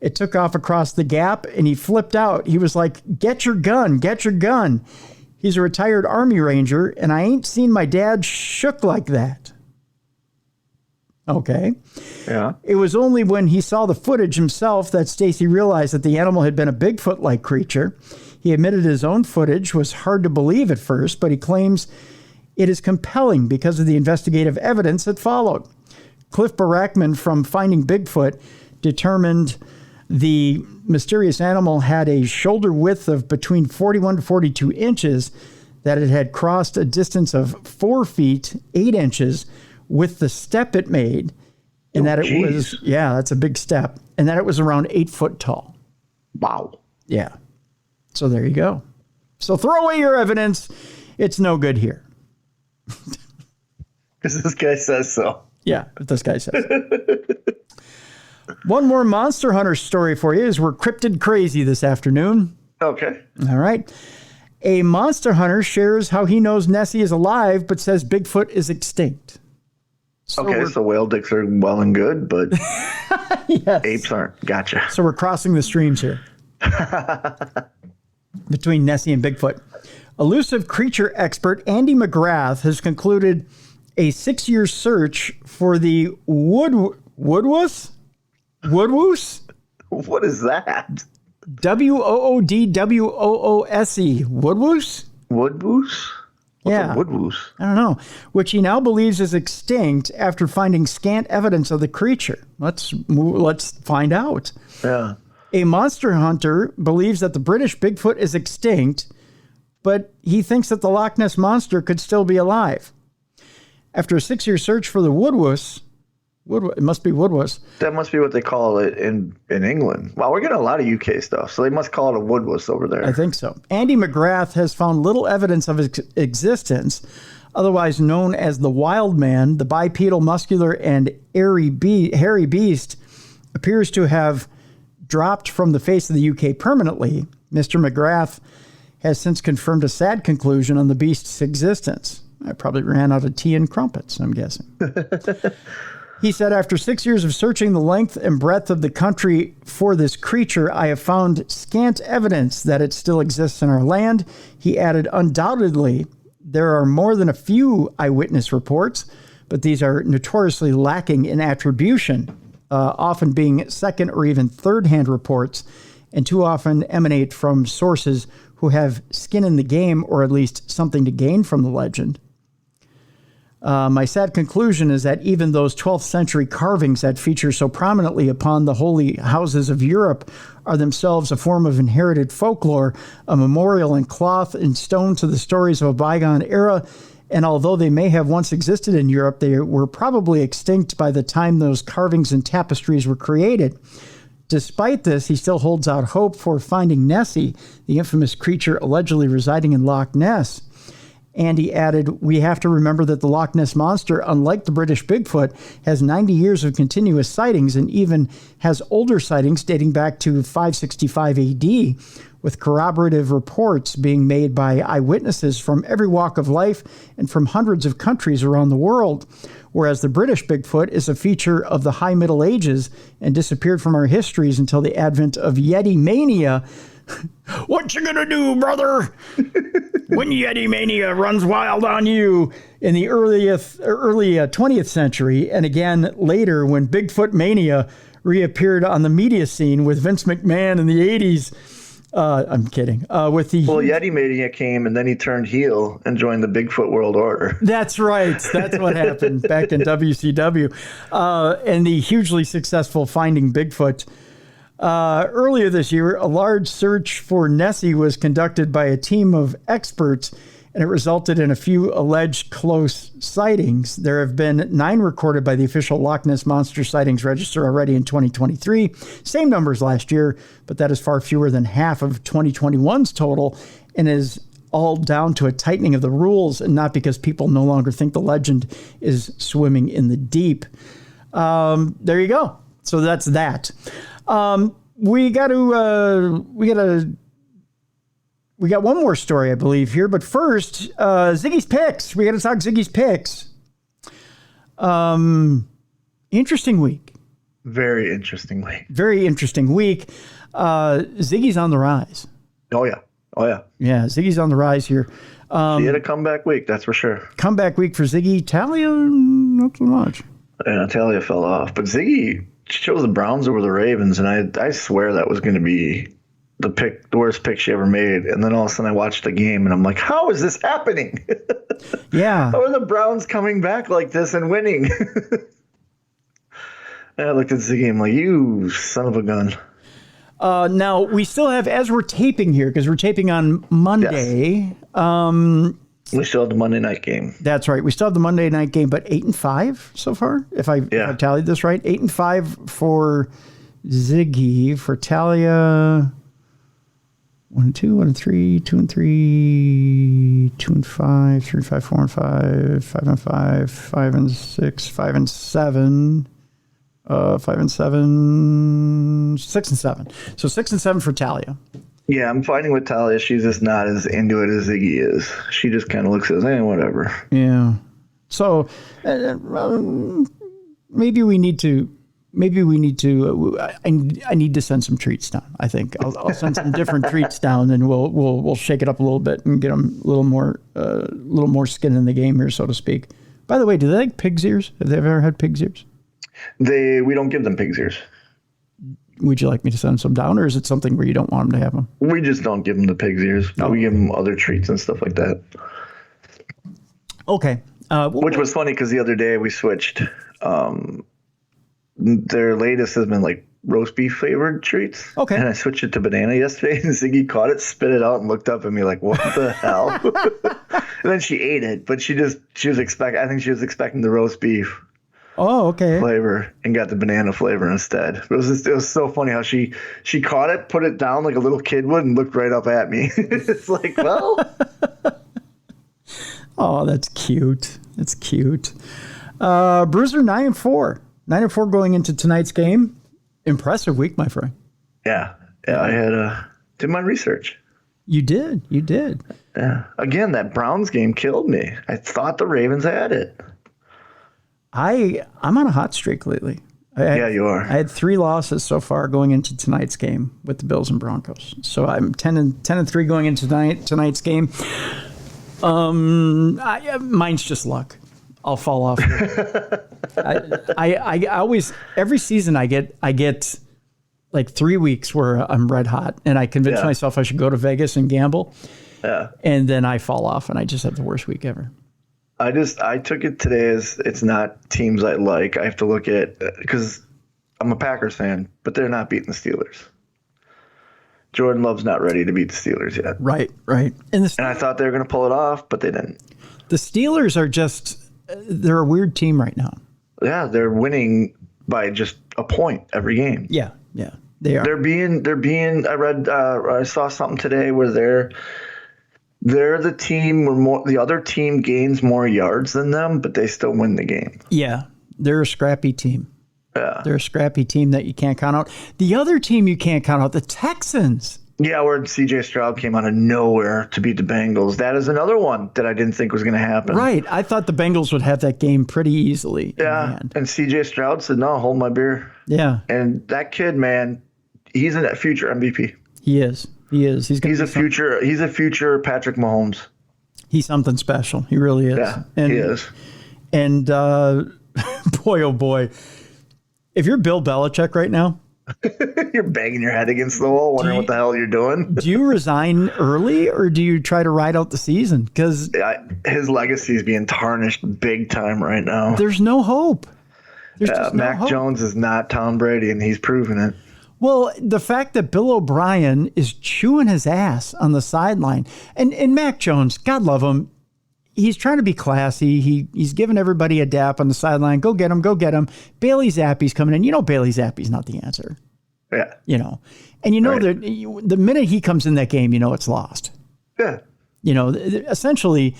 It took off across the gap, and he flipped out. He was like, "Get your gun, get your gun." He's a retired Army Ranger, and I ain't seen my dad shook like that. Okay. Yeah. It was only when he saw the footage himself that Stacy realized that the animal had been a Bigfoot-like creature. He admitted his own footage was hard to believe at first, but he claims it is compelling because of the investigative evidence that followed. Cliff Barackman from Finding Bigfoot determined the mysterious animal had a shoulder width of between 41 to 42 inches, that it had crossed a distance of 4 feet, 8 inches, with the step it made, and that it was, that's a big step, and that it was around 8 foot tall. Wow. Yeah. So there you go. So throw away your evidence. It's no good here. Because this guy says so. Yeah, this guy says. One more Monster Hunter story for you is we're cryptid crazy this afternoon. Okay. All right. A monster hunter shares how he knows Nessie is alive, but says Bigfoot is extinct. So whale dicks are well and good, but yes. Apes aren't. Gotcha. So we're crossing the streams here between Nessie and Bigfoot. Elusive creature expert Andy McGrath has concluded a 6-year search for the woodwoose? What is that? Woodwoose? Woodwoose? Woodwoose? What's a woodwoose? I don't know. Which he now believes is extinct after finding scant evidence of the creature. Let's find out. Yeah. A monster hunter believes that the British Bigfoot is extinct, but he thinks that the Loch Ness Monster could still be alive. After a 6-year search for the woodwoose, it must be woodwoose. That must be what they call it in England. Wow, we're getting a lot of UK stuff, so they must call it a woodwoose over there. I think so. Andy McGrath has found little evidence of its existence, otherwise known as the wild man. The bipedal, muscular, and hairy beast appears to have dropped from the face of the UK permanently. Mr. McGrath has since confirmed a sad conclusion on the beast's existence. I probably ran out of tea and crumpets, I'm guessing. He said, after 6 years of searching the length and breadth of the country for this creature, I have found scant evidence that it still exists in our land. He added, undoubtedly, there are more than a few eyewitness reports, but these are notoriously lacking in attribution, often being second or even third-hand reports, and too often emanate from sources who have skin in the game or at least something to gain from the legend. My sad conclusion is that even those 12th century carvings that feature so prominently upon the holy houses of Europe are themselves a form of inherited folklore, a memorial in cloth and stone to the stories of a bygone era. And although they may have once existed in Europe, they were probably extinct by the time those carvings and tapestries were created. Despite this, he still holds out hope for finding Nessie, the infamous creature allegedly residing in Loch Ness. And he added, we have to remember that the Loch Ness Monster, unlike the British Bigfoot, has 90 years of continuous sightings and even has older sightings dating back to 565 AD, with corroborative reports being made by eyewitnesses from every walk of life and from hundreds of countries around the world. Whereas the British Bigfoot is a feature of the High Middle Ages and disappeared from our histories until the advent of Yeti mania. What you gonna do, brother, when Yeti mania runs wild on you? In the early 20th century, and again later when Bigfoot mania reappeared on the media scene with Vince McMahon in the 80s. I'm kidding. Yeti mania came and then he turned heel and joined the Bigfoot World Order. That's right. That's what happened back in WCW. And the hugely successful Finding Bigfoot. Earlier this year, a large search for Nessie was conducted by a team of experts, and it resulted in a few alleged close sightings. There have been 9 recorded by the official Loch Ness Monster sightings register already in 2023. Same numbers last year, but that is far fewer than half of 2021's total, and is all down to a tightening of the rules and not because people no longer think the legend is swimming in the deep. There you go. So that's that. We got one more story, I believe, here. But first, Ziggy's picks. We got to talk Ziggy's picks. Interesting week. Very interesting week. Very interesting week. Ziggy's on the rise. Oh, yeah. Yeah, Ziggy's on the rise here. She had a comeback week, that's for sure. Comeback week for Ziggy. Talia, not so much. Yeah, Talia fell off. But Ziggy chose the Browns over the Ravens, and I swear that was going to be the worst pick she ever made. And then all of a sudden I watched the game, and I'm like, how is this happening? Yeah. How are the Browns coming back like this and winning? And I looked at Ziggy, I'm like, you son of a gun. Now, we still have, as we're taping here, because we're taping on Monday. Yes. We still have the Monday night game. That's right. We still have the Monday night game, but 8-5 so far, if I tallied this right. 8-5 for Ziggy. For Talia, 1-2, 1-3, 2-3, 2-5, 3-5, 4-5, 5-5, 5-6, 5-7. 5-7, 6-7. So 6-7 for Talia. Yeah, I'm fighting with Talia. She's just not as into it as Ziggy is. She just kind of looks at us, whatever. Yeah. So maybe we need to. I need to send some treats down. I think I'll send some different treats down, and we'll shake it up a little bit and get them a little more skin in the game here, so to speak. By the way, do they like pig's ears? Have they ever had pig's ears? We don't give them pig's ears. Would you like me to send some down, or is it something where you don't want them to have them? We just don't give them the pig's ears. Oh. We give them other treats and stuff like that. Okay. Which was funny because the other day we switched. Their latest has been like roast beef flavored treats. Okay. And I switched it to banana yesterday, and Ziggy caught it, spit it out, and looked up at me like, what the hell? And then she ate it, but she was expecting the roast beef. Oh, okay. Flavor, and got the banana flavor instead. It was so funny how she caught it, put it down like a little kid would, and looked right up at me. It's like, well. Oh, that's cute. That's cute. Bruiser 9-4. 9-4 going into tonight's game. Impressive week, my friend. Yeah. I had did my research. You did. Yeah. Again, that Browns game killed me. I thought the Ravens had it. I'm on a hot streak lately. Yeah, you are. I had 3 losses so far going into tonight's game with the Bills and Broncos. So I'm 10-3 going into tonight's game. Mine's just luck. I'll fall off. I always, every season I get like 3 weeks where I'm red hot, and I convince myself I should go to Vegas and gamble. Yeah. And then I fall off, and I just have the worst week ever. I took it today as it's not teams I like. I have to look at, because I'm a Packers fan, but they're not beating the Steelers. Jordan Love's not ready to beat the Steelers yet. Right. And I thought they were going to pull it off, but they didn't. The Steelers are they're a weird team right now. Yeah, they're winning by just a point every game. Yeah, they are. They're being. I saw something today where they're the team where the other team gains more yards than them, but they still win the game. Yeah, they're a scrappy team. Yeah, they're a scrappy team that you can't count out. The other team you can't count out, the Texans. Yeah, where C.J. Stroud came out of nowhere to beat the Bengals. That is another one that I didn't think was going to happen. Right. I thought the Bengals would have that game pretty easily. Yeah, and C.J. Stroud said, no, hold my beer. Yeah. And that kid, man, he's a future MVP. He is. He's a future Patrick Mahomes. He's something special. He really is. Yeah, he is. And boy, oh boy, if you're Bill Belichick right now, you're banging your head against the wall, wondering what the hell you're doing. Do you resign early or do you try to ride out the season? Because his legacy is being tarnished big time right now. There's no hope. Mac Jones is not Tom Brady, and he's proven it. Well, the fact that Bill O'Brien is chewing his ass on the sideline, and Mac Jones, God love him, he's trying to be classy. He's giving everybody a dap on the sideline. Go get him. Bailey Zappi's coming in. You know Bailey Zappi's not the answer. Yeah. You know. And you know that the minute he comes in that game, you know it's lost. Yeah. You know, essentially,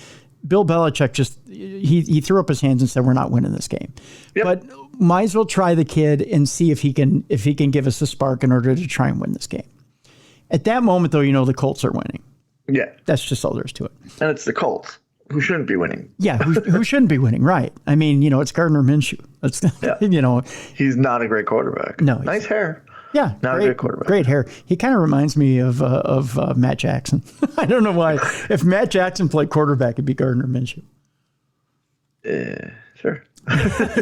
Bill Belichick just he threw up his hands and said, "We're not winning this game." Yep. But might as well try the kid and see if he can give us a spark in order to try and win this game. At that moment, though, you know the Colts are winning. Yeah. That's just all there is to it. And it's the Colts. Who shouldn't be winning? Yeah, who shouldn't be winning, right? I mean, you know, it's Gardner Minshew. It's, you know. He's not a great quarterback. No. Nice hair. Yeah. Not a great quarterback. Great hair. He kind of reminds me of Matt Jackson. I don't know why. If Matt Jackson played quarterback, it'd be Gardner Minshew. Sure.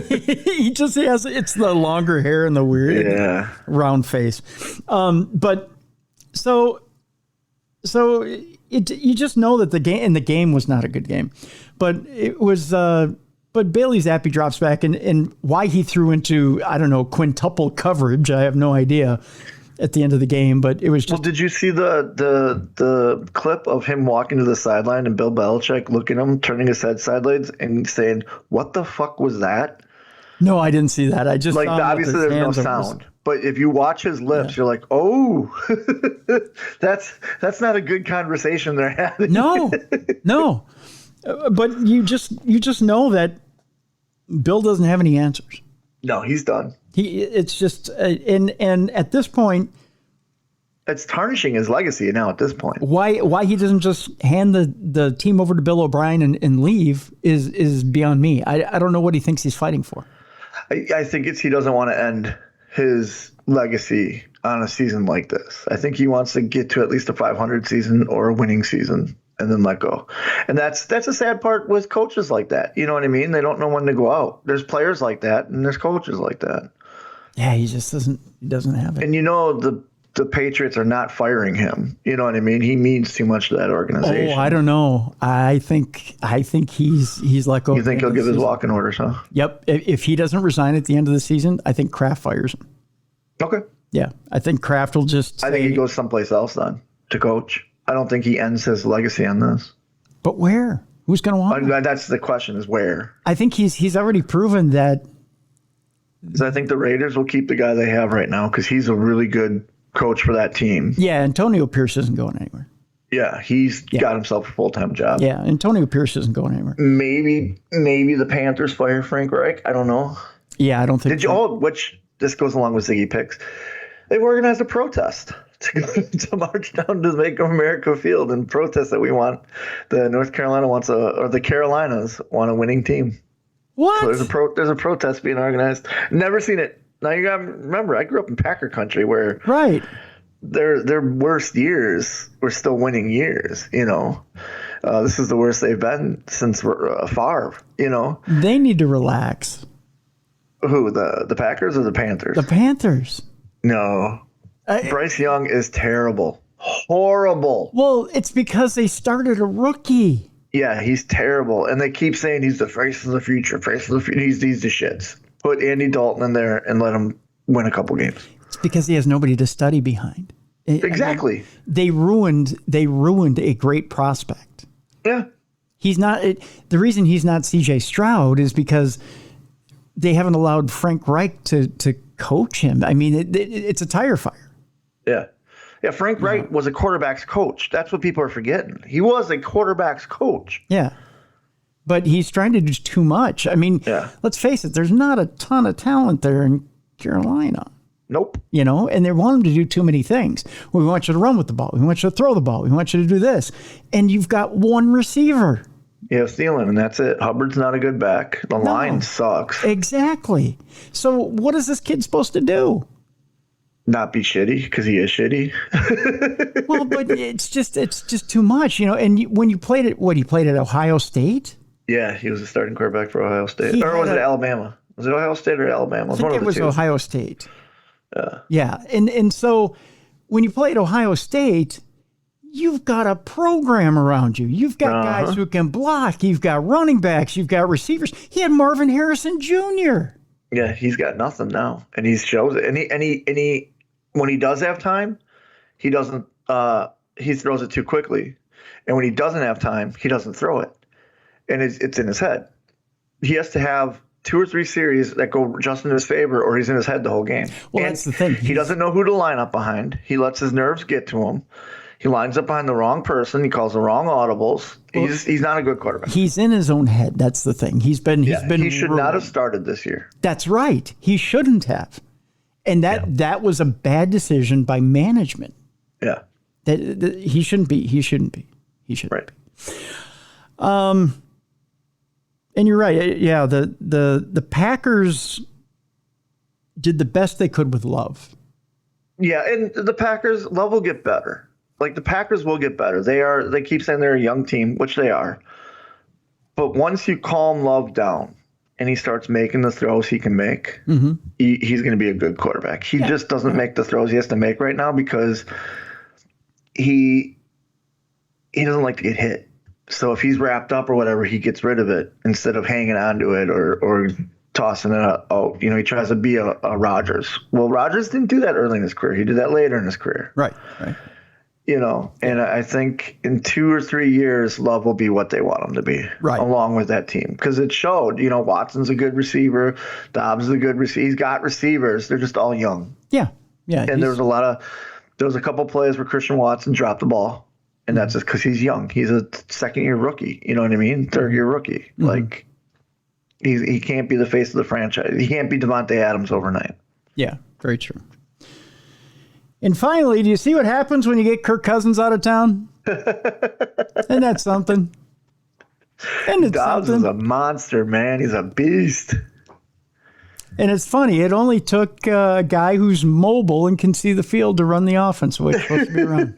He just has, it's the longer hair and the weird round face. But so you just know that the game was not a good game, but it was. But Bailey Zappi drops back, and why he threw into, I don't know, quintuple coverage, I have no idea at the end of the game. But it was just. Well, did you see the clip of him walking to the sideline and Bill Belichick looking at him, turning his head sideways, and saying, "What the fuck was that?" No, I didn't see that. I just obviously there's no sound. But if you watch his lips, you're like, oh, that's not a good conversation they're having. No. But you just know that Bill doesn't have any answers. No, he's done. It's just and at this point, it's tarnishing his legacy now. At this point, why he doesn't just hand the team over to Bill O'Brien and leave is beyond me. I don't know what he thinks he's fighting for. I think he doesn't want to end his legacy on a season like this. I think he wants to get to at least a 500 season or a winning season and then let go. And that's a sad part with coaches like that. You know what I mean? They don't know when to go out. There's players like that, and there's coaches like that. Yeah, he just doesn't have it. And you know the Patriots are not firing him. You know what I mean? He means too much to that organization. Oh, I don't know. I think he's let go. You think he'll give his walking orders, huh? Yep. If he doesn't resign at the end of the season, I think Kraft fires him. Okay. Yeah, I think Kraft will just. I think he goes someplace else then to coach. I don't think he ends his legacy on this. But where? Who's going to want him? That's the question: is where? I think he's already proven that. I think the Raiders will keep the guy they have right now because he's a really good coach for that team. Yeah, Antonio Pierce isn't going anywhere. Yeah, he's got himself a full-time job. Yeah, Antonio Pierce isn't going anywhere. Maybe the Panthers fire Frank Reich. I don't know. Yeah, I don't think. Which this goes along with Ziggy Picks. They've organized a protest to march down to the Make America Field and protest that we want the Carolinas want a winning team. What? So there's a protest being organized. Never seen it. Now you got to remember, I grew up in Packer country where their worst years were still winning years. You know, this is the worst they've been since Favre. You know, they need to relax. Who, the Packers or the Panthers? The Panthers. No, Bryce Young is terrible, horrible. Well, it's because they started a rookie. Yeah, he's terrible. And they keep saying he's the face of the future, face of the future. He's the shits. Put Andy Dalton in there and let him win a couple games. It's because he has nobody to study behind. Exactly. I mean, they ruined a great prospect. Yeah. He's not. The reason he's not C.J. Stroud is because they haven't allowed Frank Reich to coach him. I mean, it's a tire fire. Yeah. Yeah, Frank Reich was a quarterback's coach. That's what people are forgetting. He was a quarterback's coach. Yeah. But he's trying to do too much. I mean, let's face it, there's not a ton of talent there in Carolina. Nope. You know, and they want him to do too many things. We want you to run with the ball. We want you to throw the ball. We want you to do this. And you've got one receiver. Yeah, Thielen, and that's it. Hubbard's not a good back. The line sucks. Exactly. So what is this kid supposed to do? Not be shitty, because he is shitty. Well, but it's just too much, you know. And when you played it, he played at Ohio State? Yeah, he was a starting quarterback for Ohio State. Or was it Alabama? Was it Ohio State or Alabama? I think it was Ohio State. Yeah. Yeah. And so when you play at Ohio State, you've got a program around you. You've got guys who can block. You've got running backs. You've got receivers. He had Marvin Harrison Jr. Yeah, he's got nothing now, and he shows it. And he when he does have time, he doesn't. He throws it too quickly, and when he doesn't have time, he doesn't throw it, and it's in his head. He has to have 2 or 3 series that go just in his favor, or he's in his head the whole game. Well, and that's the thing. He doesn't know who to line up behind. He lets his nerves get to him. He lines up behind the wrong person. He calls the wrong audibles. He's not a good quarterback. He's in his own head. That's the thing. He should not have started this year. That's right. He shouldn't have. And that was a bad decision by management. Yeah. That he shouldn't be. He shouldn't be. Right. And you're right. Yeah, the Packers did the best they could with Love. Yeah, and the Packers, Love will get better. Like, the Packers will get better. They keep saying they're a young team, which they are. But once you calm Love down and he starts making the throws he can make, he's going to be a good quarterback. He just doesn't make the throws he has to make right now because he doesn't like to get hit. So if he's wrapped up or whatever, he gets rid of it instead of hanging on to it or tossing it out. You know, he tries to be a Rodgers. Well, Rodgers didn't do that early in his career. He did that later in his career. Right. You know, and I think in 2 or 3 years, Love will be what they want him to be, along with that team. Because it showed, you know, Watson's a good receiver. Dobbs is a good receiver. He's got receivers. They're just all young. Yeah. And there was a couple plays where Christian Watson dropped the ball. And that's just because he's young. He's a second-year rookie. You know what I mean? Third-year rookie. Like, he can't be the face of the franchise. He can't be Devontae Adams overnight. Yeah, very true. And finally, do you see what happens when you get Kirk Cousins out of town? Isn't that something? Dobbs is a monster, man. He's a beast. And it's funny. It only took a guy who's mobile and can see the field to run the offense the way it's supposed to be run.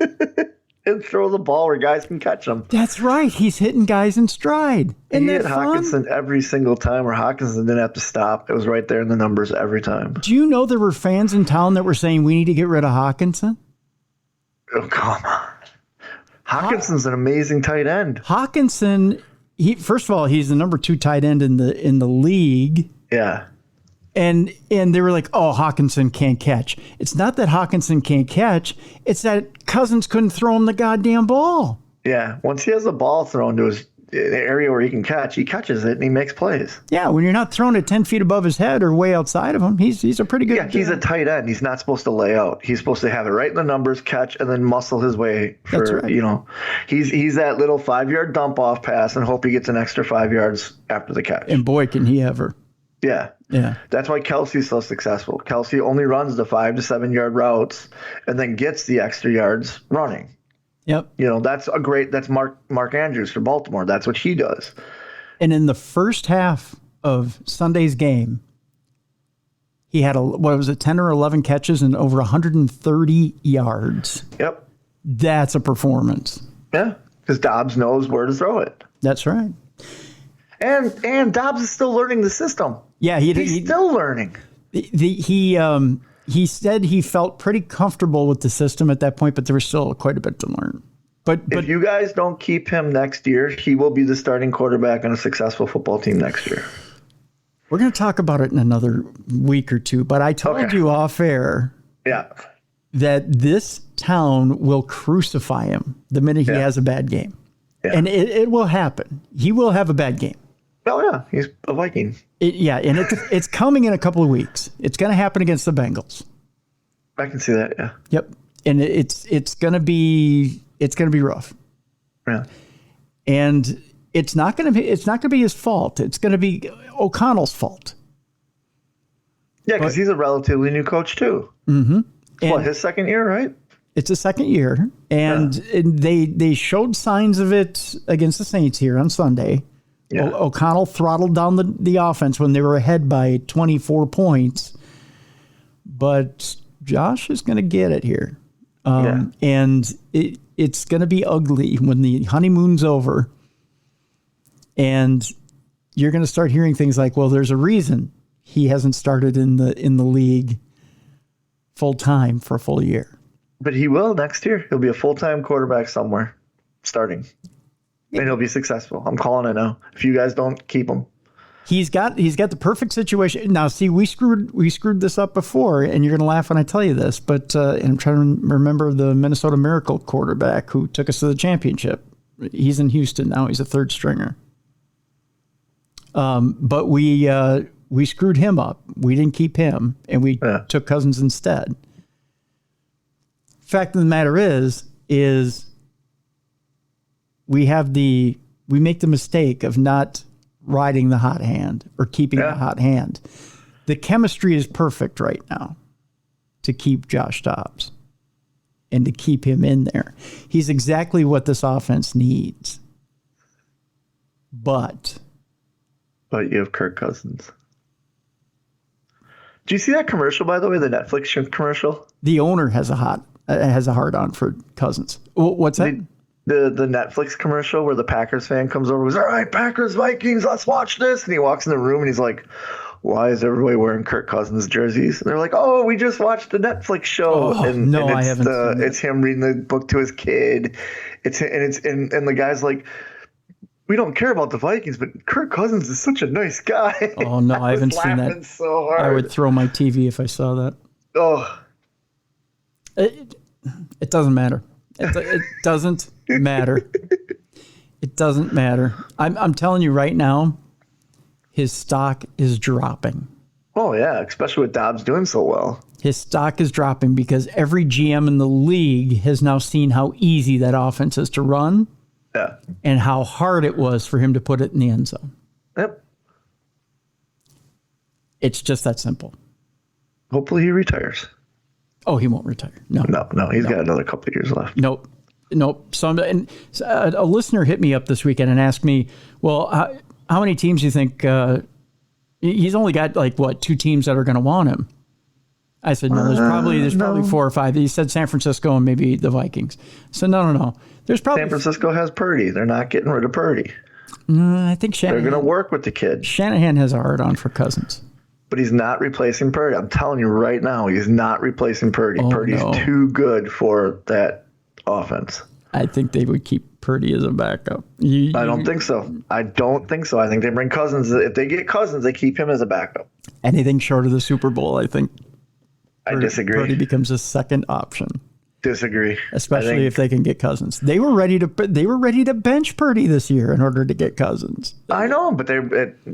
And throw the ball where guys can catch them. That's right. He's hitting guys in stride. He hit Hawkinson every single time where Hawkinson didn't have to stop. It was right there in the numbers every time. Do you know there were fans in town that were saying we need to get rid of Hawkinson? Oh, come on. Hawkinson's an amazing tight end. Hawkinson, first of all, he's the number 2 tight end in the league. Yeah. And they were like, oh, Hawkinson can't catch. It's not that Hawkinson can't catch. It's that Cousins couldn't throw him the goddamn ball. Yeah. Once he has the ball thrown to his area where he can catch, he catches it and he makes plays. Yeah. When you're not throwing it 10 feet above his head or way outside of him, he's a pretty good. Yeah. He's a tight end. He's not supposed to lay out. He's supposed to have it right in the numbers, catch, and then muscle his way for, That's right. You know, he's that little 5-yard dump off pass and hope he gets an extra 5 yards after the catch. And boy, can he ever. Yeah. That's why Kelsey's so successful. Kelsey only runs the 5 to 7 yard routes and then gets the extra yards running. Yep. You know, that's Mark Andrews for Baltimore. That's what he does. And in the first half of Sunday's game, he had 10 or 11 catches and over 130 yards. Yep. That's a performance. Yeah. Because Dobbs knows where to throw it. That's right. And Dobbs is still learning the system. Yeah, he's still learning. He said he felt pretty comfortable with the system at that point, but there was still quite a bit to learn. But if you guys don't keep him next year, he will be the starting quarterback on a successful football team next year. we're going to talk about it in another week or two. But I told you off air that this town will crucify him the minute he has a bad game. Yeah. And it will happen. He will have a bad game. Oh, yeah. He's a Viking. And it's coming in a couple of weeks. It's going to happen against the Bengals. I can see that, yeah. Yep. And it's going to be rough. Yeah. And it's not going to be his fault. It's going to be O'Connell's fault. Yeah, because he's a relatively new coach too. Mm-hmm. What, his second year, right? It's his second year, and they showed signs of it against the Saints here on Sunday. Yeah. O'Connell throttled down the offense when they were ahead by 24 points, but Josh is going to get it here. And it's going to be ugly when the honeymoon's over. And you're going to start hearing things like, well, there's a reason he hasn't started in the league full time for a full year. But he will next year. He'll be a full-time quarterback somewhere starting. And he'll be successful. I'm calling it now. If you guys don't keep him. He's got the perfect situation. Now, see, we screwed this up before, and you're going to laugh when I tell you this, but and I'm trying to remember the Minnesota Miracle quarterback who took us to the championship. He's in Houston now. He's a third stringer. But we screwed him up. We didn't keep him, and we took Cousins instead. Fact of the matter is we make the mistake of not riding the hot hand or keeping the hot hand. The chemistry is perfect right now to keep Josh Dobbs and to keep him in there. He's exactly what this offense needs. But you have Kirk Cousins. Do you see that commercial, by the way, the Netflix commercial? The owner has a hard on for Cousins. What's that? The Netflix commercial where the Packers fan comes over and goes, all right, Packers, Vikings, let's watch this. And he walks in the room and he's like, why is everybody wearing Kirk Cousins jerseys? And they're like, oh, we just watched the Netflix show. I haven't seen that. It's him reading the book to his kid. And the guy's like, we don't care about the Vikings, but Kirk Cousins is such a nice guy. Oh, no, I haven't seen that. So hard. I would throw my TV if I saw that. Oh. It doesn't matter. It doesn't matter. It doesn't matter. I'm telling you right now, his stock is dropping. Oh, yeah, especially with Dobbs doing so well. His stock is dropping because every GM in the league has now seen how easy that offense is to run. Yeah. And how hard it was for him to put it in the end zone. Yep. It's just that simple. Hopefully he retires. Oh, he won't retire. No. He's got another couple of years left. Nope. So a listener hit me up this weekend and asked me, well, how many teams do you think he's only got two teams that are going to want him? I said, no, there's probably 4 or 5. He said San Francisco and maybe the Vikings. So no. There's probably San Francisco has Purdy. They're not getting rid of Purdy. I think Shanahan. They're going to work with the kid. Shanahan has a hard on for Cousins. But he's not replacing Purdy. I'm telling you right now, he's not replacing Purdy. Purdy's too good for that offense. I think they would keep Purdy as a backup. I don't think so. I think they bring Cousins. If they get Cousins, they keep him as a backup. Anything short of the Super Bowl, I think. I disagree. Purdy becomes a second option. Disagree. Especially if they can get Cousins. They were ready to bench Purdy this year in order to get Cousins. I know, but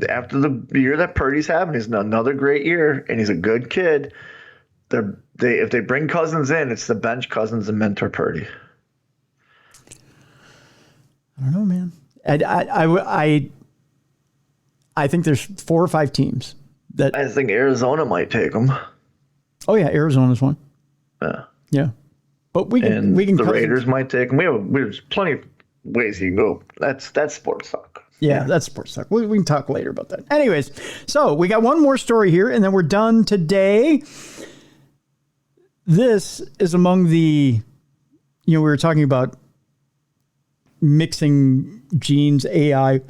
after the year that Purdy's having is another great year, and he's a good kid. If they bring Cousins in, it's to bench Cousins and mentor Purdy. I don't know, man. I think there's 4 or 5 teams that I think Arizona might take them. Oh yeah, Arizona's one. Yeah. But we can. The Raiders might take them. There's plenty of ways you can go. That's sports talk. Yeah, that's sports talk. We can talk later about that. Anyways, so we got one more story here, and then we're done today. This is among the, we were talking about mixing genes, AI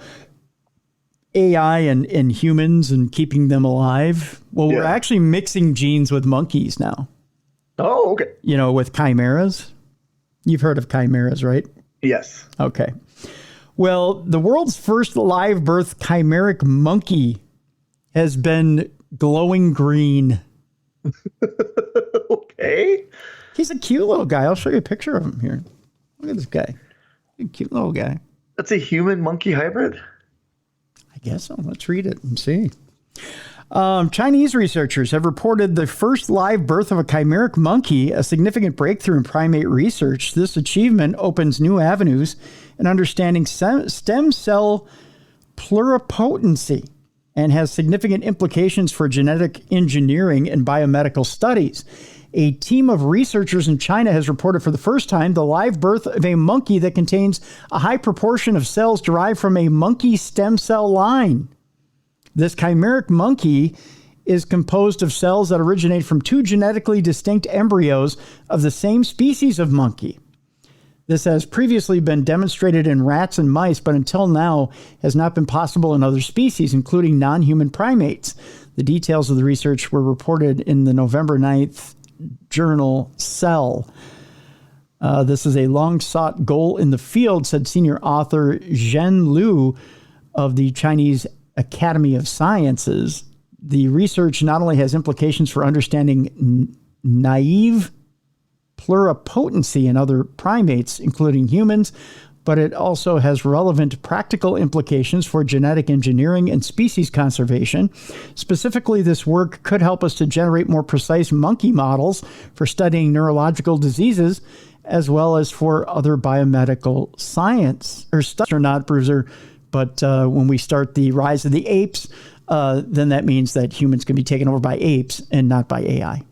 and humans and keeping them alive. Well, we're actually mixing genes with monkeys now. Oh, okay. With chimeras. You've heard of chimeras, right? Yes. Okay. Well, the world's first live birth chimeric monkey has been glowing green. Okay. He's a cute little guy. I'll show you a picture of him here. Look at this guy. A cute little guy. That's a human monkey hybrid? I guess so. Let's read it and see. Chinese researchers have reported the first live birth of a chimeric monkey, a significant breakthrough in primate research. This achievement opens new avenues in understanding stem cell pluripotency and has significant implications for genetic engineering and biomedical studies. A team of researchers in China has reported for the first time the live birth of a monkey that contains a high proportion of cells derived from a monkey stem cell line. This chimeric monkey is composed of cells that originate from two genetically distinct embryos of the same species of monkey. This has previously been demonstrated in rats and mice, but until now has not been possible in other species, including non-human primates. The details of the research were reported in the November 9th journal Cell. This is a long-sought goal in the field, said senior author Zhen Liu of the Chinese Academy of Sciences. The research not only has implications for understanding naive pluripotency in other primates, including humans, but it also has relevant practical implications for genetic engineering and species conservation. Specifically, this work could help us to generate more precise monkey models for studying neurological diseases, as well as for other biomedical science or studies or not, Bruiser. But when we start the rise of the apes, then that means that humans can be taken over by apes and not by AI.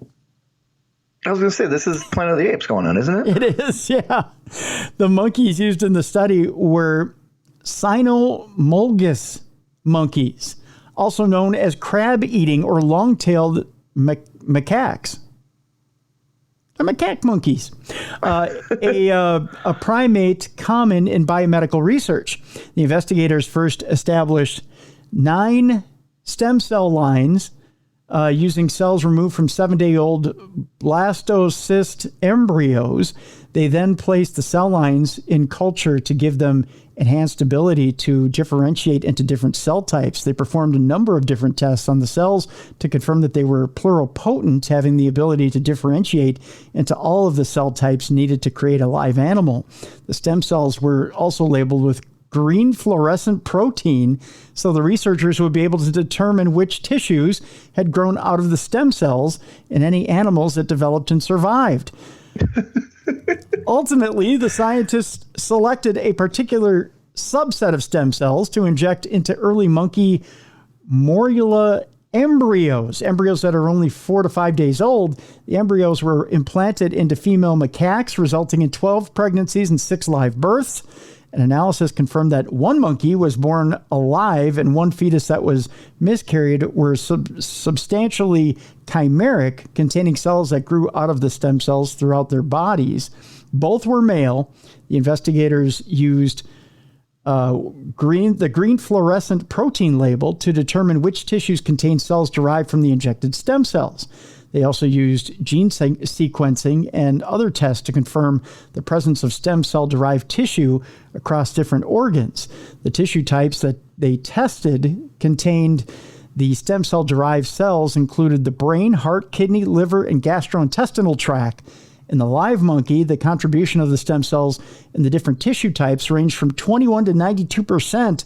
I was going to say, this is Planet of the Apes going on, isn't it? It is, yeah. The monkeys used in the study were cynomolgus monkeys, also known as crab-eating or long-tailed macaques. They're macaque monkeys, a primate common in biomedical research. The investigators first established 9 stem cell lines using cells removed from 7-day-old blastocyst embryos. They then placed the cell lines in culture to give them enhanced ability to differentiate into different cell types. They performed a number of different tests on the cells to confirm that they were pluripotent, having the ability to differentiate into all of the cell types needed to create a live animal. The stem cells were also labeled with green fluorescent protein, so the researchers would be able to determine which tissues had grown out of the stem cells in any animals that developed and survived. Ultimately, the scientists selected a particular subset of stem cells to inject into early monkey morula embryos that are only 4 to 5 days old. The embryos were implanted into female macaques, resulting in 12 pregnancies and 6 live births. An analysis confirmed that one monkey was born alive and one fetus that was miscarried were substantially chimeric, containing cells that grew out of the stem cells throughout their bodies. Both were male. The investigators used the green fluorescent protein label to determine which tissues contain cells derived from the injected stem cells. They also used gene sequencing and other tests to confirm the presence of stem cell-derived tissue across different organs. The tissue types that they tested contained the stem cell-derived cells included the brain, heart, kidney, liver, and gastrointestinal tract. In the live monkey, the contribution of the stem cells in the different tissue types ranged from 21 to 92%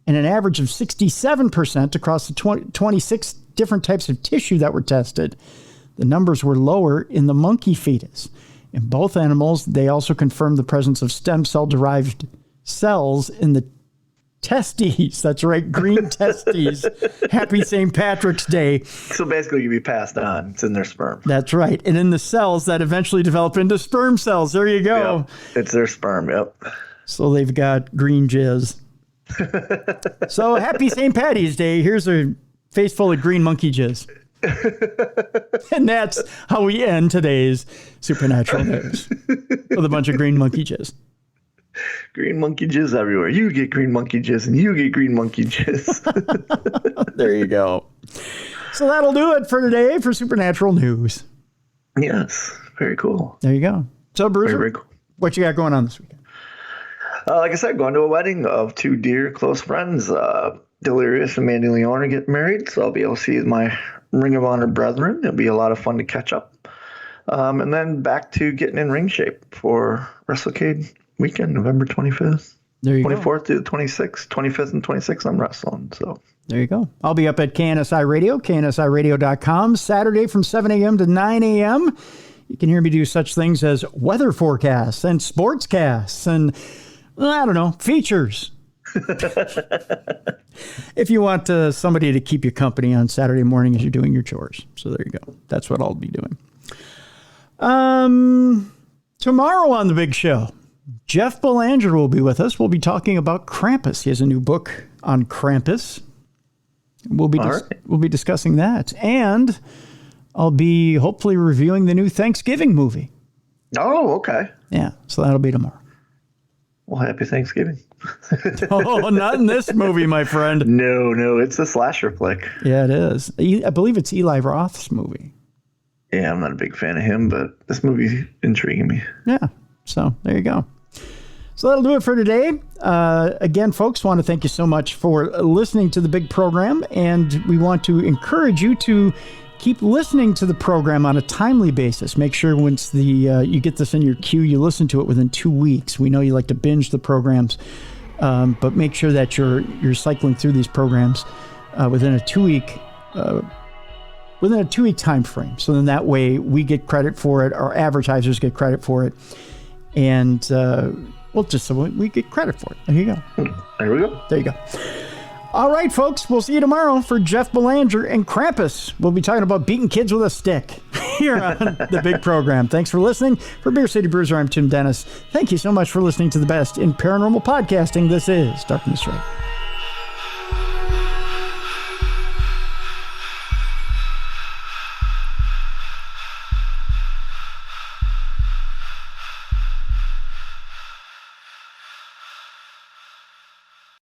and an average of 67% across the 26 different types of tissue that were tested. The numbers were lower in the monkey fetus. In both animals, they also confirmed the presence of stem cell-derived cells in the testes. That's right, green testes. Happy St. Patrick's Day. So basically, you'd be passed on. It's in their sperm. That's right. And in the cells that eventually develop into sperm cells. There you go. Yep. It's their sperm, yep. So they've got green jizz. So happy St. Patty's Day. Here's a face full of green monkey jizz. And that's how we end today's Supernatural News with a bunch of green monkey jizz. Green monkey jizz everywhere. You get green monkey jizz and you get green monkey jizz. There you go. So that'll do it for today for Supernatural News. Yes. Very cool. There you go. So, Bruiser, Very cool. what you got going on this weekend? Like I said, going to a wedding of two dear close friends. Delirious and Mandy Leon are getting married, so I'll be able to see my Ring of Honor brethren. It'll be a lot of fun to catch up. And then back to getting in ring shape for WrestleCade weekend, November 25th. There you 24th to the 26th, 25th and 26th, I'm wrestling. So There you go. I'll be up at KNSI Radio, KNSIRadio.com, Saturday from 7 a.m. to 9 a.m. You can hear me do such things as weather forecasts and sportscasts and, I don't know, features. If you want somebody to keep you company on Saturday morning as you're doing your chores. So there you go. That's what I'll be doing. Tomorrow on the big show, Jeff Belanger will be with us. We'll be talking about Krampus. He has a new book on Krampus. We'll be discussing that. And I'll be hopefully reviewing the new Thanksgiving movie. Oh, okay. Yeah, so that'll be tomorrow. Well, happy Thanksgiving. Oh, not in this movie, my friend. No, it's a slasher flick. Yeah, it is. I believe it's Eli Roth's movie. Yeah, I'm not a big fan of him, but this movie's intriguing me. Yeah, so there you go. So that'll do it for today. Again, folks, want to thank you so much for listening to the big program, and we want to encourage you to keep listening to the program on a timely basis. Make sure once you get this in your queue, you listen to it within 2 weeks. We know you like to binge the programs, but make sure that you're cycling through these programs within a 2-week time frame. So then that way we get credit for it, our advertisers get credit for it, and just so we get credit for it. There you go. There we go. There you go. All right, folks, we'll see you tomorrow for Jeff Belanger and Krampus. We'll be talking about beating kids with a stick here on the big program. Thanks for listening. For Beer City Bruiser, I'm Tim Dennis. Thank you so much for listening to the best in paranormal podcasting. This is Darkness Right.